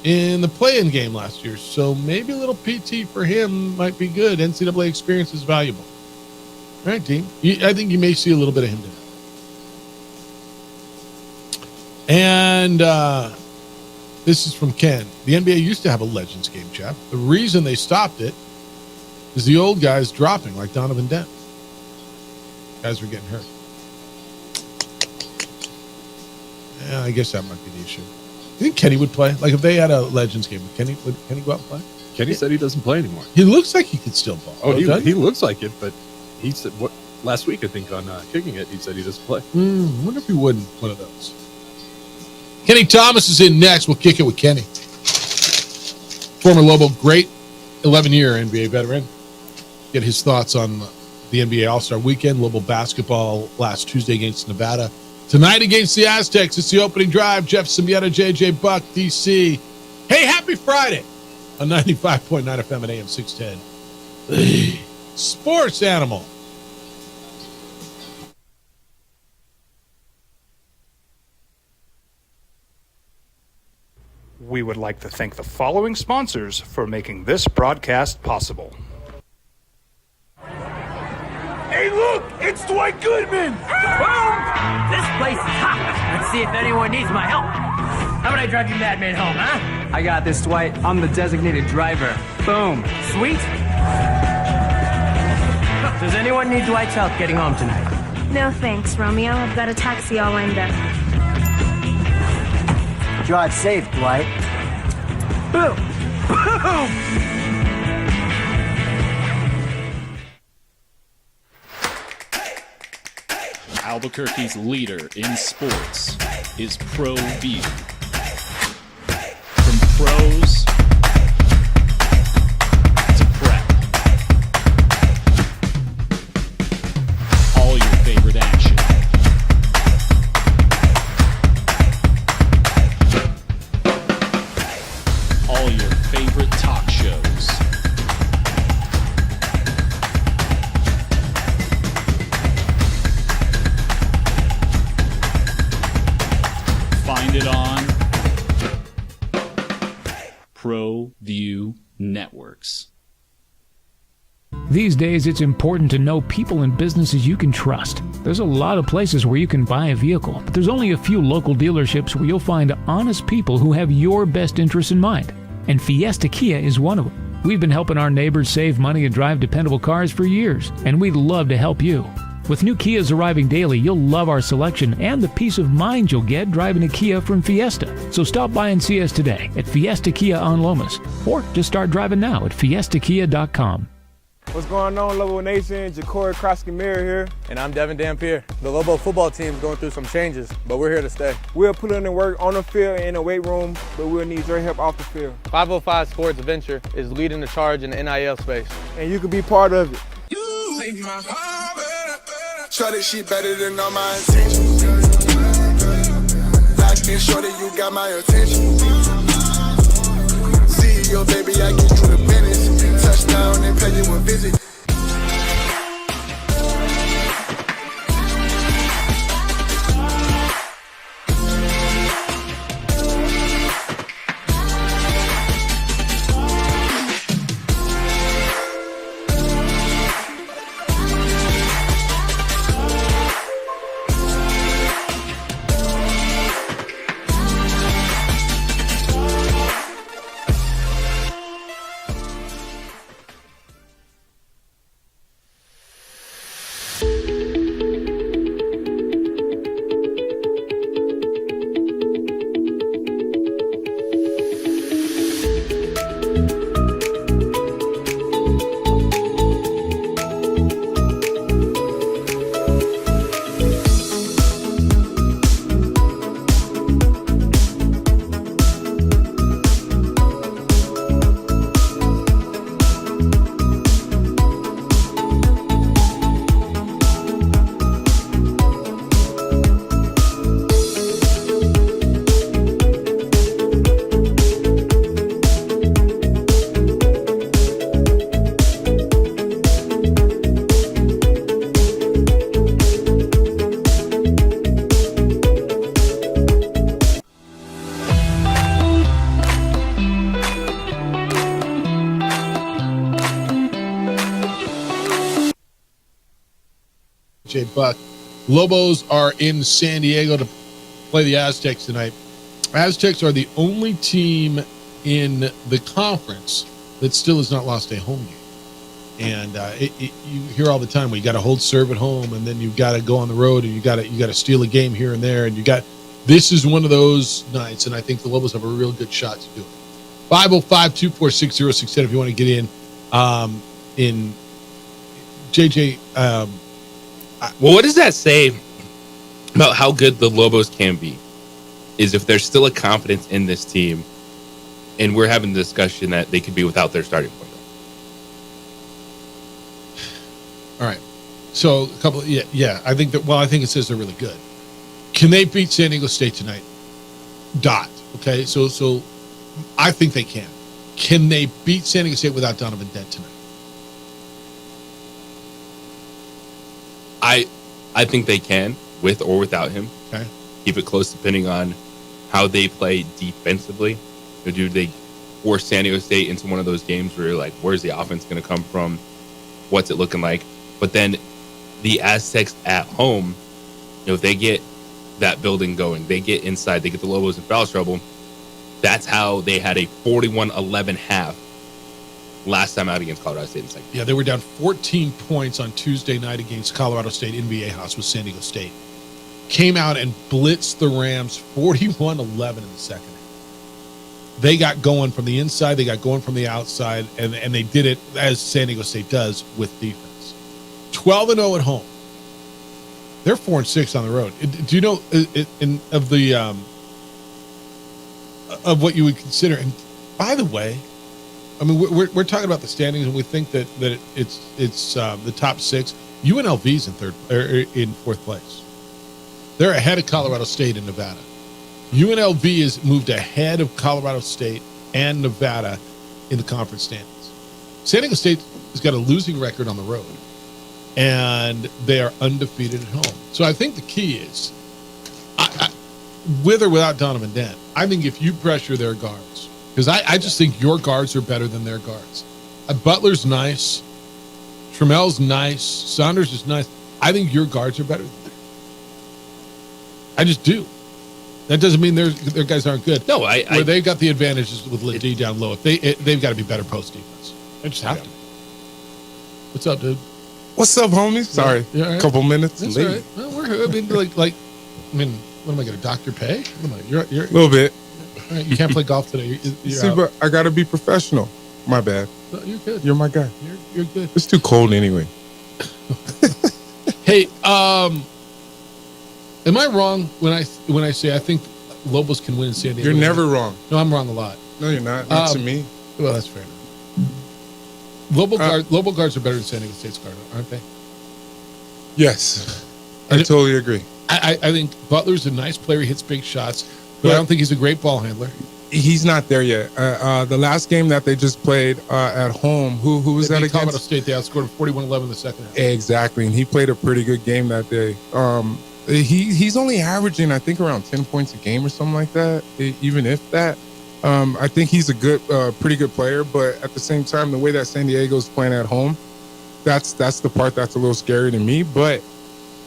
in the play-in game last year, so maybe a little PT for him might be good. NCAA experience is valuable. All right, Dean. I think you may see a little bit of him today. And this is from Ken. The NBA used to have a Legends game, Jeff. The reason they stopped it is the old guys dropping, like Donovan Dent. Guys were getting hurt. Yeah, I guess that might be the issue. You think Kenny would play? Like, if they had a Legends game, would Kenny go out and play? Kenny said he doesn't play anymore. He looks like he could still ball. Oh, he looks like it, but he said last week, I think, on Kicking It, he said he doesn't play. I wonder if he wouldn't one of those. Kenny Thomas is in next. We'll kick it with Kenny. Former Lobo, great 11-year NBA veteran. Get his thoughts on the NBA All-Star Weekend. Lobo basketball last Tuesday against Nevada. Tonight against the Aztecs, it's the opening drive. Jeff Simieta, JJ Buck, DC. Hey, happy Friday on 95.9 FM and AM 610. Sports Animal. We would like to thank the following sponsors for making this broadcast possible. Hey, look! It's Dwight Goodman! Boom! This place is hot. Let's see if anyone needs my help. How about I drive you madman home, huh? I got this, Dwight. I'm the designated driver. Boom. Sweet. Does anyone need Dwight's help getting home tonight? No thanks, Romeo. I've got a taxi all lined up. Drive safe, Dwight. Boom! Boom! Albuquerque's leader in sports is ProView. From pros to prep, all your favorite action. All your favorite talk shows. Find it on ProView Networks. These days, it's important to know people and businesses you can trust. There's a lot of places where you can buy a vehicle, but there's only a few local dealerships where you'll find honest people who have your best interests in mind. And Fiesta Kia is one of them. We've been helping our neighbors save money and drive dependable cars for years, and we'd love to help you. With new Kias arriving daily, you'll love our selection and the peace of mind you'll get driving a Kia from Fiesta. So stop by and see us today at Fiesta Kia on Lomas, or just start driving now at fiestakia.com. What's going on, Lobo Nation? Ja'Cory Krosky-Miller here. And I'm Devin Dampier. The Lobo football team's going through some changes, but we're here to stay. We'll put in the work on the field and in the weight room, but we'll need your help off the field. 505 Sports Venture is leading the charge in the NIL space. And you can be part of it. Shorty, she better than all my intentions. Like and shorty, you got my attention. CEO, baby, I get you the business. Touchdown and pay you a visit. DJ Buck. Lobos are in San Diego to play the Aztecs tonight. Aztecs are the only team in the conference that still has not lost a home game. And you hear all the time, well, you got to hold serve at home, and then you've got to go on the road, and you got to steal a game here and there, and this is one of those nights, and I think the Lobos have a real good shot to do it. 505-246-0610 if you want to get in. In JJ, well, what does that say about how good the Lobos can be? Is if there's still a confidence in this team, and we're having the discussion that they could be without their starting point. All right. So a couple, yeah. I think it says they're really good. Can they beat San Diego State tonight? Okay. So I think they can. Can they beat San Diego State without Donovan Dent tonight? I think they can, with or without him. Okay. Keep it close depending on how they play defensively. Or do they force San Diego State into one of those games where you're like, where's the offense going to come from? What's it looking like? But then the Aztecs at home, if they get that building going, they get inside, they get the Lobos in foul trouble. That's how they had a 41-11 half last time out against Colorado State in the second. Yeah, they were down 14 points on Tuesday night against Colorado State in Viejas with San Diego State. Came out and blitzed the Rams 41-11 in the second. They got going from the inside, they got going from the outside, and they did it as San Diego State does with defense. 12-0 at home. They're 4-6 on the road. Do you know of what you would consider? And by the way, I mean we're talking about the standings, and we think that it's the top six. UNLV's in fourth place. They're ahead of Colorado State and Nevada. UNLV has moved ahead of Colorado State and Nevada in the conference standings. San Diego State has got a losing record on the road, and they are undefeated at home. So I think the key is, with or without Donovan Dent, I think if you pressure their guards, because I just think your guards are better than their guards. Butler's nice. Trammell's nice. Saunders is nice. I think your guards are better than theirs. I just do. That doesn't mean their guys aren't good. No, they've got the advantages with Ledee down low. If they've got to be better post defense. They just have to. What's up, dude? What's up, homies? Sorry, right? Couple minutes That's late. all right. Well, we're. I mean, what am I going to doctor pay? What am I? You're a little bit. All right, you can't play golf today. See, but I got to be professional. My bad. No, you're good. You're my guy. You're good. It's too cold anyway. Hey, am I wrong when I say I think Lobos can win in San Diego? You're never wrong. No, I'm wrong a lot. No, you're not. Not to me. Well, that's fair enough. Lobo guards are better than San Diego State's guard, aren't they? Yes, I totally agree. I think Butler's a nice player. He hits big shots, but I don't think he's a great ball handler. He's not there yet. The last game that they just played at home, who was that against? Colorado State. They outscored 41-11 in the second half. Exactly, and he played a pretty good game that day. He's only averaging, I think, around 10 points a game or something like that, even if that. I think he's a pretty good player, but at the same time, the way that San Diego's playing at home, that's the part that's a little scary to me. But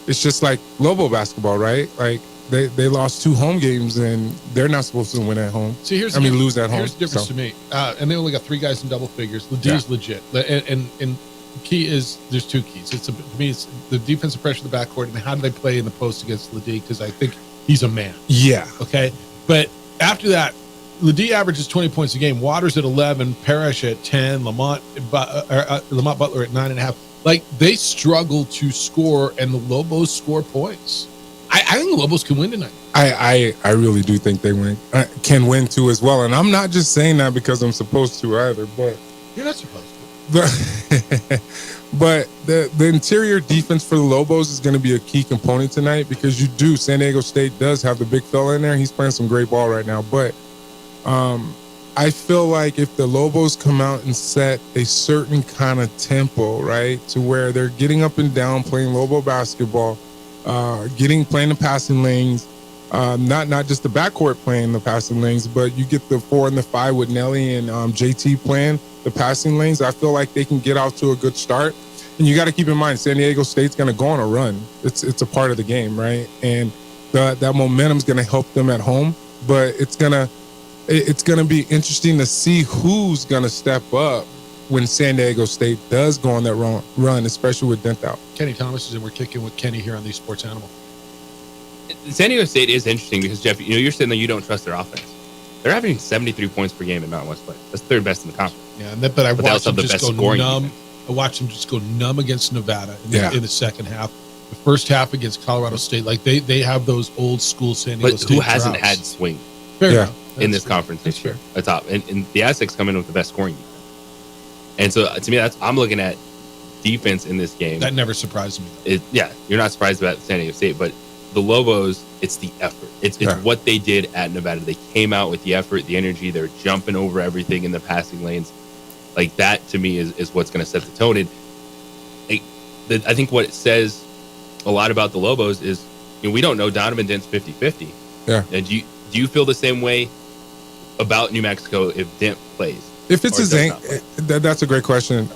it's just like Lobo basketball, right? Like they lost 2 home games, and they're not supposed to win at home. See, lose at home. Here's the difference to me, and they only got 3 guys in double figures. Ledee's legit, and the key is there's 2 keys. To me, it's the defensive pressure of the backcourt, and how do they play in the post against Ledee? Because I think he's a man. Yeah. Okay, but after that, Ledee averages 20 points a game. Waters at 11, Parrish at 10, Lamont Butler at 9.5. Like, they struggle to score, and the Lobos score points. I think the Lobos can win tonight. I really do think they can win too as well. And I'm not just saying that because I'm supposed to either, but you're not supposed to. But the interior defense for the Lobos is going to be a key component tonight, because San Diego State does have the big fella in there. He's playing some great ball right now. But I feel like if the Lobos come out and set a certain kind of tempo, right, to where they're getting up and down, playing Lobo basketball, playing the passing lanes, not just the backcourt playing the passing lanes, but you get the 4 and the 5 with Nelly and JT playing the passing lanes. I feel like they can get out to a good start. And you got to keep in mind, San Diego State's going to go on a run. It's a part of the game, right? And that momentum's going to help them at home. But it's gonna be interesting to see who's going to step up when San Diego State does go on that run, especially with Dent out. Kenny Thomas is in. We're kicking with Kenny here on the Sports Animal. San Diego State is interesting because, Jeff, you're saying that you don't trust their offense. They're averaging 73 points per game in Mountain West play. That's third best in the conference. Yeah, but I watched them just go numb. Defense. I watched them just go numb against Nevada in the second half. The first half against Colorado State, like they have those old school San Diego State. But who hasn't droughts. had swing in this conference this year? At top, and the Aztecs come in with the best scoring defense. And so, to me, I'm looking at defense in this game. That never surprised me. You're not surprised about San Diego State, but the Lobos, it's the effort. It's what they did at Nevada. They came out with the effort, the energy. They're jumping over everything in the passing lanes. Like that, to me, is what's going to set the tone. And I think what it says a lot about the Lobos is, we don't know Donovan Dent's 50-50. Yeah. And do you feel the same way about New Mexico if Dent plays? If it's his ankle, that's a great question.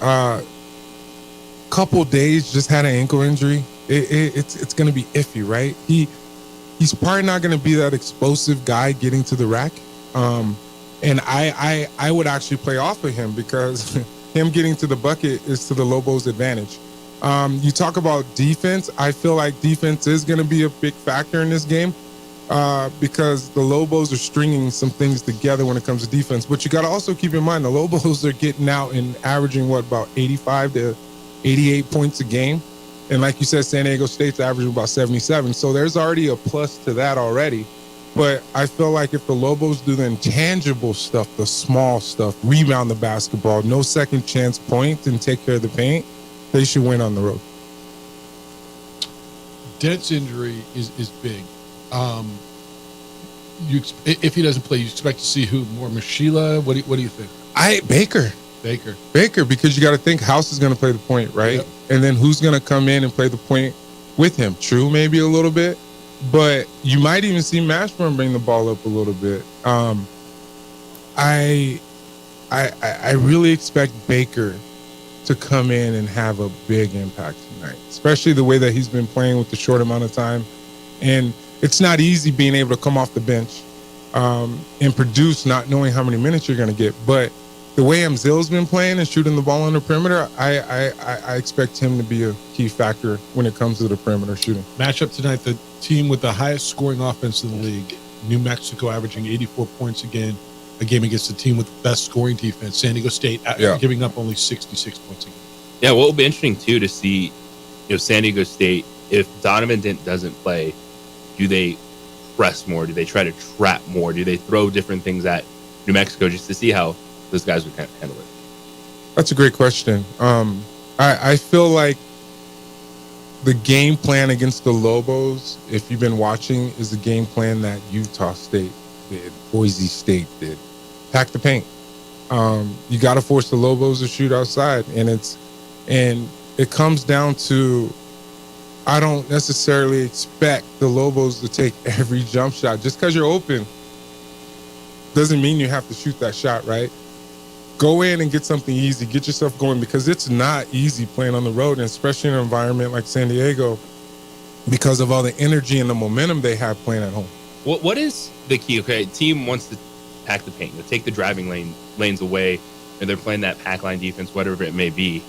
Couple days, just had an ankle injury. It's going to be iffy, right? He's probably not going to be that explosive guy getting to the rack. And I would actually play off of him because him getting to the bucket is to the Lobos' advantage. You talk about defense. I feel like defense is going to be a big factor in this game because the Lobos are stringing some things together when it comes to defense. But you got to also keep in mind the Lobos are getting out and averaging about 85 to 88 points a game. And like you said, San Diego State's averaging about 77. So there's already a plus to that already. But I feel like if the Lobos do the intangible stuff, the small stuff, rebound the basketball, no second chance point, and take care of the paint, they should win on the road. Dent's injury is big. If he doesn't play, you expect to see who more? Mashila? What do you think? Baker, because you got to think House is going to play the point, right? Yep. And then who's going to come in and play the point with him? True, maybe a little bit, but you might even see Mashburn bring the ball up a little bit. I really expect Baker to come in and have a big impact tonight, especially the way that he's been playing with the short amount of time. And it's not easy being able to come off the bench and produce, not knowing how many minutes you're going to get, but the way Amzil's been playing and shooting the ball on the perimeter, I expect him to be a key factor when it comes to the perimeter shooting. Matchup tonight, the team with the highest scoring offense in the league, New Mexico averaging 84 points a game against the team with the best scoring defense, San Diego State giving up only 66 points a game. Yeah, what will be interesting, too, to see San Diego State, if Donovan Dent doesn't play, do they press more? Do they try to trap more? Do they throw different things at New Mexico just to see how those guys would kind of handle it? That's a great question. I feel like the game plan against the Lobos, if you've been watching, is the game plan that Utah State did, Boise State did. Pack the paint. You got to force the Lobos to shoot outside, and it comes down to, I don't necessarily expect the Lobos to take every jump shot. Just because you're open doesn't mean you have to shoot that shot, right? Go in and get something easy. Get yourself going, because it's not easy playing on the road, and especially in an environment like San Diego, because of all the energy and the momentum they have playing at home. What is the key? Okay, team wants to pack the paint, take the driving lanes away, and they're playing that pack line defense, whatever it may be.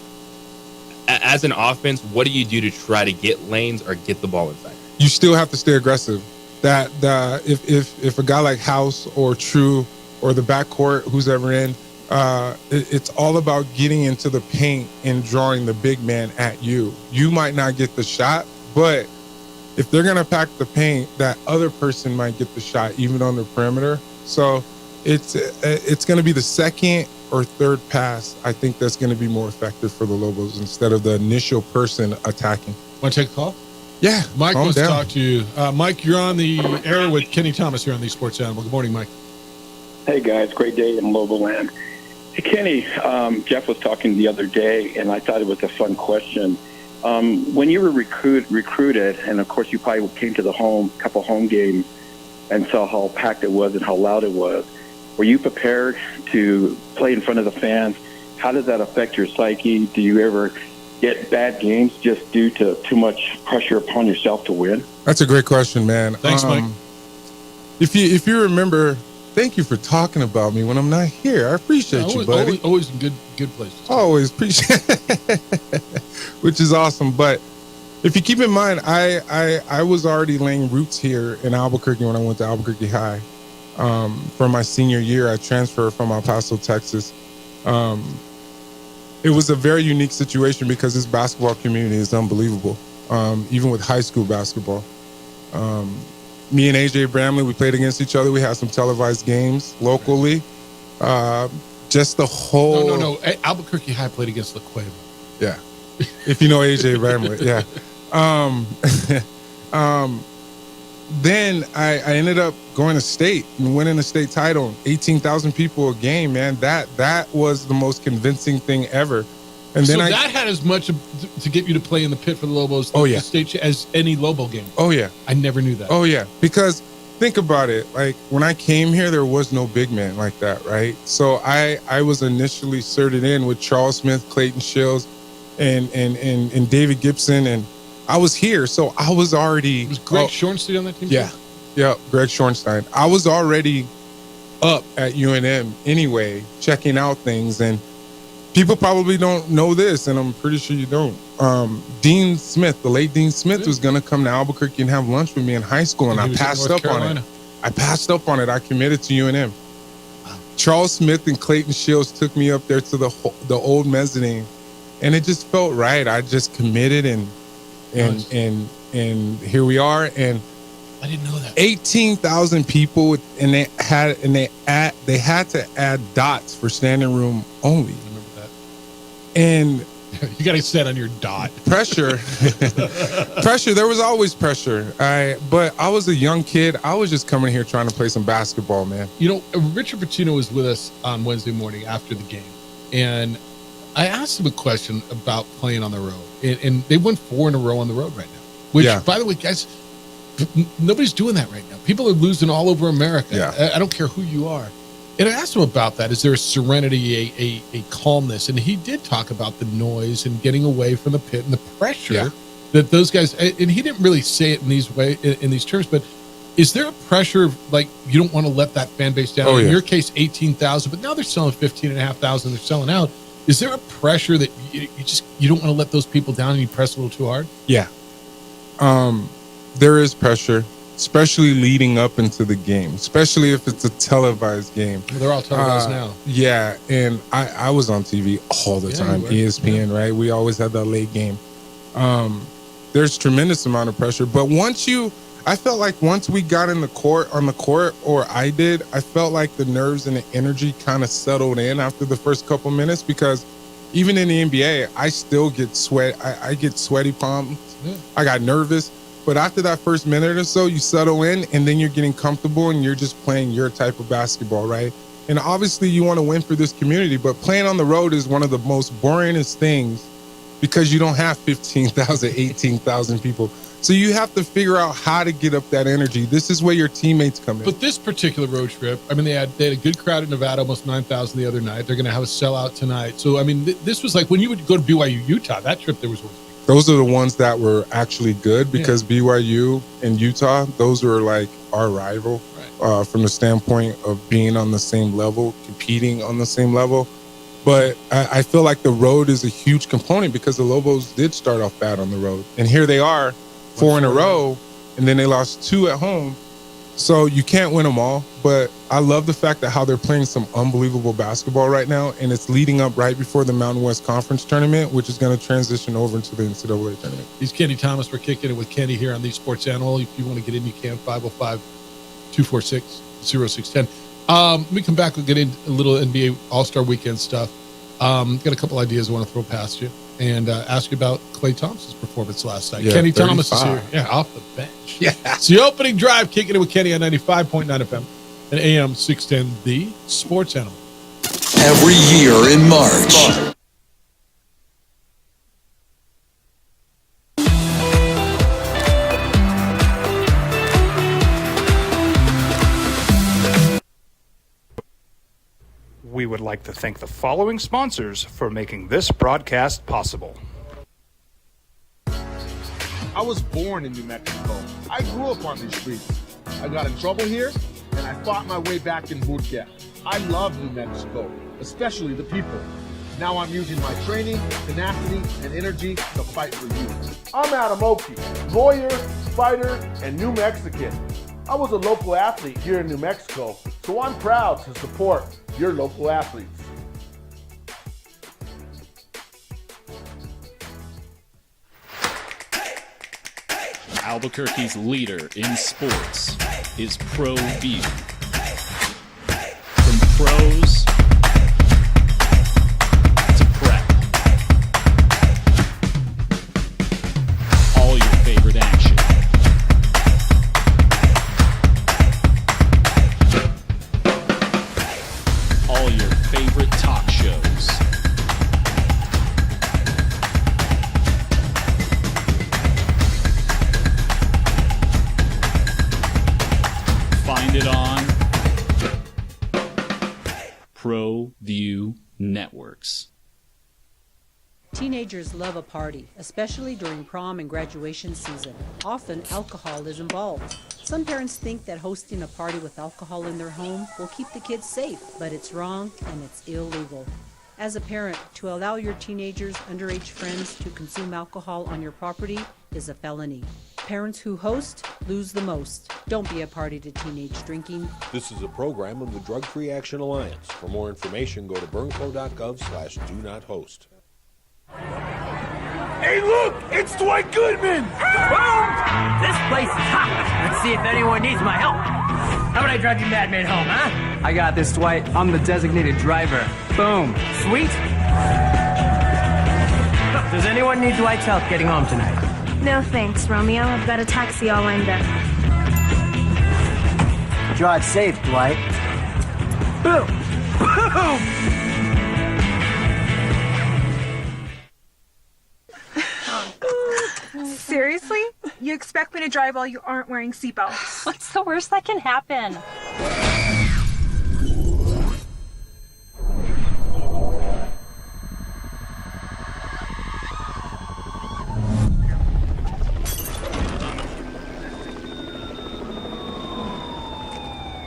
As an offense, what do you do to try to get lanes or get the ball inside? You still have to stay aggressive. If a guy like House or True or the backcourt, who's ever in, it's all about getting into the paint and drawing the big man at you. You might not get the shot, but if they're going to pack the paint, that other person might get the shot, even on the perimeter. So it's going to be the second or third pass, I think, that's going to be more effective for the Lobos instead of the initial person attacking. Want to take a call? Yeah. Mike wants to talk to you. Mike, you're on the air with Kenny Thomas here on the Sports Animal. Good morning, Mike. Hey, guys. Great day in Lobo land. Hey, Kenny, Jeff was talking the other day, and I thought it was a fun question. When you were recruited, and of course you probably came to the couple home games and saw how packed it was and how loud it was, were you prepared to play in front of the fans? How does that affect your psyche? Do you ever get bad games just due to too much pressure upon yourself to win? That's a great question, man. Thanks, Mike. If you remember, thank you for talking about me when I'm not here. I appreciate you, buddy. Always in good places. Always appreciate which is awesome. But if you keep in mind, I was already laying roots here in Albuquerque when I went to Albuquerque High. For my senior year, I transferred from El Paso, Texas. It was a very unique situation because this basketball community is unbelievable, even with high school basketball. Me and AJ Bramley, we played against each other. We had some televised games locally. Just the whole... No. Albuquerque High played against La Cueva. Yeah. If you know AJ Bramley, yeah. Then I ended up going to state and winning the state title. 18,000 people a game, man. That was the most convincing thing ever. And then that had as much to get you to play in the pit for the Lobos the state as any Lobo game. Oh, yeah. I never knew that. Oh, yeah. Because think about it. Like, when I came here, there was no big man like that, right? So I was initially inserted in with Charles Smith, Clayton Shields, and David Gibson, and I was here, so I was already... Was Greg Schornstein on that team? Yeah, Greg Schornstein. I was already up at UNM anyway, checking out things, and people probably don't know this, and I'm pretty sure you don't. Dean Smith, the late Dean Smith, was going to come to Albuquerque and have lunch with me in high school, and I passed up on it. I committed to UNM. Wow. Charles Smith and Clayton Shields took me up there to the old mezzanine, and it just felt right. I just committed, and here we are. And I didn't know that. 18,000 people, and they had to add dots for standing room only. I remember that. And you got to set on your dot. Pressure. There was always pressure. But I was a young kid. I was just coming here trying to play some basketball, man. You know, Richard Pitino was with us on Wednesday morning after the game, and I asked him a question about playing on the road, and they won 4 in a row on the road right now. Which, by the way, guys, nobody's doing that right now. People are losing all over America. Yeah. I don't care who you are. And I asked him about that. Is there a serenity, a calmness? And he did talk about the noise and getting away from the pit and the pressure that those guys. And he didn't really say it in these terms, but is there a pressure of, like, you don't want to let that fan base down? In your case, 18,000, but now they're selling 15,500. They're selling out. Is there a pressure that you don't want to let those people down and you press a little too hard? Yeah. There is pressure, especially leading up into the game, especially if it's a televised game. Well, they're all televised now. Yeah, and I was on TV all the time, ESPN, right? We always had that late game. There's tremendous amount of pressure, but I felt like once we got on the court, or I felt like the nerves and the energy kind of settled in after the first couple minutes, because even in the NBA, I still get I get sweaty palms. Yeah. I got nervous. But after that first minute or so, you settle in, and then you're getting comfortable, and you're just playing your type of basketball, right? And obviously, you want to win for this community, but playing on the road is one of the most boringest things because you don't have 15,000, 18,000 people. So you have to figure out how to get up that energy. This is where your teammates come in. But this particular road trip, I mean, they had a good crowd in Nevada, almost 9,000 the other night. They're going to have a sellout tonight. So, I mean, this was like when you would go to BYU, Utah, that trip there was... Those are the ones that were actually good because BYU and Utah, those were like our rival from the standpoint of being on the same level, competing on the same level. But I feel like the road is a huge component because the Lobos did start off bad on the road. And here they are, 4 in a row, and then they lost 2 at home. So you can't win them all, but I love the fact that how they're playing some unbelievable basketball right now, and it's leading up right before the Mountain West Conference tournament, which is going to transition over into the NCAA tournament. He's Kenny Thomas. We're kicking it with Kenny here on the Sports Animal. If you want to get in, you can, 505-246-0610. When we come back, we'll get into a little NBA All-Star Weekend stuff. Got a couple ideas I want to throw past you and ask you about Klay Thompson's performance last night. Kenny 35. Thomas is here. Yeah, off the bench. Yeah. It's the opening drive, kicking it with Kenny on 95.9 FM and AM 610, the Sports Animal. Every year in March. We would like to thank the following sponsors for making this broadcast possible. I was born in New Mexico. I grew up on these streets. I got in trouble here, and I fought my way back in boot camp. I love New Mexico, especially the people. Now I'm using my training, tenacity, and energy to fight for you. I'm Adam Oki, lawyer, fighter, and New Mexican. I was a local athlete here in New Mexico, so I'm proud to support your local athletes. Albuquerque's leader in sports is ProView. From pros to prep, all your favorite action. All your favorite talk shows. Find it on ProView Networks. Teenagers love a party, especially during prom and graduation season. Often, alcohol is involved. Some parents think that hosting a party with alcohol in their home will keep the kids safe, but it's wrong and it's illegal. As a parent, to allow your teenagers' underage friends to consume alcohol on your property is a felony. Parents who host lose the most. Don't be a party to teenage drinking. This is a program of the Drug Free Action Alliance. For more information, go to burnco.gov/do-not-host. Hey, look! It's Dwight Goodman! Boom! This place is hot. Let's see if anyone needs my help. How about I drive you madman home, huh? I got this, Dwight. I'm the designated driver. Boom. Sweet. Does anyone need Dwight's help getting home tonight? No thanks, Romeo. I've got a taxi all lined up. Drive safe, Dwight. Boom! Boom! Seriously? You expect me to drive while you aren't wearing seatbelts? What's the worst that can happen?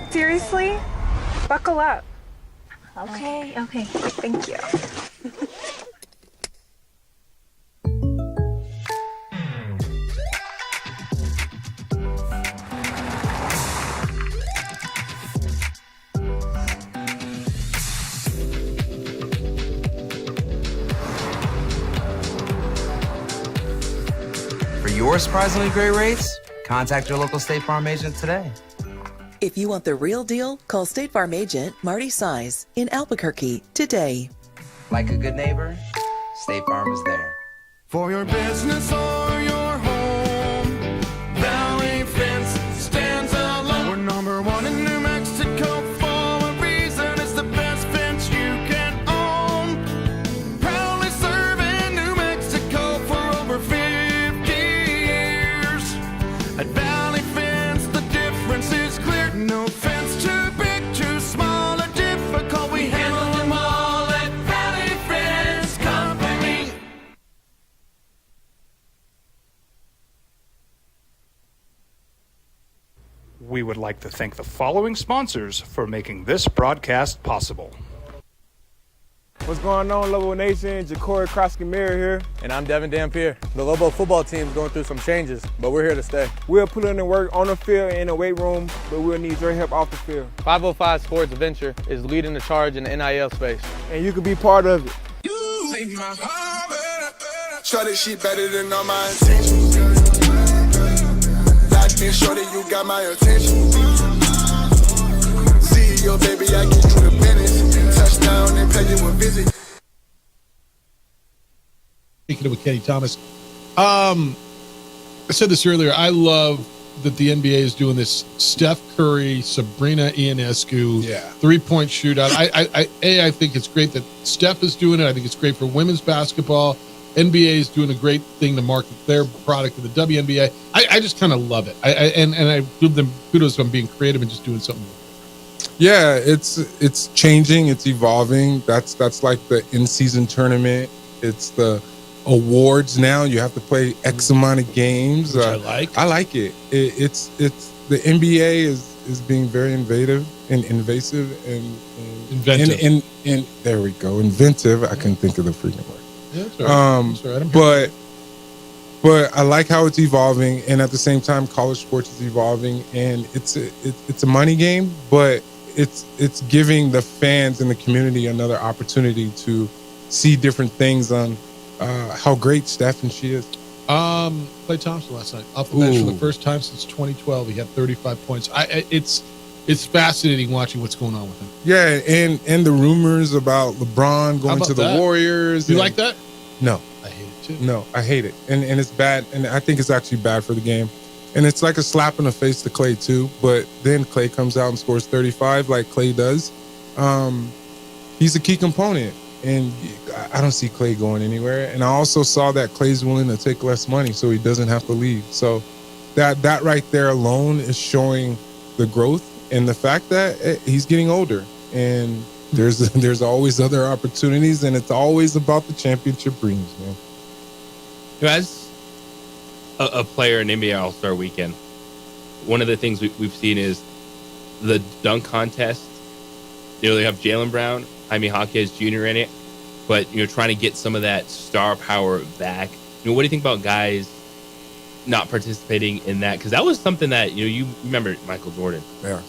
Seriously? Buckle up. Okay. Thank you. For your surprisingly great rates, contact your local State Farm agent today. If you want the real deal, call State Farm agent Marty Size in Albuquerque today. Like a good neighbor, State Farm is there. For your business or your home, Valley Fence stands alone. We're number one in New Mexico for a reason. It's the best fence you can own. Proudly serving New Mexico for over 50 years. At Valley Fence, the difference is clear. No fence too big, too small, or difficult. We handle them all at Valley Fence Company. We would like to thank the following sponsors for making this broadcast possible. What's going on, Lobo Nation? Ja'Cory Krosky-Miller here. And I'm Devin Dampier. The Lobo football team is going through some changes, but we're here to stay. We'll put in the work on the field and in the weight room, but we'll need your help off the field. 505 Sports Venture is leading the charge in the NIL space. And you can be part of it. Shorty, she better than all my intentions. Locked in, shorty, you got my attention. CEO, baby, I get you the business. Touchdown and pay you a visit. Speaking of Kenny Thomas, I said this earlier. I love that the NBA is doing this Steph Curry, Sabrina Ionescu 3-point shootout. I think it's great that Steph is doing it. I think it's great for women's basketball. NBA is doing a great thing to market their product to the WNBA. I just kind of love it. And I give them kudos on being creative and just doing something. Yeah, it's changing, it's evolving. That's like the in-season tournament. It's the awards now. You have to play X amount of games. Which I like. I like it. It's the NBA is being very invasive and Inventive. And there we go, inventive. I couldn't think of the freaking word. Yeah, that's all right. That's all right. I'm here. But I like how it's evolving, and at the same time, college sports is evolving, and it's a money game, but it's giving the fans and the community another opportunity to see different things on how great Steph and she is. Klay Thompson last night off the bench for the first time since 2012. He had 35 points. It's fascinating watching what's going on with him. Yeah, and the rumors about LeBron going to the Warriors. You like that? No. I hate it too. No, I hate it. And it's bad. And I think it's actually bad for the game. And it's like a slap in the face to Klay too. But then Klay comes out and scores 35 like Klay does. He's a key component. And I don't see Klay going anywhere. And I also saw that Klay's willing to take less money so he doesn't have to leave. So that right there alone is showing the growth and the fact that he's getting older. And there's always other opportunities, and it's always about the championship rings, man. As a player in NBA All-Star Weekend, one of the things we've seen is the dunk contest. They have Jaylen Brown, Jaime Jaquez Jr. in it, but trying to get some of that star power back. What do you think about guys not participating in that? Because that was something that you remember Michael Jordan,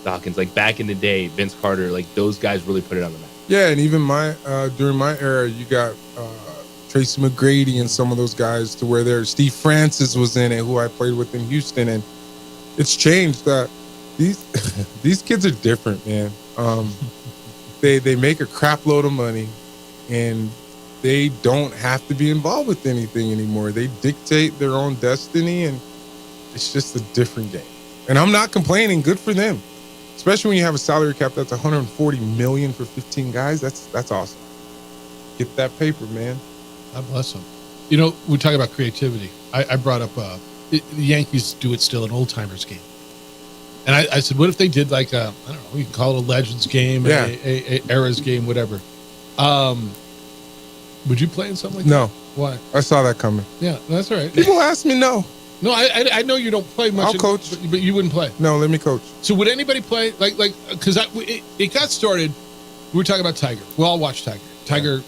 Dawkins, like back in the day, Vince Carter, like those guys really put it on the map. Yeah, and even during my era, you got Tracy McGrady and some of those guys to where Steve Francis was in it, who I played with in Houston, and it's changed. These kids are different, man. They make a crap load of money, and they don't have to be involved with anything anymore. They dictate their own destiny, and it's just a different game. And I'm not complaining. Good for them, especially when you have a salary cap that's $140 million for 15 guys. That's awesome. Get that paper, man. God bless them. We talk about creativity. I brought up the Yankees do it still, an old timers game. And I said, what if they did like I don't know, you can call it a Legends game, a Eras game, whatever. Would you play in something like that? No. Why? I saw that coming. Yeah, that's all right. People ask me no. No, I know you don't play much. I'll coach. But you wouldn't play. No, let me coach. So would anybody play? Like, because it got started, we were talking about Tiger. We all watched Tiger. Tiger,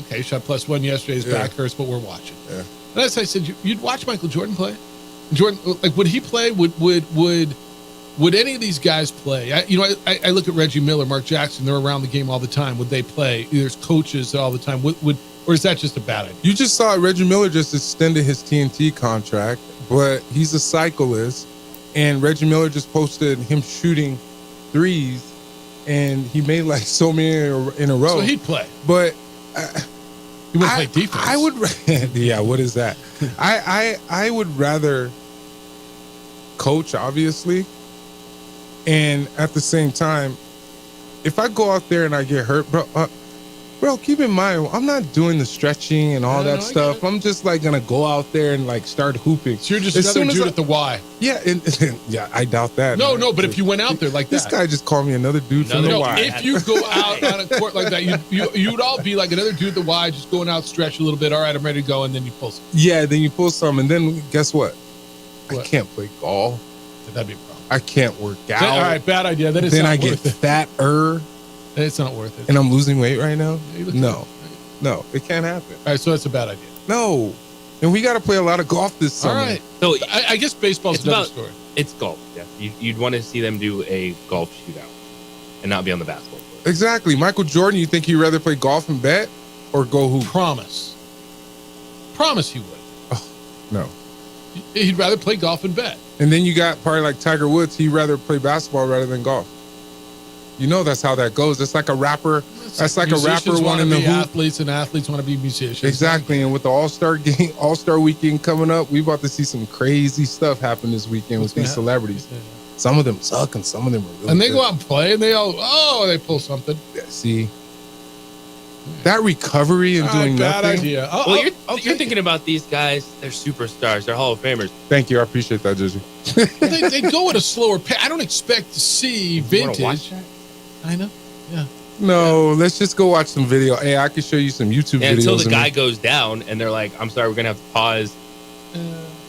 okay, shot +1 yesterday. His back hurts, but we're watching. Yeah. And as I said, you'd watch Michael Jordan play? Jordan, like, would he play? Would any of these guys play? I look at Reggie Miller, Mark Jackson. They're around the game all the time. Would they play? There's coaches all the time. Or is that just a bad idea? You just saw Reggie Miller just extended his TNT contract, but he's a cyclist, and Reggie Miller just posted him shooting threes, and he made like so many in a row. So he'd play, but he wouldn't play defense. I would. Yeah, what is that? I would rather coach, obviously. And at the same time, if I go out there and I get hurt, bro, keep in mind, I'm not doing the stretching and all that stuff. I'm just like going to go out there and like start hooping. So you're just another dude at the Y. Yeah, yeah, I doubt that. No, but if you went out there like this guy just called me another dude from the Y. If you go out on a court like that, you'd all be like another dude at the Y, just going out, stretch a little bit. All right, I'm ready to go, and then you pull some. Yeah, then you pull some, and then guess what? I can't play golf. That'd be a problem. I can't work out. All right, bad idea. That is then not I get fatter. It's not worth it. And I'm losing weight right now? No, it can't happen. All right, so that's a bad idea. No. And we got to play a lot of golf this summer. All right. So I guess baseball's another story. It's golf. Yeah. You'd want to see them do a golf shootout and not be on the basketball court. Exactly. Michael Jordan, you think he'd rather play golf and bet or go hoop? Promise he would. Oh, no. He'd rather play golf and bet. And then you got probably like Tiger Woods. He'd rather play basketball rather than golf. That's how that goes. It's like a rapper. That's like a rapper wanting to hoop. Athletes and athletes want to be musicians. Exactly. And with the All-Star Weekend coming up, we're about to see some crazy stuff happen this weekend with these celebrities. Yeah. Some of them suck and some of them are really And they good. go out and play and they pull something. Yeah, see? That recovery and doing bad nothing. Idea. You're thinking about these guys. They're superstars. They're Hall of Famers. Thank you. I appreciate that, Jizzy. They go at a slower pace. I don't expect to see vintage. Watch that? I know. Yeah. No, let's just go watch some video. Hey, I can show you some YouTube videos. Until the of guy me. goes down and they're like, I'm sorry, we're going to have to pause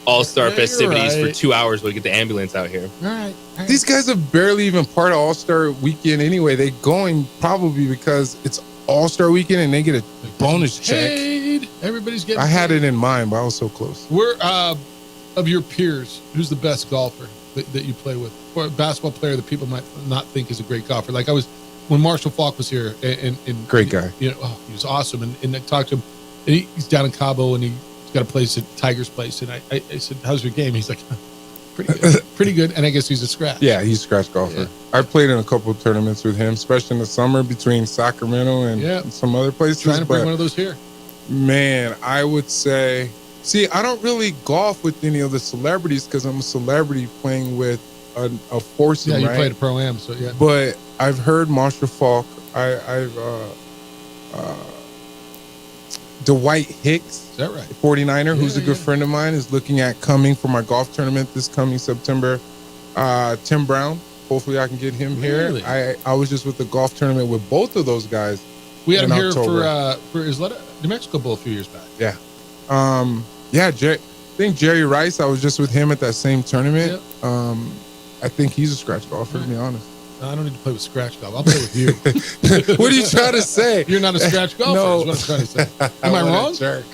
All-Star you're festivities right. for 2 hours while we get the ambulance out here. All right. These guys are barely even part of All-Star Weekend anyway. They're going probably because it's All-Star Weekend and they get a bonus check. Paid. Everybody's getting I had paid. it in mind, but I was so close. We're of your peers, who's the best golfer that you play with, or a basketball player that people might not think is a great golfer? Like when Marshall Falk was here, and Great guy. You know, he was awesome, and I talked to him. And he's down in Cabo, and he's got a place at Tiger's Place, and I said, "How's your game?" He's like, "Pretty good, pretty good." And I guess he's a scratch. Yeah, he's a scratch golfer. Yeah. I played in a couple of tournaments with him, especially in the summer between Sacramento and some other places. Trying to bring but one of those here. Man, I would say, see, I don't really golf with any of the celebrities because I'm a celebrity playing with a foursome, Yeah, you right? played a pro-am, so yeah. But I've heard Marshall Falk. Dwight Hicks, is that right? 49er, who's a good friend of mine, is looking at coming for my golf tournament this coming September. Tim Brown, hopefully I can get him Really? here. I was just with the golf tournament with both of those guys. We had in him here October. for Isleta New Mexico Bowl a few years back. Yeah. I think Jerry Rice, I was just with him at that same tournament. I think he's a scratch golfer, to be honest. I don't need to play with scratch golf. I'll play with you. What are you trying to say? You're not a scratch golfer, No. is what I'm trying to say. Am I What a wrong? jerk.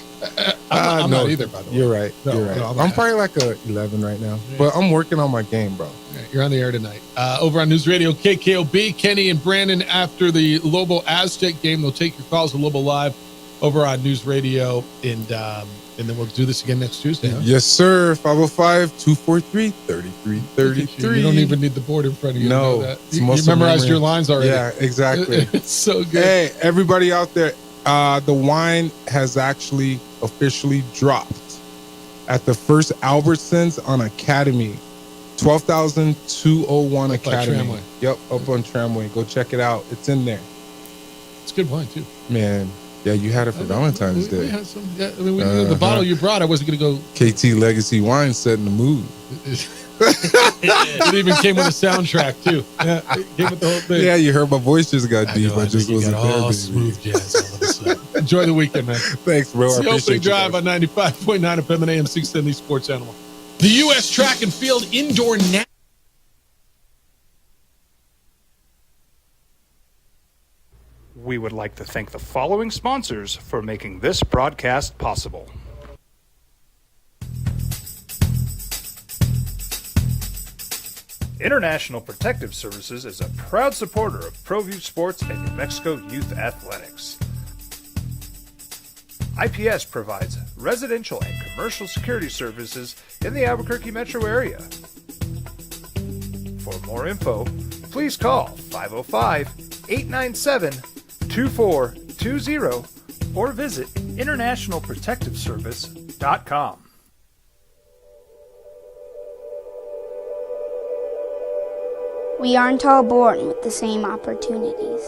I'm no, not either, by the way. You're right. No, you're right. no, I'm I'm not. probably like a 11 right now, but I'm working on my game, bro. You're on the air tonight. Over on News Radio KKOB, Kenny and Brandon after the Lobo Aztec game. They'll take your calls to Lobo Live over on News Radio, and then we'll do this again next Tuesday. Huh? Yes, sir. 505-243-3333. You don't even need the board in front of you. No, to know that. it's You muscle memorized memory. your lines already. Yeah, exactly. It's so good. Hey, everybody out there, the wine has actually officially dropped at the first Albertsons on Academy. 12,201 Up by Academy. Tramway. Yep, up on Tramway. Go check it out. It's in there. It's good wine, too. Man, yeah, you had it for Valentine's We Day. had some, yeah, I mean, the bottle you brought, I wasn't going to go. KT Legacy Wine setting the mood. It even came with a soundtrack, too. Yeah, it came with the whole thing. Yeah, you heard my voice just got deep. I just wasn't there. all baby. smooth jazz all of a sudden. Enjoy the weekend, man. Thanks, bro. It's I the opening appreciate you drive guys. on 95.9 FM and AM 670 Sports Animal. The U.S. Track and Field Indoor Net. We would like to thank the following sponsors for making this broadcast possible. International Protective Services is a proud supporter of ProView Sports and New Mexico Youth Athletics. IPS provides residential and commercial security services in the Albuquerque metro area. For more info, please call 505-897-2420 or visit internationalprotectiveservice.com. We aren't all born with the same opportunities.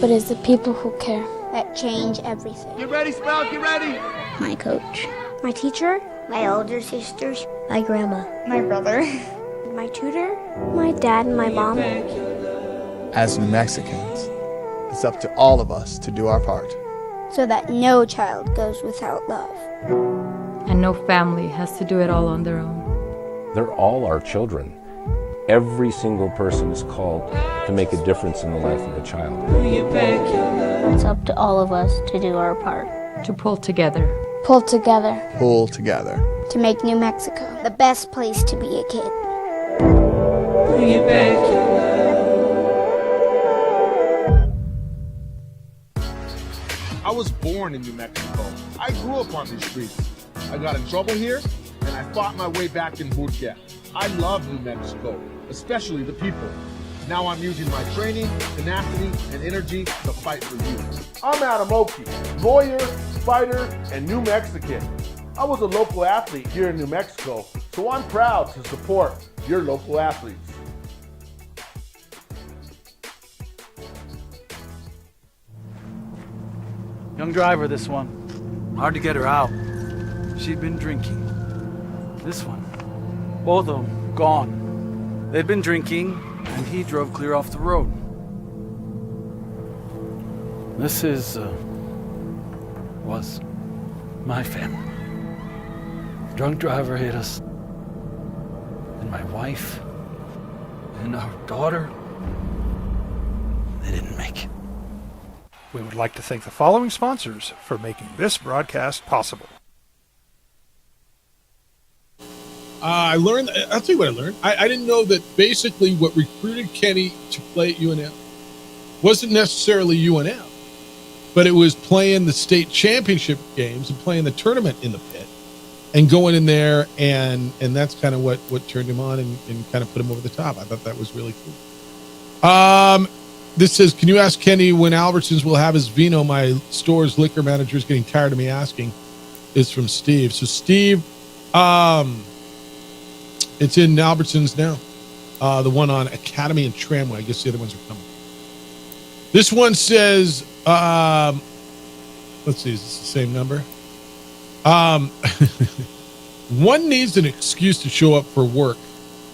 But it's the people who care that change everything. Get ready, Spell, get ready! My coach. My teacher. My older sisters. My grandma. My brother. My tutor. My dad and my mom. As New Mexicans, it's up to all of us to do our part. So that no child goes without love. And no family has to do it all on their own. They're all our children. Every single person is called to make a difference in the life of a child. It's up to all of us to do our part. To pull together. Pull together. Pull together. To make New Mexico the best place to be a kid. I was born in New Mexico. I grew up on these streets. I got in trouble here, and I fought my way back in boot camp. I love New Mexico, especially the people. Now I'm using my training, tenacity, and energy to fight for you. I'm Adam Oki, lawyer, fighter, and New Mexican. I was a local athlete here in New Mexico, so I'm proud to support your local athletes. Young driver, this one. Hard to get her out. She'd been drinking. This one. Both of them, gone. They'd been drinking, and he drove clear off the road. This was my family. Drunk driver hit us, and my wife and our daughter, they didn't make it. We would like to thank the following sponsors for making this broadcast possible. I'll tell you what I learned. I didn't know that basically what recruited Kenny to play at UNM wasn't necessarily UNM, but it was playing the state championship games and playing the tournament in the pit and going in there, and that's kind of what turned him on and kind of put him over the top. I thought that was really cool. This says, can you ask Kenny when Albertsons will have his vino? My store's liquor manager is getting tired of me asking. Is from Steve. So Steve, it's in Albertsons now. The one on Academy and Tramway. I guess the other ones are coming. This one says, let's see, is this the same number? One needs an excuse to show up for work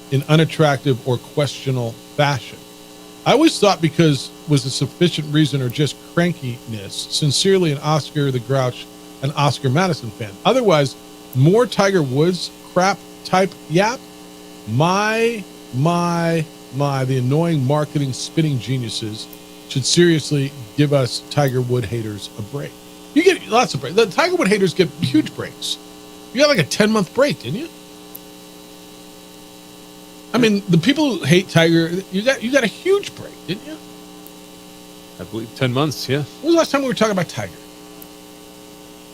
in unattractive or questionable fashion. I always thought because was a sufficient reason or just crankiness. Sincerely, an Oscar the Grouch, an Oscar Madison fan. Otherwise, more Tiger Woods crap type yap. My, the annoying marketing spinning geniuses should seriously give us Tiger Wood haters a break. You get lots of breaks. The Tiger Wood haters get huge breaks. You got like a 10-month break, didn't you? I mean, the people who hate Tiger, you got a huge break, didn't you? I believe 10 months, yeah. When was the last time we were talking about Tiger?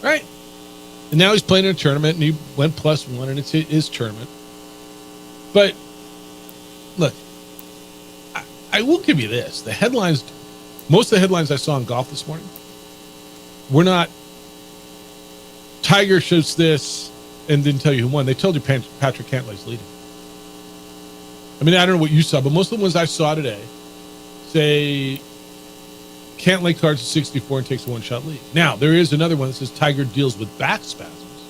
Right? And now he's playing in a tournament, and he went +1, and it's his tournament. But, look, I will give you this. The headlines, most of the headlines I saw in golf this morning were not Tiger shows this and didn't tell you who won. They told you Patrick Cantlay's leading. I mean, I don't know what you saw, but most of the ones I saw today say Cantlay cards a 64 and takes a one-shot lead. Now, there is another one that says Tiger deals with back spasms.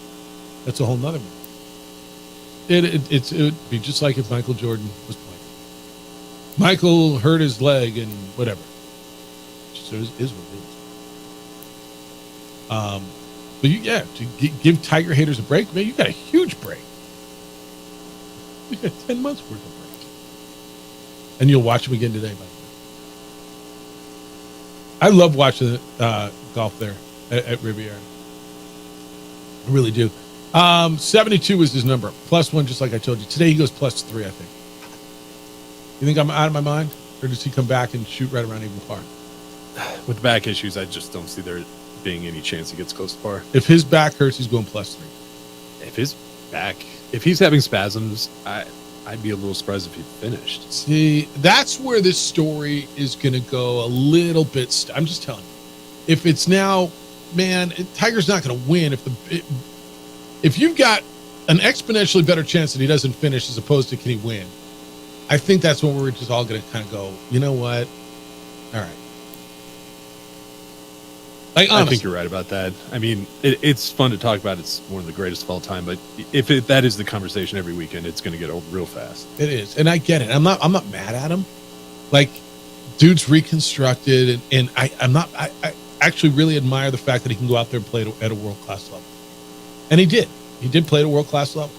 That's a whole nother one. It would be just like if Michael Jordan was playing. Michael hurt his leg and whatever. So it is what it is. But to give Tiger haters a break, man, you got a huge break. You got 10 months worth of break. And you'll watch him again today, by the way. I love watching golf there at Riviera. I really do. 72 was his number. +1, just like I told you. Today he goes +3, I think. You think I'm out of my mind? Or does he come back and shoot right around even par? With back issues, I just don't see there being any chance he gets close to par. If his back hurts, he's going +3. If he's having spasms, I'd be a little surprised if he finished. See, that's where this story is going to go a little bit. I'm just telling you. If it's now, man, Tiger's not going to win. If you've got an exponentially better chance that he doesn't finish as opposed to can he win, I think that's when we're just all going to kind of go, you know what? All right. Like, honestly, I think you're right about that. I mean, it's fun to talk about. It's one of the greatest of all time. But if that is the conversation every weekend, it's going to get old real fast. It is, and I get it. I'm not mad at him. Like, dude's reconstructed, and I actually really admire the fact that he can go out there and play at a world-class level. And he did. He did play at a world-class level.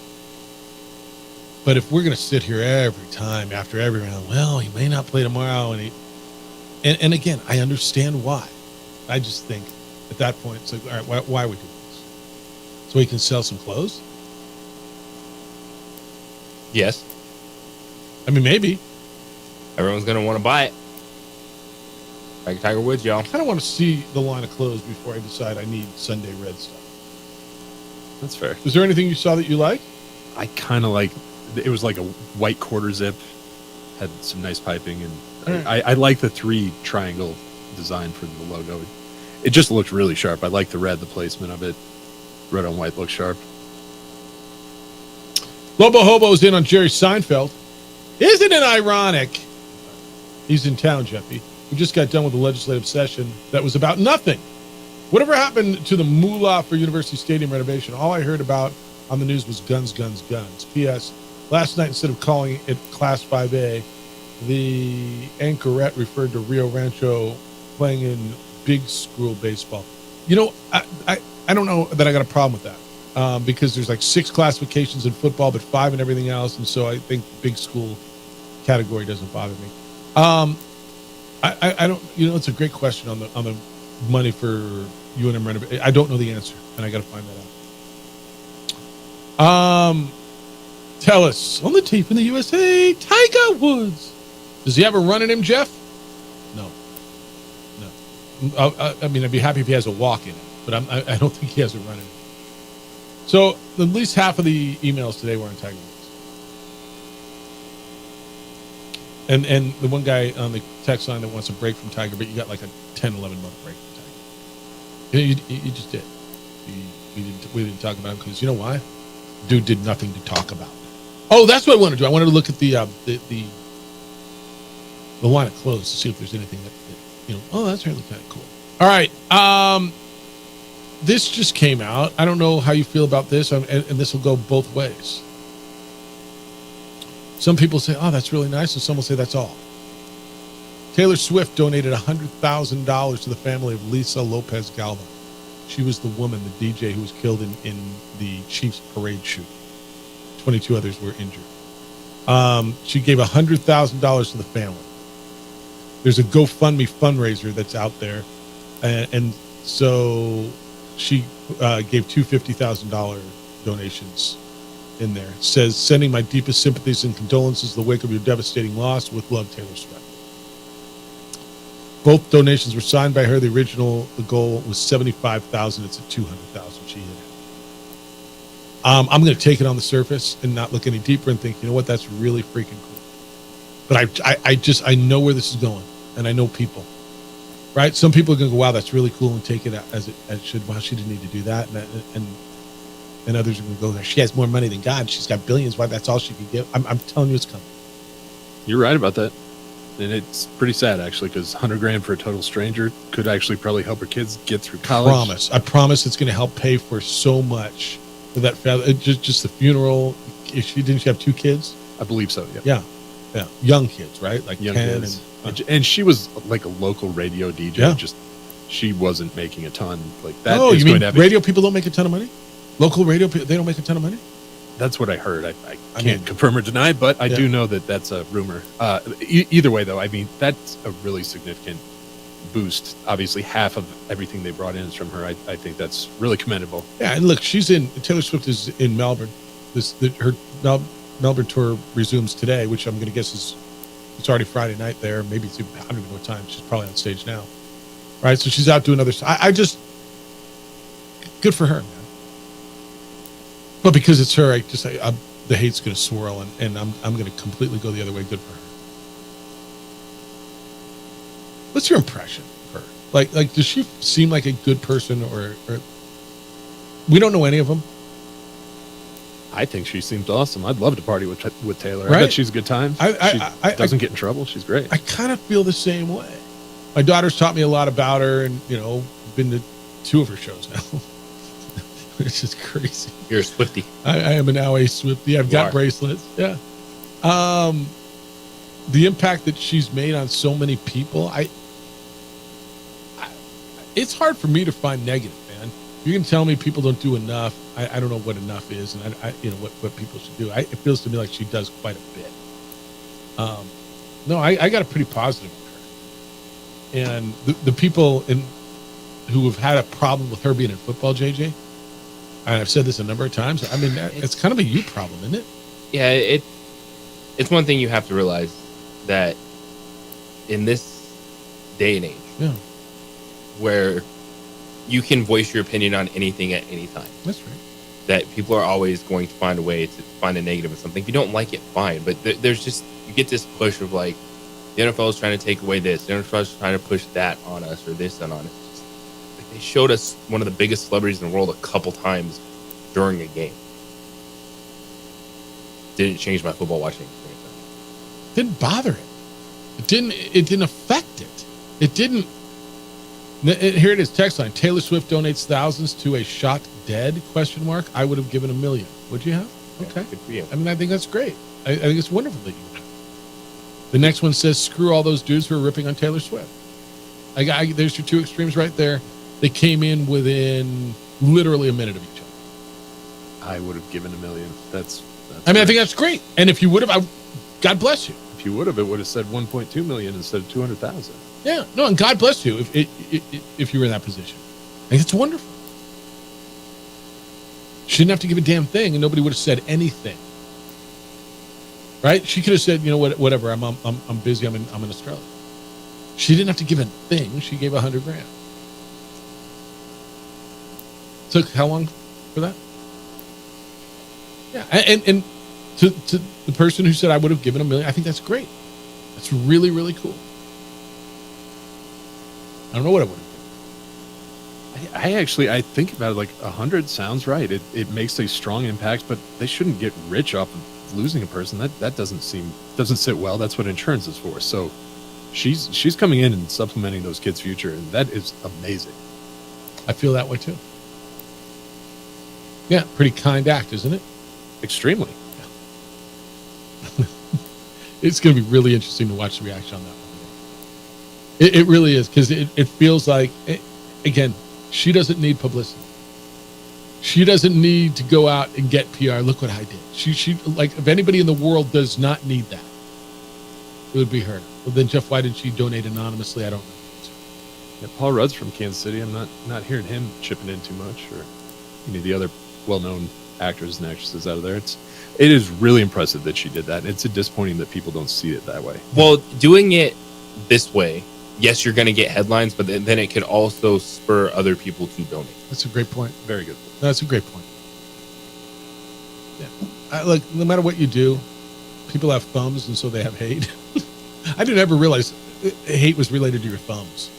But if we're going to sit here every time after every round, well, he may not play tomorrow, and again, I understand why. I just think at that point, it's like, all right, why are we doing this? So he can sell some clothes? Yes. I mean, maybe. Everyone's going to want to buy it. Like Tiger Woods, y'all. I kind of want to see the line of clothes before I decide I need Sunday red stuff. That's fair. Is there anything you saw that you like? I kind of like, it was like a white quarter zip, had some nice piping, and I like the 3 triangle design for the logo. It just looked really sharp. I like the red, the placement of it. Red on white looks sharp. Lobo Hobo's in on Jerry Seinfeld. Isn't it ironic? He's in town, Jeffy. We just got done with a legislative session that was about nothing. Whatever happened to the moolah for University Stadium renovation? All I heard about on the news was guns, guns, guns. P.S. Last night, instead of calling it Class 5A, The anchorette referred to Rio Rancho playing in big school baseball. You know, I don't know that I got a problem with that because there's like 6 classifications in football, but 5 in everything else. And so I think big school category doesn't bother me. I don't, you know, it's a great question on the money for UNM renovation. I don't know the answer, and I got to find that out. Tell us on the tape in the USA, Tiger Woods. Does he have a run in him, Jeff? No. I mean, I'd be happy if he has a walk in it, but I don't think he has a run in it. So at least half of the emails today were on Tiger Woods. And the one guy on the text line that wants a break from Tiger, but you got like a 10, 11 month break from Tiger. You just did. We didn't talk about him because you know why? Dude did nothing to talk about. Oh, that's what I wanted to do. I wanted to look at the line of clothes to see if there's anything that you know. Oh, that's really kind of cool. All right. This just came out. I don't know how you feel about this, and this will go both ways. Some people say, "Oh, that's really nice," and some will say, "That's all." Taylor Swift donated $100,000 to the family of Lisa Lopez Galva. She was the woman, the DJ, who was killed in the Chiefs parade shoot. 22 others were injured. She gave $100,000 to the family. There's a GoFundMe fundraiser that's out there, and so she gave 2 $50,000 donations in there. It says, "Sending my deepest sympathies and condolences in the wake of your devastating loss. With love, Taylor Swift." Both donations were signed by her. The goal was $75,000. It's at $200,000 she hit. I'm going to take it on the surface and not look any deeper and think, you know what, that's really freaking cool. But I know where this is going, and I know people, right? Some people are going to go, wow, that's really cool, and take it as it should. Wow, she didn't need to do that. And others are going to go, she has more money than God. She's got billions. Why? That's all she can give. I'm telling you, it's coming. You're right about that. And it's pretty sad, actually, because $100,000 for a total stranger could actually probably help her kids get through college. I promise it's going to help pay for so much for that family. Just the funeral. Didn't she have 2 kids? I believe so, yeah. Yeah. Young kids, right? Like young 10 kids. And she was like a local radio DJ. Yeah. Just she wasn't making a ton like that. Oh, you mean radio people don't make a ton of money? Local radio people, they don't make a ton of money? That's what I heard. I can't confirm or deny, but I do know that that's a rumor. Either way, though, I mean, that's a really significant boost. Obviously, half of everything they brought in is from her. I think that's really commendable. Yeah, and look, Taylor Swift is in Melbourne. Her Melbourne tour resumes today, which I'm going to guess it's already Friday night there. Maybe it's, I don't even know what time. She's probably on stage now. Right, so she's out doing other stuff. I just, good for her, man. But because it's her, the hate's going to swirl, and I'm going to completely go the other way. Good for her. What's your impression of her? Like, does she seem like a good person, or we don't know any of them? I think she seems awesome. I'd love to party with Taylor. Right? I bet she's a good time. She doesn't get in trouble. She's great. I kind of feel the same way. My daughter's taught me a lot about her, and been to 2 of her shows now. It's just crazy. You're a Swiftie. I am now a Swiftie. I've got bracelets. Yeah. The impact that she's made on so many people, it's hard for me to find negative, man. You can tell me people don't do enough. I don't know what enough is, and what people should do. It feels to me like she does quite a bit. No, I got a pretty positive with her. And the people who have had a problem with her being in football, JJ, and I've said this a number of times. I mean, it's kind of a you problem, isn't it? Yeah, it's one thing you have to realize that in this day and age, where you can voice your opinion on anything at any time. That's right. That people are always going to find a way to find a negative of something. If you don't like it, fine. But there's just, you get this push of like, the NFL is trying to take away this. The NFL is trying to push that on us or this and on us. They showed us one of the biggest celebrities in the world a couple times during a game. Didn't change my football watching experience. Didn't bother it. It didn't affect it. It didn't. Here it is, text line. Taylor Swift donates thousands to a shot dead, ? I would have given $1 million. Would you have? Okay. Good for you. I mean, I think that's great. I think it's wonderful that you would. The next one says, screw all those dudes who are ripping on Taylor Swift. There's your two extremes right there. They came in within literally a minute of each other. I would have given $1 million. That's I mean, I think that's great. And if you would have, God bless you. If you would have, it would have said 1.2 million instead of 200,000. Yeah, no, and God bless you if you were in that position. I think it's wonderful. She didn't have to give a damn thing, and nobody would have said anything. Right? She could have said, you know what, whatever. I'm busy. I'm in Australia. She didn't have to give a thing. She gave $100,000. Took how long for that? Yeah, and to the person who said I would have given $1 million, I think that's great. That's really, really cool. I don't know what I would have given. I think about it like 100 sounds right. It makes a strong impact, but they shouldn't get rich off of losing a person. That doesn't sit well. That's what insurance is for. So she's coming in and supplementing those kids' future, and that is amazing. I feel that way too. Yeah, pretty kind act, isn't it? Extremely. Yeah. It's going to be really interesting to watch the reaction on that one. It really is, because it feels like, again, she doesn't need publicity. She doesn't need to go out and get PR. Look what I did. She like, if anybody in the world does not need that, it would be her. Well, then, Jeff, why did she donate anonymously? I don't know. Yeah, Paul Rudd's from Kansas City. I'm not hearing him chipping in too much, or any of the other well-known actors and actresses out of there. It is really impressive that she did that. It's disappointing that people don't see it that way. Well, doing it this way, yes, you're going to get headlines, but then it could also spur other people to donate. That's a great point. Very good. That's a great point. Yeah. Look, no matter what you do, people have thumbs, and so they have hate. I didn't ever realize hate was related to your thumbs.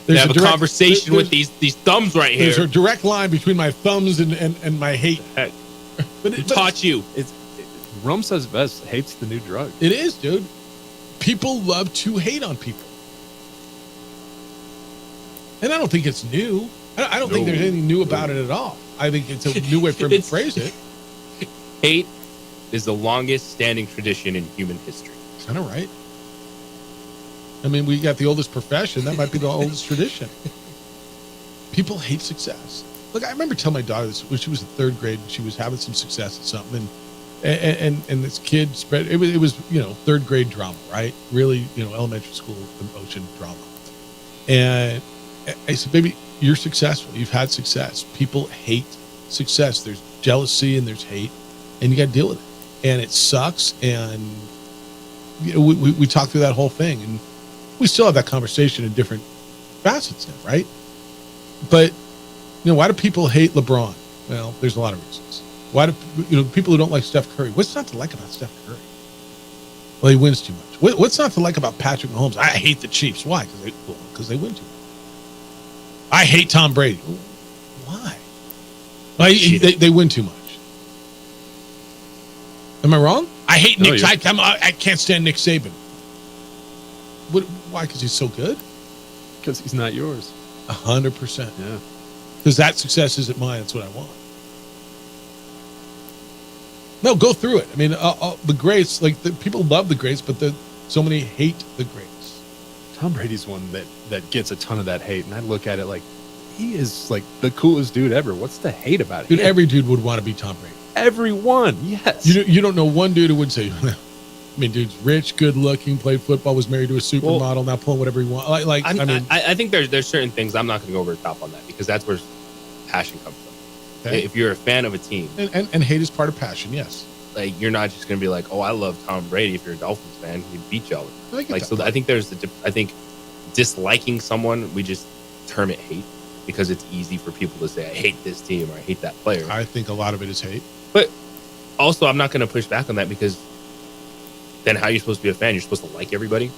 There's a conversation with these thumbs right here. There's a direct line between my thumbs and my hate. But it taught you. Rome says best, hate's the new drug. It is, dude. People love to hate on people. And I don't think it's new. I don't think there's anything new about it at all. I think it's a new way for him to phrase it. Hate is the longest standing tradition in human history. Kind of right. I mean, we got the oldest profession. That might be the oldest tradition. People hate success. Look, I remember telling my daughter this when she was in 3rd grade and she was having some success at something, and this kid spread it was 3rd grade drama, right? Really, elementary school emotion drama. And I said, baby, you're successful. You've had success. People hate success. There's jealousy and there's hate, and you got to deal with it. And it sucks. And we talked through that whole thing, and we still have that conversation in different facets now, right? But why do people hate LeBron? Well, there's a lot of reasons. Why do people who don't like Steph Curry? What's not to like about Steph Curry? Well, he wins too much. What's not to like about Patrick Mahomes? I hate the Chiefs. Why? Because they win too much. I hate Tom Brady. Why? They win too much. Am I wrong? I hate Nick. I can't stand Nick Saban. Why? Because he's so good? Because he's not yours. 100%. Yeah. Because that success isn't mine. That's what I want. No, go through it. I mean, the greats, people love the greats, but so many hate the greats. Tom Brady's one that gets a ton of that hate, and I look at it like he is like the coolest dude ever. What's the hate about it? Dude, every dude would want to be Tom Brady. Everyone, yes. You don't know one dude who would say, I mean, dude's rich, good looking, played football, was married to a supermodel, now pulling whatever he wants. I think there's certain things I'm not going to go over the top on that, because that's where passion comes from. Okay. If you're a fan of a team, and hate is part of passion, yes. Like, you're not just going to be like, oh, I love Tom Brady. If you're a Dolphins fan, he'd beat you all the time. I think I think disliking someone, we just term it hate, because it's easy for people to say, I hate this team or I hate that player. I think a lot of it is hate. But also, I'm not going to push back on that, because then how are you supposed to be a fan? You're supposed to like everybody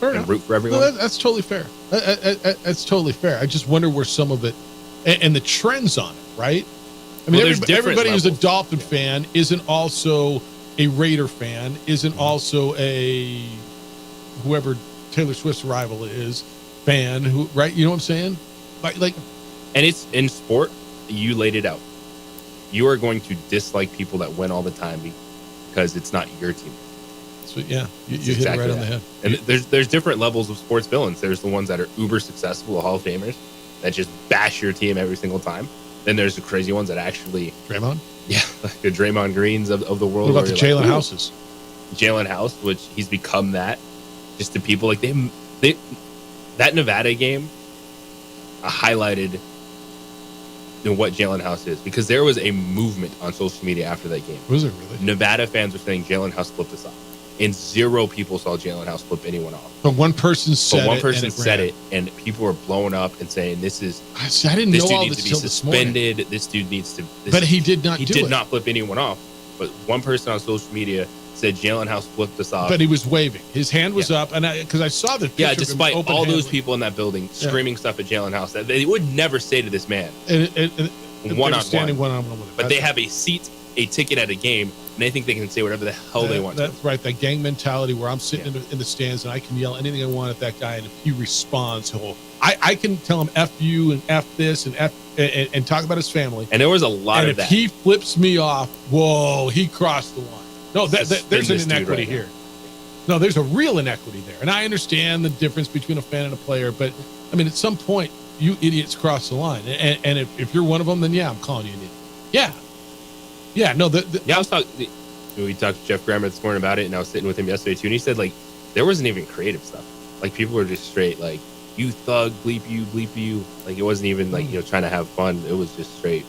and root for everyone? No, that's totally fair. That's totally fair. I just wonder where some of it, and the trends on it, right? I mean, everybody who's a Dolphin fan isn't also a Raider fan, isn't also a whoever Taylor Swift's rival is fan, right? You know what I'm saying? And it's in sport, you laid it out. You are going to dislike people that win all the time because it's not your team. So yeah, you hit it exactly right on the that. head. And there's different levels of sports villains. There's the ones that are uber successful, the Hall of Famers, that just bash your team every single time. Then there's the crazy ones that actually Draymond. Yeah, like the Draymond Greens of the world. What about the Jalen Houses? Jalen House, which he's become that. Just to people like they that Nevada game highlighted what Jalen House is, because there was a movement on social media after that game. Was it really? Nevada fans were saying Jalen House flipped us off, and 0 people saw Jalen House flip anyone off. But one person said But one it. person said it, and people were blowing up and saying, "This is." I didn't this know dude all needs this to be till this morning. suspended. This dude needs to. But he did not. He do did it. not flip anyone off. But one person on social media said Jalen House flipped us off. But he was waving. His hand was up, and because I saw the picture Yeah, of him despite open all hand. those people in that building screaming stuff at Jalen House that they would never say to this man And one on standing one. one-on-one with him. But they have a seat, a ticket at a game, and they think they can say whatever the hell they want. That's right. That gang mentality where I'm sitting in the stands and I can yell anything I want at that guy, and if he responds, I can tell him F you and F this and F and talk about his family. And there was a lot and of if that. he flips me off, whoa, he crossed the line. No, there's an this dude inequity right here. No, there's a real inequity there. And I understand the difference between a fan and a player, but I mean, at some point, you idiots cross the line. And if you're one of them, then yeah, I'm calling you an idiot. Yeah. Yeah, no, I was talking. We talked to Jeff Grammer this morning about it, and I was sitting with him yesterday too, and he said, like, there wasn't even creative stuff. Like, people were just straight, like, you thug, bleep you. Like, it wasn't even, like, trying to have fun. It was just straight.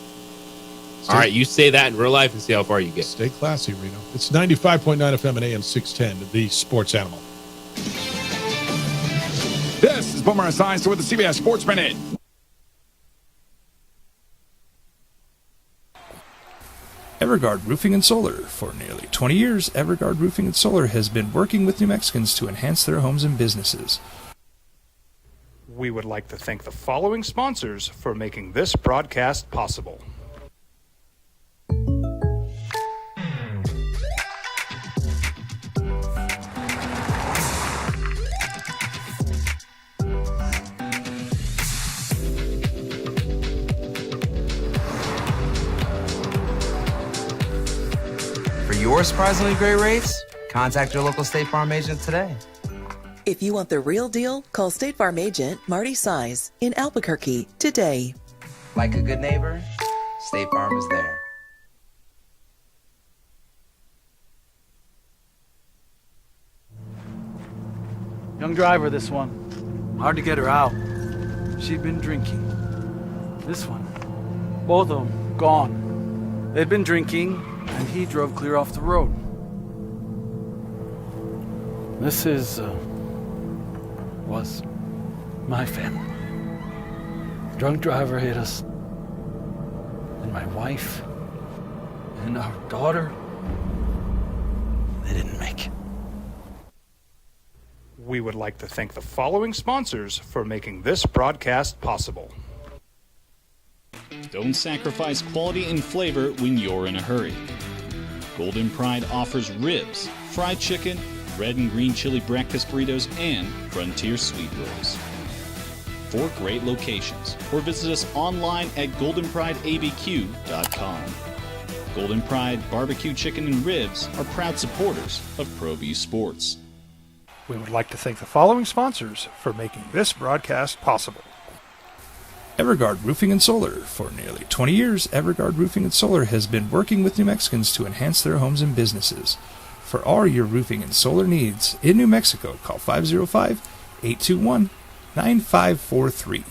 All right, you say that in real life and see how far you get. Stay classy, Reno. It's 95.9 FM and AM 610, the sports animal. This is Boomer Esiason with the CBS Sports Minute. Evergard Roofing and Solar. For nearly 20 years, Evergard Roofing and Solar has been working with New Mexicans to enhance their homes and businesses. We would like to thank the following sponsors for making this broadcast possible. For your surprisingly great rates, contact your local State Farm agent today. If you want the real deal, call State Farm agent Marty Size in Albuquerque today. Like a good neighbor, State Farm is there. Young driver, this one. Hard to get her out. She'd been drinking. This one. Both of them gone. They'd been drinking, and he drove clear off the road. This was my family. Drunk driver hit us. And my wife and our daughter, they didn't make it. We would like to thank the following sponsors for making this broadcast possible. Don't sacrifice quality and flavor when you're in a hurry. Golden Pride offers ribs, fried chicken, red and green chili breakfast burritos, and Frontier Sweet Rolls. 4 great locations, or visit us online at goldenprideabq.com. Golden Pride Barbecue Chicken and Ribs are proud supporters of ProView Sports. We would like to thank the following sponsors for making this broadcast possible. Evergard Roofing and Solar. For nearly 20 years, Evergard Roofing and Solar has been working with New Mexicans to enhance their homes and businesses. For all your roofing and solar needs in New Mexico, call 505-821-9543.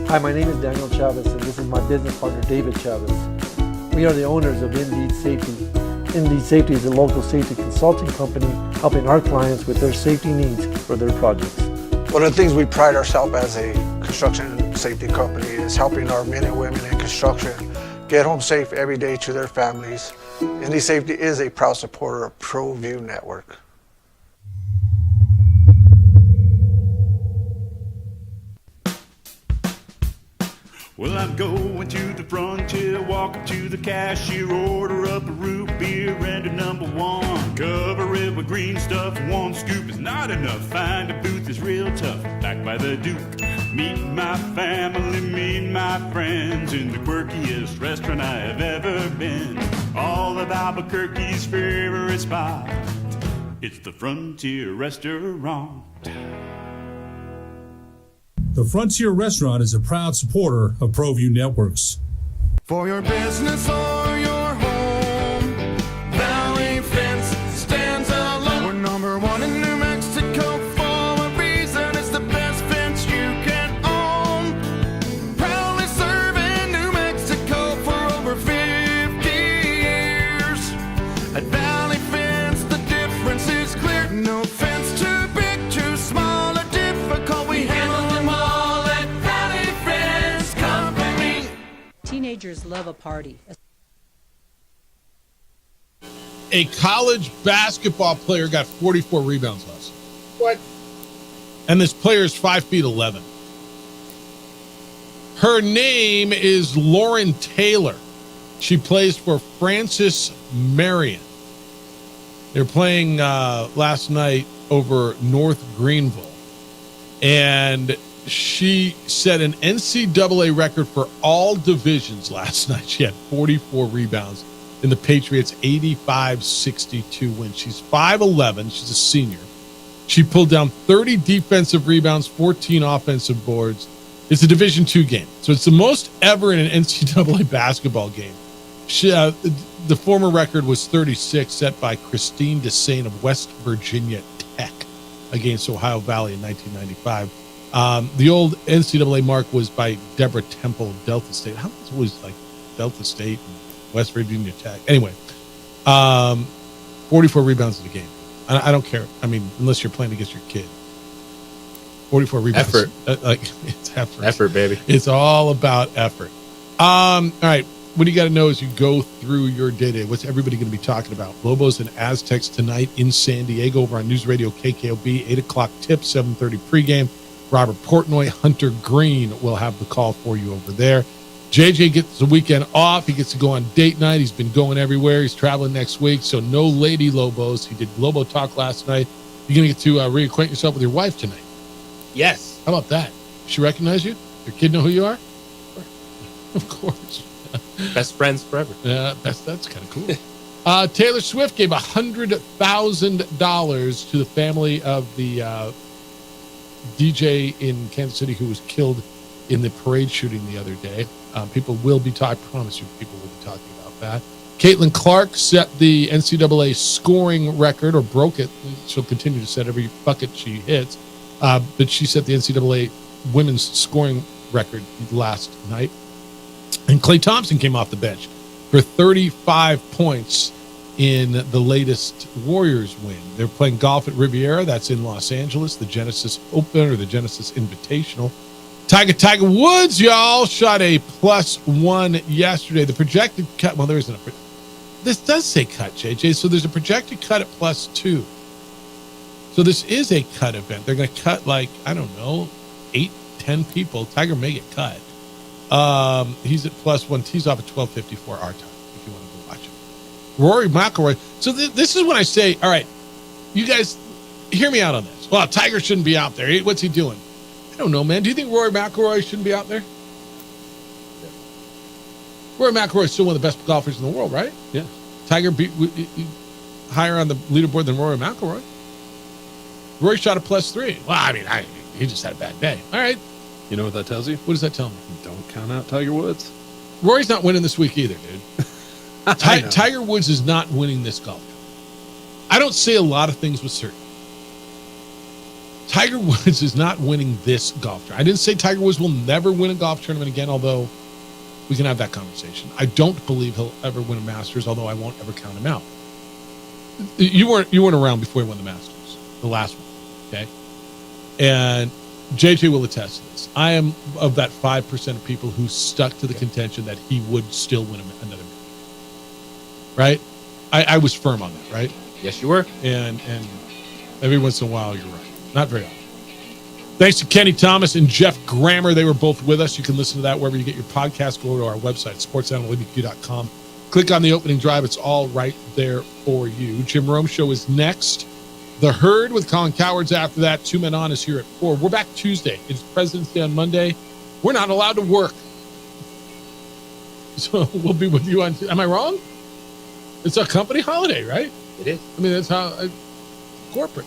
Hi, my name is Daniel Chavez, and this is my business partner, David Chavez. We are the owners of Indeed Safety. Indeed Safety is a local safety consulting company helping our clients with their safety needs for their projects. One of the things we pride ourselves as a construction safety company is helping our men and women in construction get home safe every day to their families. Indy Safety is a proud supporter of ProView Network. Well, I'm going to the frontier, walk up to the cashier, order up a root beer and a number one. Cover it with green stuff, one scoop is not enough. Find a booth is real tough, back by the Duke. Meet my family, meet my friends in the quirkiest restaurant I have ever been. All of Albuquerque's favorite spot, it's the Frontier Restaurant. The Frontier Restaurant is a proud supporter of ProView Networks. For your business or your home, Valley Fence stands alone. We're number one in New Mexico for a reason. It's the best fence you can own. Proudly serving New Mexico for over 50 years. At Valley Fence, the difference is clear. No fence too big, too small, or difficult. We handle them all at Valley Fence Company. Teenagers love a party. A college basketball player got 44 rebounds last night. What? And this player is 5'11". Her name is Lauren Taylor. She plays for Francis Marion. They're playing last night over North Greenville. And she set an NCAA record for all divisions last night. She had 44 rebounds in the Patriots' 85-62 win. She's 5'11". She's a senior. She pulled down 30 defensive rebounds, 14 offensive boards. It's a Division II game. So it's the most ever in an NCAA basketball game. She, the former record was 36, set by Christine DeSaint of West Virginia Tech against Ohio Valley in 1995. The old NCAA mark was by Deborah Temple of Delta State. How was it always like Delta State and West Virginia Tech? Anyway, 44 rebounds in the game. I don't care. I mean, unless you're playing against your kid. 44 rebounds. Effort. It's effort. Effort, baby. It's all about effort. All right. What do you got to know as you go through your day? What's everybody going to be talking about? Lobos and Aztecs tonight in San Diego over on News Radio KKOB, 8 o'clock tip, 7:30 pregame. Robert Portnoy, Hunter Green will have the call for you over there. JJ gets the weekend off. He gets to go on date night. He's been going everywhere. He's traveling next week, so no Lady Lobos. He did Lobo Talk last night. You're going to get to reacquaint yourself with your wife tonight. Yes. How about that? Does she recognize you? Your kid know who you are? Of course. Best friends forever. Yeah, that's kind of cool. Taylor Swift gave $100,000 to the family of the DJ in Kansas City who was killed in the parade shooting the other day. People will be talking, I promise you, people will be talking about that. Caitlin Clark set the NCAA scoring record, or broke it. She'll continue to set every bucket she hits. But she set the NCAA women's scoring record last night. And Klay Thompson came off the bench for 35 points in the latest Warriors win. They're playing golf at Riviera. That's in Los Angeles, the Genesis Open or the Genesis Invitational. Tiger Woods, y'all, shot a +1 yesterday. The projected cut, well, there isn't a, this does say cut, JJ. So there's a projected cut at +2. So this is a cut event. They're going to cut like, I don't know, 8-10 people. Tiger may get cut. He's at +1. He's off at 12:54 our time, if you want to go watch it. Rory McIlroy. So this is when I say, all right, you guys, hear me out on this. Well, Tiger shouldn't be out there. What's he doing? I don't know, man. Do you think Rory McIlroy shouldn't be out there? Yeah. Rory McIlroy is still one of the best golfers in the world, right? Yeah. Tiger beat higher on the leaderboard than Rory McIlroy. Rory shot a +3. Well, I mean, he just had a bad day. All right. You know what that tells you? What does that tell me? Don't count out Tiger Woods. Rory's not winning this week either, dude. Tiger Woods is not winning this golf tournament. I don't say a lot of things with certainty. Tiger Woods is not winning this golf tournament. I didn't say Tiger Woods will never win a golf tournament again, although we can have that conversation. I don't believe he'll ever win a Masters, although I won't ever count him out. You weren't around before he won the Masters, the last one, okay? And JJ will attest to this. I am of that 5% of people who stuck to the contention that he would still win another million. Right? I was firm on that, right? Yes, you were. And every once in a while, you're right. Not very often. Thanks to Kenny Thomas and Jeff Grammer. They were both with us. You can listen to that wherever you get your podcast. Go to our website, sportsanalytiq.com. Click on the opening drive. It's all right there for you. Jim Rome Show is next. The Herd with Colin Cowards after that. 2 Men On is here at 4. We're back Tuesday. It's President's Day on Monday. We're not allowed to work. So we'll be with you on... Am I wrong? It's a company holiday, right? It is. I mean, that's how... corporate.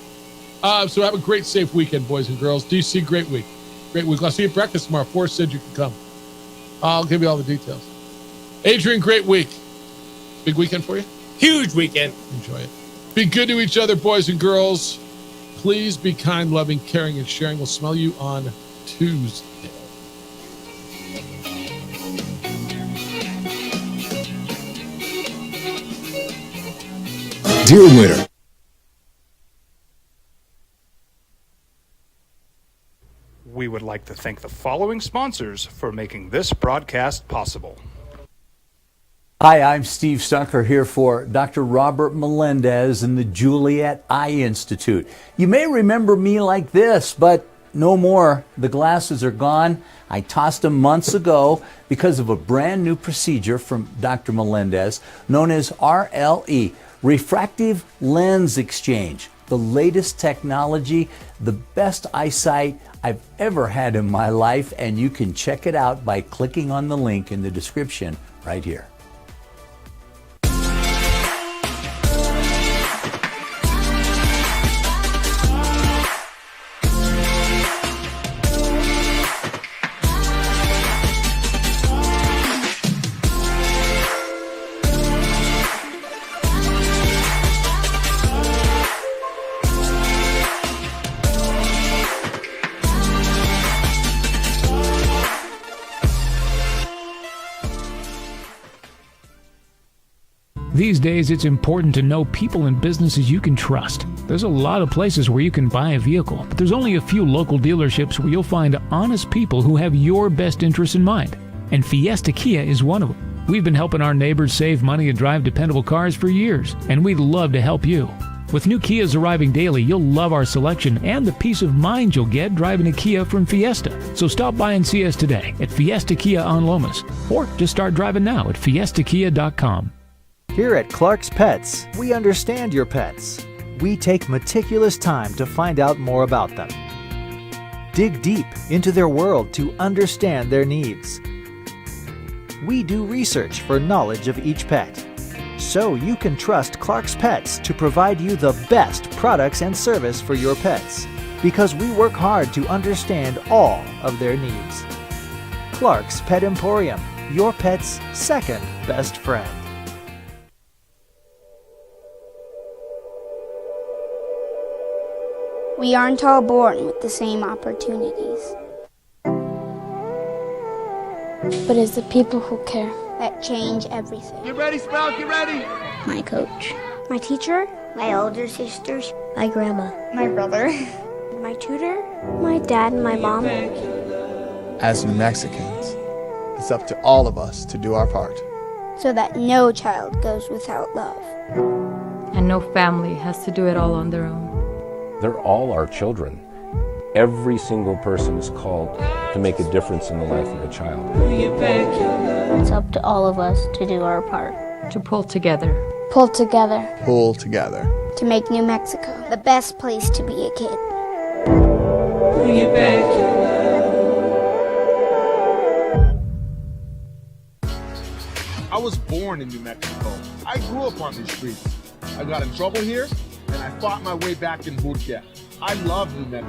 So have a great, safe weekend, boys and girls. DC, great week. Great week. I'll see you at breakfast tomorrow. Forrest said you can come. I'll give you all the details. Adrian, great week. Big weekend for you? Huge weekend. Enjoy it. Be good to each other, boys and girls. Please be kind, loving, caring, and sharing. We'll smell you on Tuesday. Dear winner. We would like to thank the following sponsors for making this broadcast possible. Hi, I'm Steve Stucker here for Dr. Robert Melendez and the Juliet Eye Institute. You may remember me like this, but no more. The glasses are gone. I tossed them months ago because of a brand new procedure from Dr. Melendez known as RLE, Refractive Lens Exchange. The latest technology, the best eyesight I've ever had in my life, and you can check it out by clicking on the link in the description right here. These days, it's important to know people and businesses you can trust. There's a lot of places where you can buy a vehicle, but there's only a few local dealerships where you'll find honest people who have your best interests in mind. And Fiesta Kia is one of them. We've been helping our neighbors save money and drive dependable cars for years, and we'd love to help you. With new Kias arriving daily, you'll love our selection and the peace of mind you'll get driving a Kia from Fiesta. So stop by and see us today at Fiesta Kia on Lomas, or just start driving now at fiestakia.com. Here at Clark's Pets, we understand your pets. We take meticulous time to find out more about them. Dig deep into their world to understand their needs. We do research for knowledge of each pet, so you can trust Clark's Pets to provide you the best products and service for your pets, because we work hard to understand all of their needs. Clark's Pet Emporium, your pet's second best friend. We aren't all born with the same opportunities. But it's the people who care that change everything. Get ready, Sprout, get ready! My coach, my teacher, my older sisters, my grandma, my brother, my tutor, my dad, and my mom. As New Mexicans, it's up to all of us to do our part. So that no child goes without love. And no family has to do it all on their own. They're all our children. Every single person is called to make a difference in the life of a child. It's up to all of us to do our part. To pull together. Pull together. Pull together. To make New Mexico the best place to be a kid. I was born in New Mexico. I grew up on these streets. I got in trouble here, and I fought my way back in boot camp. I love New Mexico.